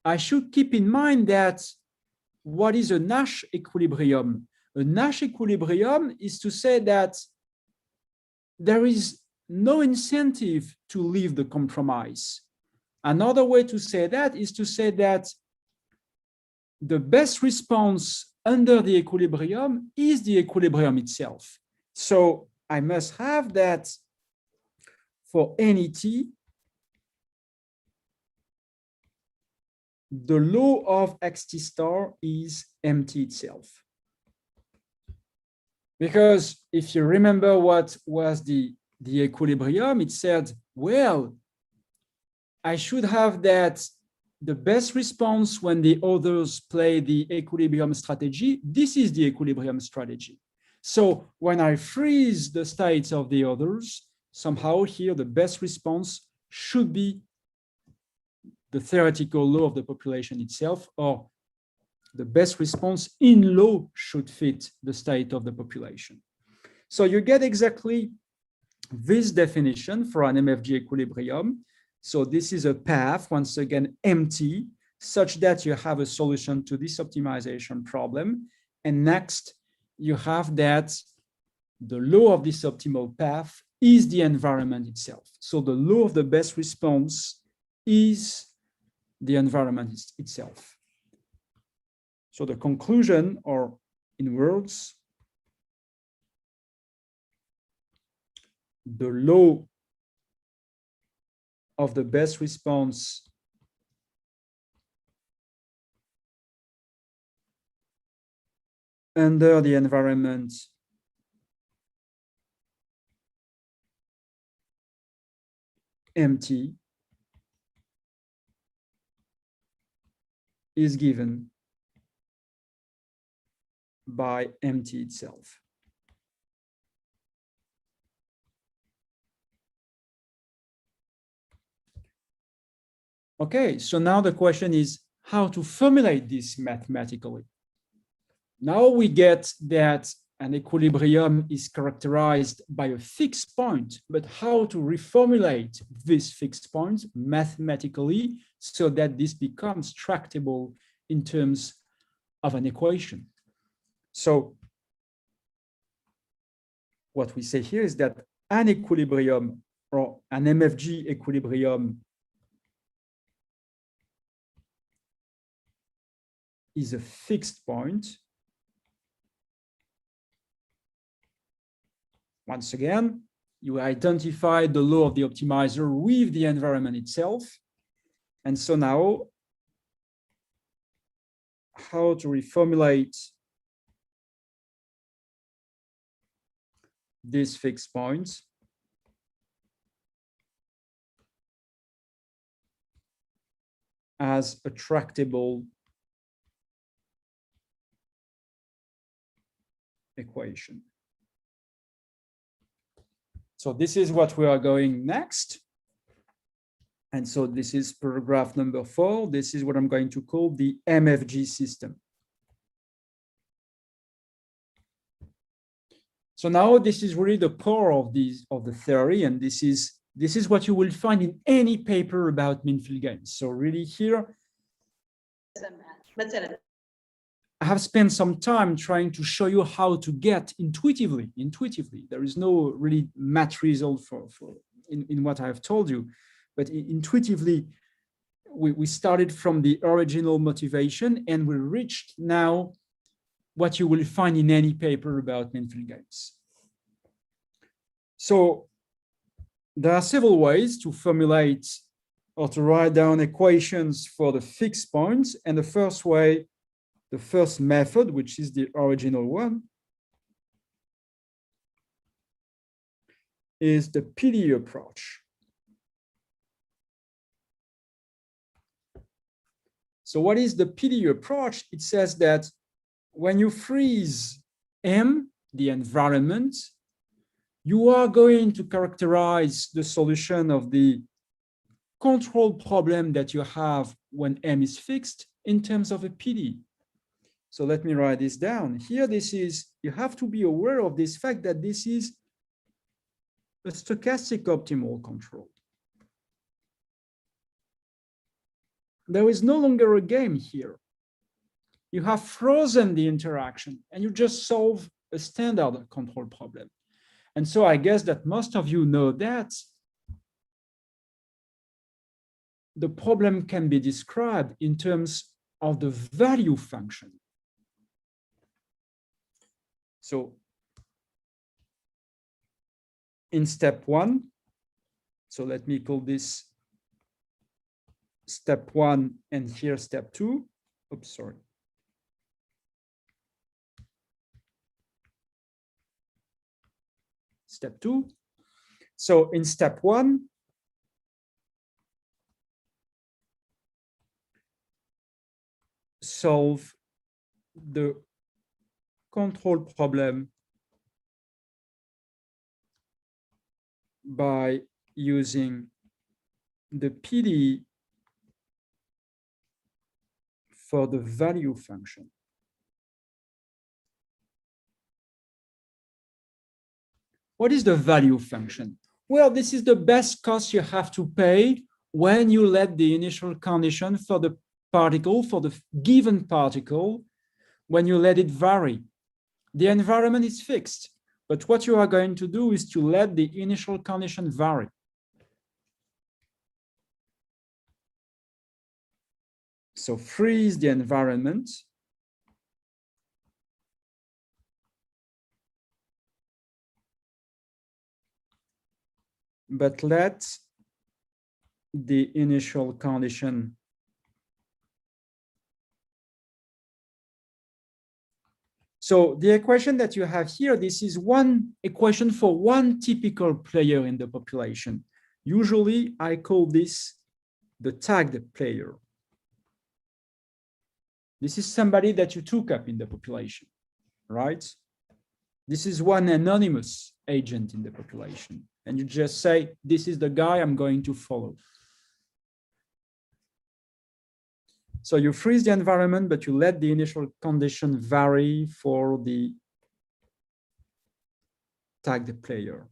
I should keep in mind that what is a Nash equilibrium? A Nash equilibrium is to say that there is no incentive to leave the compromise. Another way to say that is to say that the best response under the equilibrium is the equilibrium itself. So I must have that for any t, the law of xt star is mt itself. Because if you remember what was the equilibrium, it said, well, I should have that the best response when the others play the equilibrium strategy. This is the equilibrium strategy. So when I freeze the states of the others, somehow here the best response should be the theoretical law of the population itself, or the best response in law should fit the state of the population. So you get exactly this definition for an MFG equilibrium. So this is a path, once again, empty, such that you have a solution to this optimization problem. And next, you have that the law of this optimal path is the environment itself. So the law of the best response is the environment itself. So the conclusion, or in words, the law of the best response under the environment MT is given by MT itself. Okay, so now the question is how to formulate this mathematically. Now we get that an equilibrium is characterized by a fixed point, but how to reformulate this fixed point mathematically so that this becomes tractable in terms of an equation. So what we say here is that an equilibrium, or an MFG equilibrium, is a fixed point. Once again, you identify the law of the optimizer with the environment itself. And so now, how to reformulate this fixed point as a tractable equation. So this is what we are going next. And so this is paragraph number 4. This is what I'm going to call the MFG system. So now this is really the core of the theory, and this is what you will find in any paper about Manfield gains. So really here, I have spent some time trying to show you how to get intuitively. There is no really math result in what I have told you, but intuitively, we started from the original motivation and we reached now what you will find in any paper about Manfield games. So there are several ways to formulate or to write down equations for the fixed points. And the first way, the first method, which is the original one, is the PD approach. So what is the PD approach? It says that when you freeze M, the environment, you are going to characterize the solution of the control problem that you have when M is fixed in terms of a PD. So let me write this down. Here, you have to be aware of this fact that this is a stochastic optimal control. There is no longer a game here. You have frozen the interaction and you just solve a standard control problem. And so I guess that most of you know that the problem can be described in terms of the value function. So in step one, so let me call this step one and here step two. Oops, sorry. Step two. So in step one, solve the control problem by using the PD for the value function. What is the value function? Well, this is the best cost you have to pay when you let the initial condition for the particle, for the given particle, when you let it vary. The environment is fixed, but what you are going to do is to let the initial condition vary. So freeze the environment. But let the initial condition so the equation that you have here, this is one equation for one typical player in the population. Usually I call this the tagged player. This is somebody that you took up in the population, right? This is one anonymous agent in the population. And you just say, this is the guy I'm going to follow. So you freeze the environment, but you let the initial condition vary for the tagged player.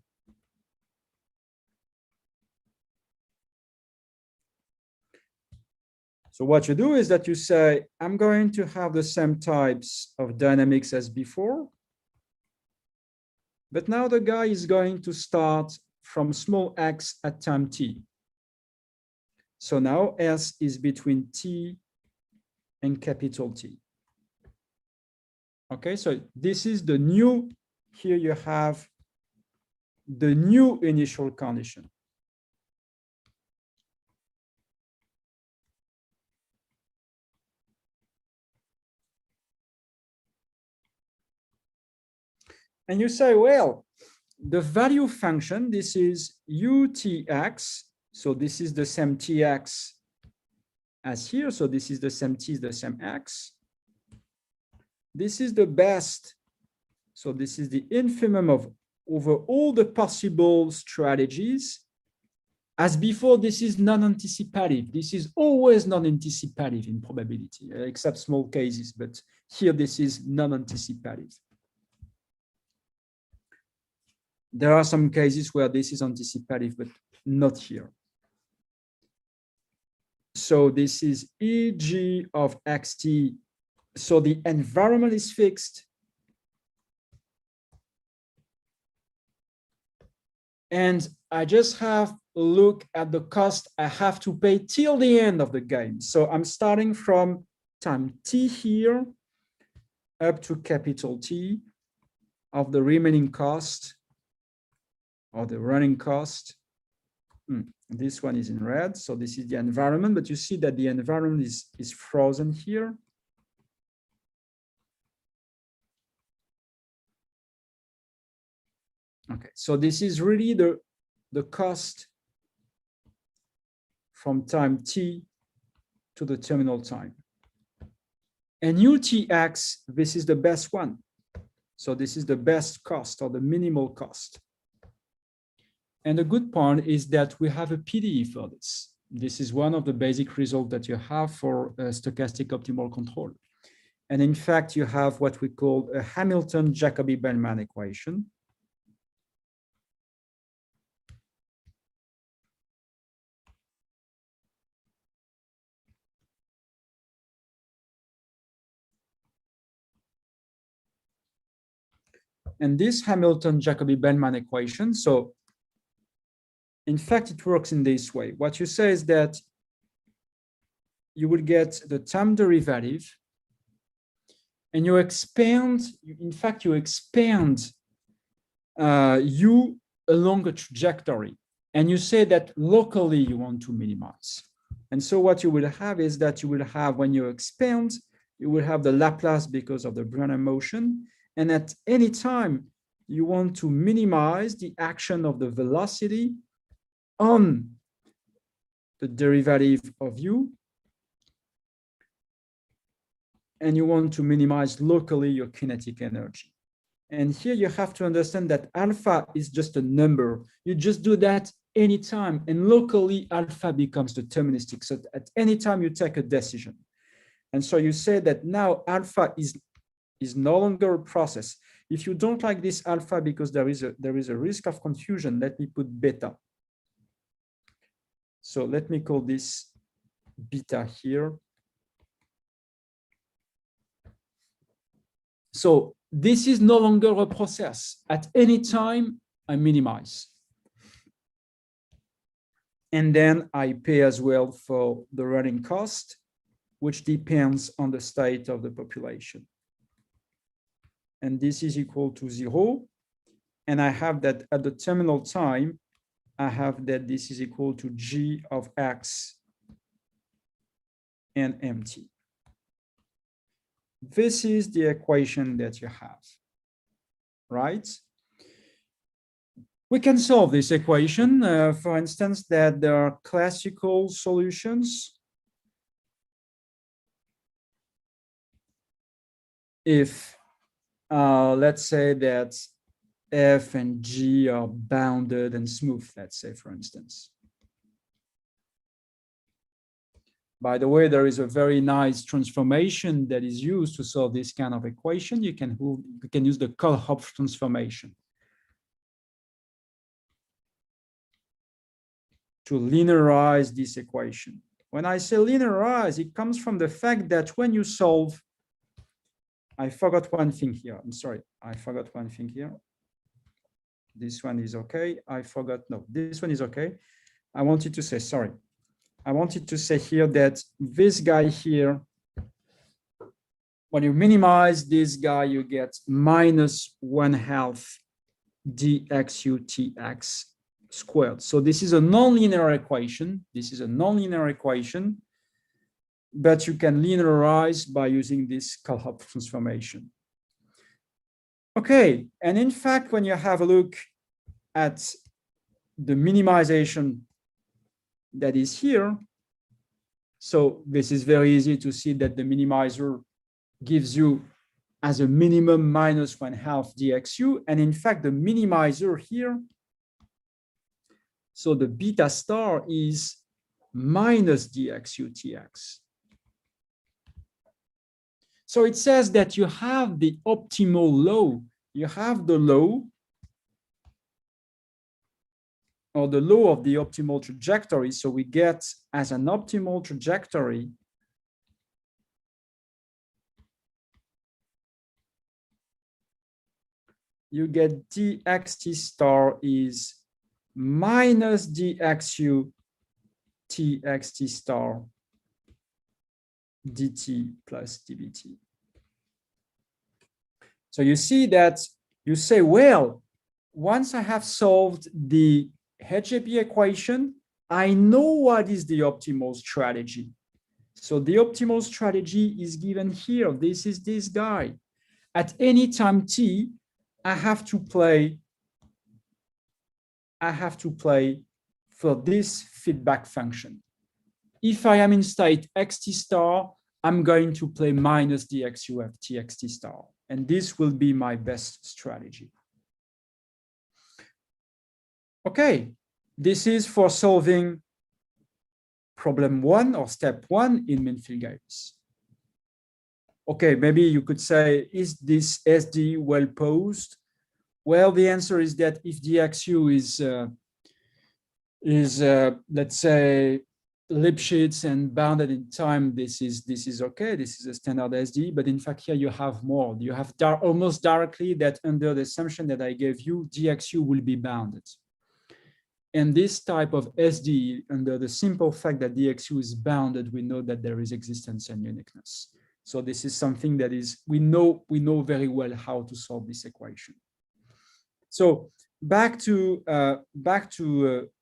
So what you do is that you say, I'm going to have the same types of dynamics as before. But now the guy is going to start from small x at time t. So now S is between t and capital T. Okay, so this is the new, here you have the new initial condition. And you say, well, the value function, this is utx. So this is the same tx as here. So this is the same t, the same x. This is the best. So this is the infimum of over all the possible strategies. As before, this is non-anticipative. This is always non-anticipative in probability, except small cases. But here, this is non-anticipative. There are some cases where this is anticipative, but not here. So this is EG of xt So the environment is fixed. And I just have a look at the cost I have to pay till the end of the game. So I'm starting from time t here up to capital T of the remaining cost or the running cost. This one is in red. So this is the environment, but you see that the environment is frozen here. Okay, so this is really the cost from time t to the terminal time. And UTX, this is the best one. So this is the best cost or the minimal cost. And the good part is that we have a PDE for this. This is one of the basic results that you have for stochastic optimal control. And in fact, you have what we call a Hamilton-Jacobi-Bellman equation. And this Hamilton-Jacobi-Bellman equation, so in fact, it works in this way. What you say is that you will get the time derivative and you expand, in fact, you expand u along a trajectory. And you say that locally you want to minimize. And so what you will have is that you will have, when you expand, you will have the Laplace because of the Brownian motion. And at any time, you want to minimize the action of the velocity on the derivative of u, and you want to minimize locally your kinetic energy. And here you have to understand that alpha is just a number. You just do that anytime, and locally alpha becomes deterministic. So at any time you take a decision. And so you say that now alpha is no longer a process. If you don't like this alpha because there is a risk of confusion, let me put beta. So let me call this beta here. So this is no longer a process. At any time, I minimize. And then I pay as well for the running cost, which depends on the state of the population. And this is equal to 0. And I have that at the terminal time, I have that this is equal to g of x and mt. This is the equation that you have, right? We can solve this equation. For instance, that there are classical solutions. If, let's say that f and g are bounded and smooth, let's say, for instance. By the way, there is a very nice transformation that is used to solve this kind of equation. You can use the Kohlhoff transformation to linearize this equation. When I say linearize, it comes from the fact that when you solve, I forgot one thing here. I'm sorry, I forgot one thing here. This one is okay. I forgot, no, this one is okay. I wanted to say, sorry. I wanted to say here that this guy here, when you minimize this guy, you get minus 1/2 dxutx squared. So this is a nonlinear equation. This is a nonlinear equation, but you can linearize by using this Kohlhoff transformation. Okay, and in fact, when you have a look at the minimization that is here, so this is very easy to see that the minimizer gives you as a minimum minus 1/2 dxu, and in fact, the minimizer here, so the beta star is minus dxutx. So it says that you have the optimal law. You have the law, or the law of the optimal trajectory. So we get as an optimal trajectory you get dxt star is minus dxu txt star dt plus dbt. So you see that you say, well, once I have solved the HAB equation, I know what is the optimal strategy. So the optimal strategy is given here. This is this guy. At any time t, I have to play for this feedback function. If I am in state xt star, I'm going to play minus dxu of txt star. And this will be my best strategy. Okay, this is for solving problem 1 or step 1 in Manfield games. Okay, maybe you could say, is this SD well posed? Well, the answer is that if dxu is let's say Lipschitz and bounded in time, this is okay. This is a standard SD, but in fact here you have more. You have almost directly that under the assumption that I gave you, dxu will be bounded. And this type of SD, under the simple fact that dxu is bounded, we know that there is existence and uniqueness. So this is something that is, we know very well how to solve this equation. So back to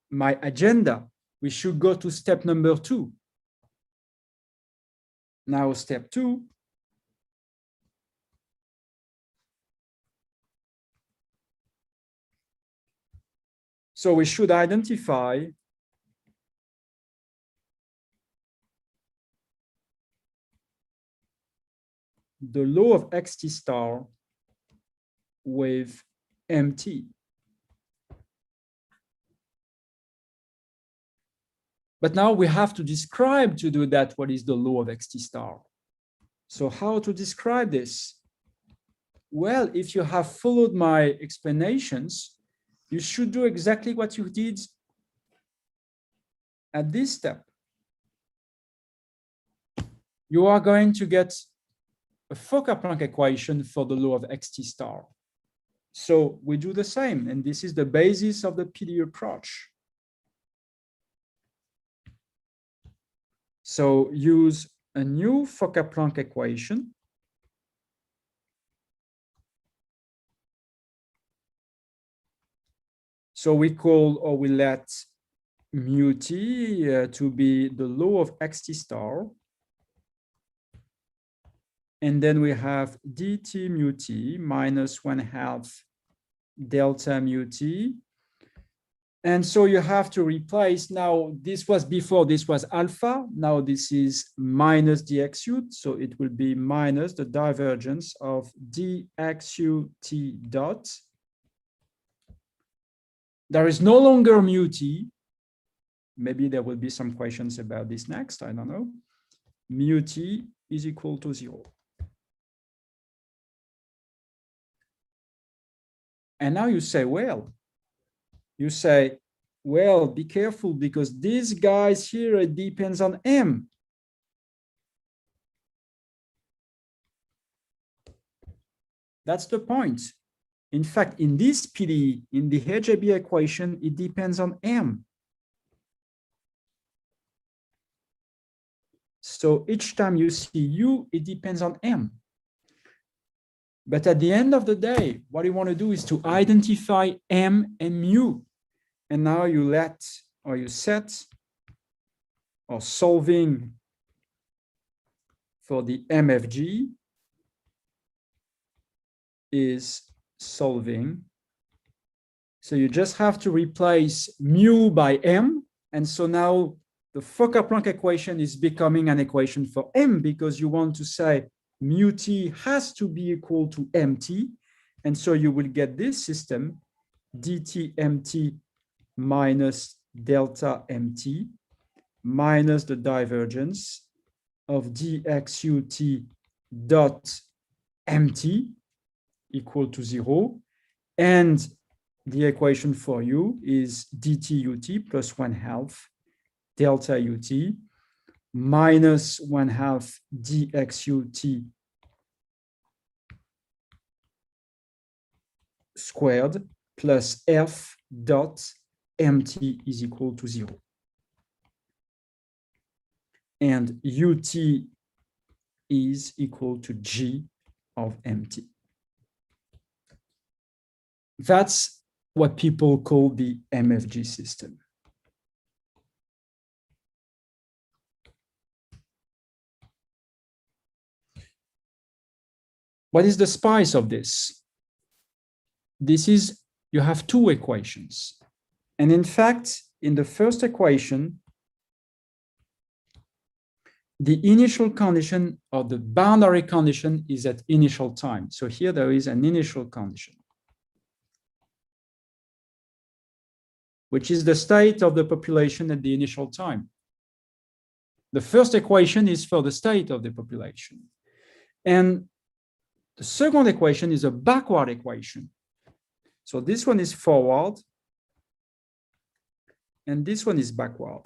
my agenda, we should go to step number 2. Now step 2. So we should identify the law of xt star with MT. But now we have to describe, to do that, what is the law of xt star. So how to describe this? Well, if you have followed my explanations, you should do exactly what you did at this step. You are going to get a Fokker-Planck equation for the law of xt star. So we do the same, and this is the basis of the PD approach. So use a new Fokker-Planck equation. So we call, or we let mu t to be the law of xt star. And then we have dt mu t minus 1/2 delta mu t. And so you have to replace, now this was before, this was alpha, now this is minus dxu, so it will be minus the divergence of dxu t dot. There is no longer mu t. Maybe there will be some questions about this next, I don't know. Mu t is equal to 0. And now you say, well, be careful, because these guys here, it depends on M. That's the point. In fact, in this PD, in the HAB equation, it depends on M. So each time you see U, it depends on M. But at the end of the day, what you want to do is to identify M and mu. And now you let, or you set, or solving for the MFG is solving. So you just have to replace mu by M. And so now the Fokker-Planck equation is becoming an equation for M, because you want to say mu t has to be equal to mt. And so you will get this system, dt mt minus delta mt minus the divergence of dxut dot mt equal to 0. And the equation for u is dtut plus 1/2 delta ut minus 1/2 dxut squared plus F dot MT is equal to 0. And UT is equal to G of MT. That's what people call the MFG system. What is the spice of this? This is, you have two equations. And in fact, in the first equation, the initial condition or the boundary condition is at initial time. So here there is an initial condition, which is the state of the population at the initial time. The first equation is for the state of the population. And the second equation is a backward equation. So this one is forward, and this one is backward.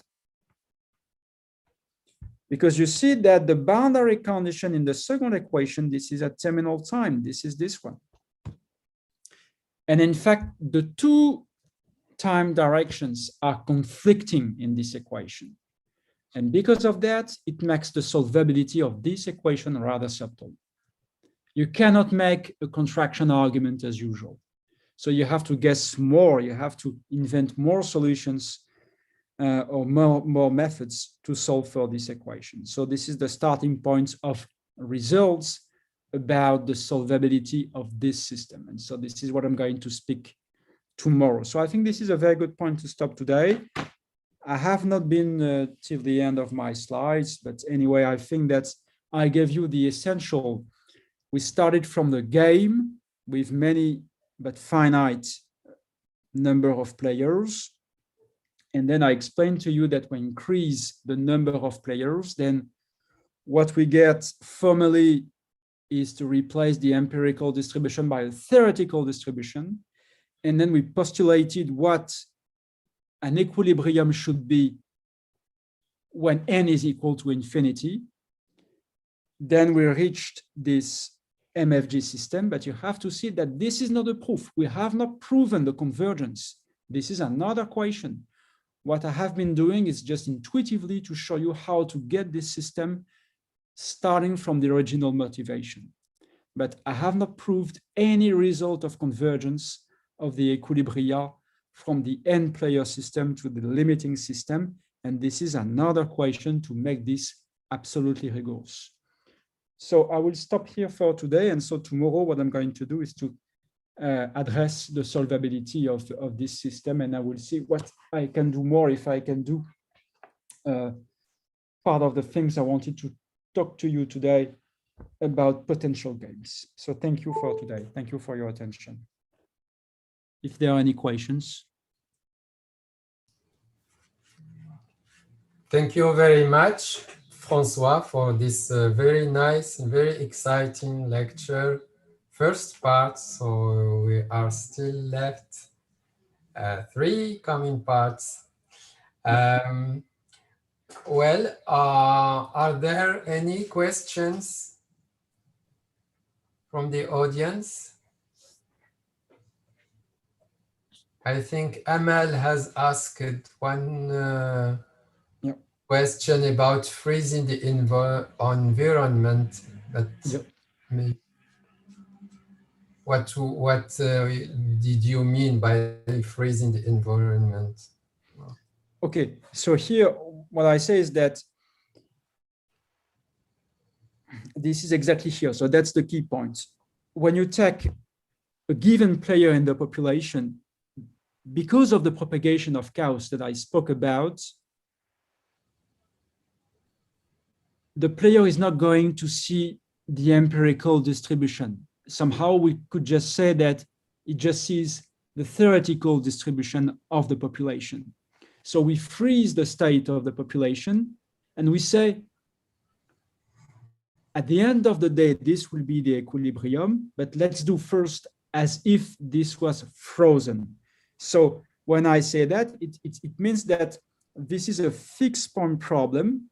Because you see that the boundary condition in the second equation, this is at terminal time, this is this one. And in fact, the two time directions are conflicting in this equation. And because of that, it makes the solvability of this equation rather subtle. You cannot make a contraction argument as usual. So you have to guess more, you have to invent more solutions or more methods to solve for this equation. So this is the starting point of results about the solvability of this system. And so this is what I'm going to speak tomorrow. So I think this is a very good point to stop today. I have not been till the end of my slides, but anyway, I think that I gave you the essential. We started from the game with many but finite number of players. And then I explained to you that we increase the number of players, then what we get formally is to replace the empirical distribution by a theoretical distribution. And then we postulated what an equilibrium should be when n is equal to infinity. Then we reached this MFG system, but you have to see that this is not a proof. We have not proven the convergence. This is another equation. What I have been doing is just intuitively to show you how to get this system starting from the original motivation. But I have not proved any result of convergence of the equilibria from the n-player system to the limiting system. And this is another equation to make this absolutely rigorous. So I will stop here for today. And so tomorrow, what I'm going to do is to address the solvability of this system. And I will see what I can do more, if I can do part of the things I wanted to talk to you today about potential games. So thank you for today. Thank you for your attention. If there are any questions. Thank you very much, Francois, for this very nice and very exciting lecture. First part, so we are still left 3 coming parts. Well, are there any questions from the audience? I think Amal has asked one question about freezing the environment, but what did you mean by freezing the environment? Okay, so here what I say is that this is exactly here. So that's the key point. When you take a given player in the population, because of the propagation of chaos that I spoke about, the player is not going to see the empirical distribution. Somehow we could just say that it just sees the theoretical distribution of the population. So we freeze the state of the population and we say, at the end of the day, this will be the equilibrium, but let's do first as if this was frozen. So when I say that, it means that this is a fixed point problem.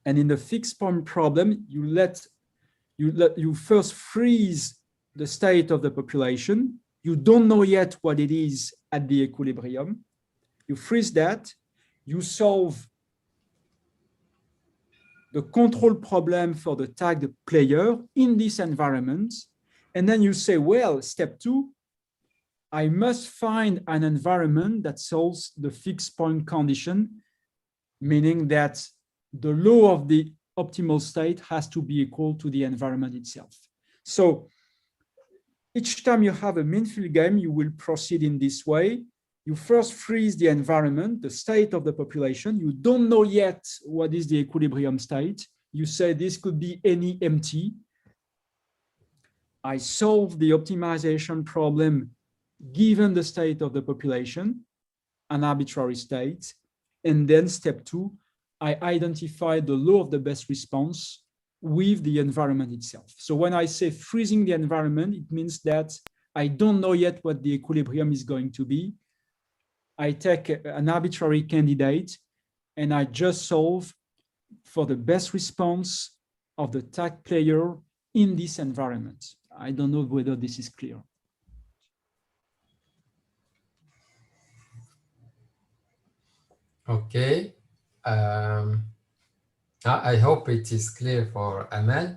And in the fixed point problem, you first freeze the state of the population, You don't know yet what it is at the equilibrium. You freeze that. You solve the control problem for the tagged player in this environment. And then you say, well, step 2, I must find an environment that solves the fixed point condition, meaning that the law of the optimal state has to be equal to the environment itself. So each time you have a Manfield game, you will proceed in this way. You first freeze the environment, the state of the population. You don't know yet what is the equilibrium state. You say this could be any MT. I solve the optimization problem given the state of the population, an arbitrary state. And then step 2, I identify the law of the best response with the environment itself. So when I say freezing the environment, it means that I don't know yet what the equilibrium is going to be. I take an arbitrary candidate and I just solve for the best response of the tag player in this environment. I don't know whether this is clear. Okay. I hope it is clear for Amal.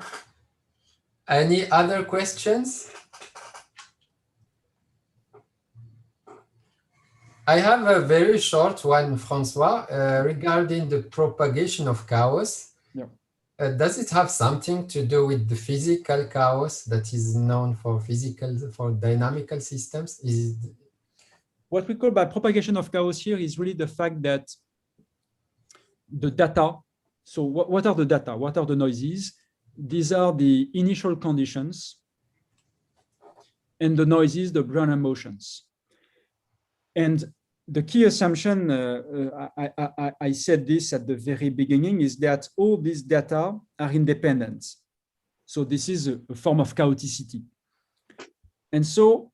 Any other questions? I have a very short one, Francois, regarding the propagation of chaos. Yeah. Does it have something to do with the physical chaos that is known for dynamical systems? Is it... What we call by propagation of chaos here is really the fact that the data, so what are the data? What are the noises? These are the initial conditions, and the noises, the Brownian motions. And the key assumption, I said this at the very beginning, is that all these data are independent. So this is a form of chaoticity. And so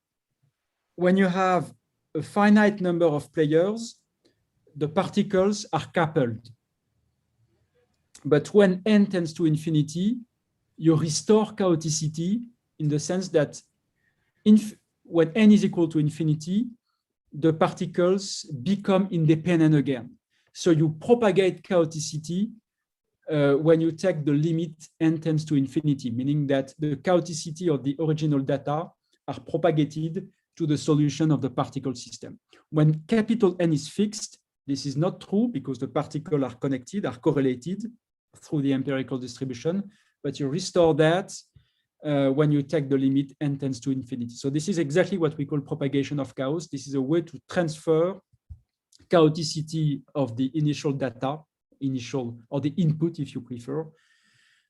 when you have a finite number of players, the particles are coupled. But when n tends to infinity, you restore chaoticity in the sense that when n is equal to infinity, the particles become independent again. So you propagate chaoticity when you take the limit n tends to infinity, meaning that the chaoticity of the original data are propagated to the solution of the particle system. When capital N is fixed, this is not true because the particles are connected, are correlated through the empirical distribution, but you restore that when you take the limit n tends to infinity. So this is exactly what we call propagation of chaos. This is a way to transfer chaoticity of the initial data, or the input, if you prefer,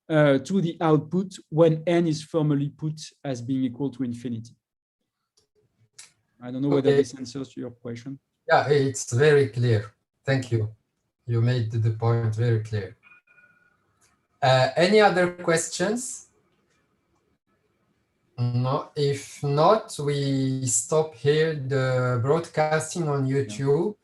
to the output when n is formally put as being equal to infinity. I don't know whether this answers to your question. Yeah, it's very clear. Thank you. You made the point very clear. Any other questions? No, if not, we stop here the broadcasting on YouTube.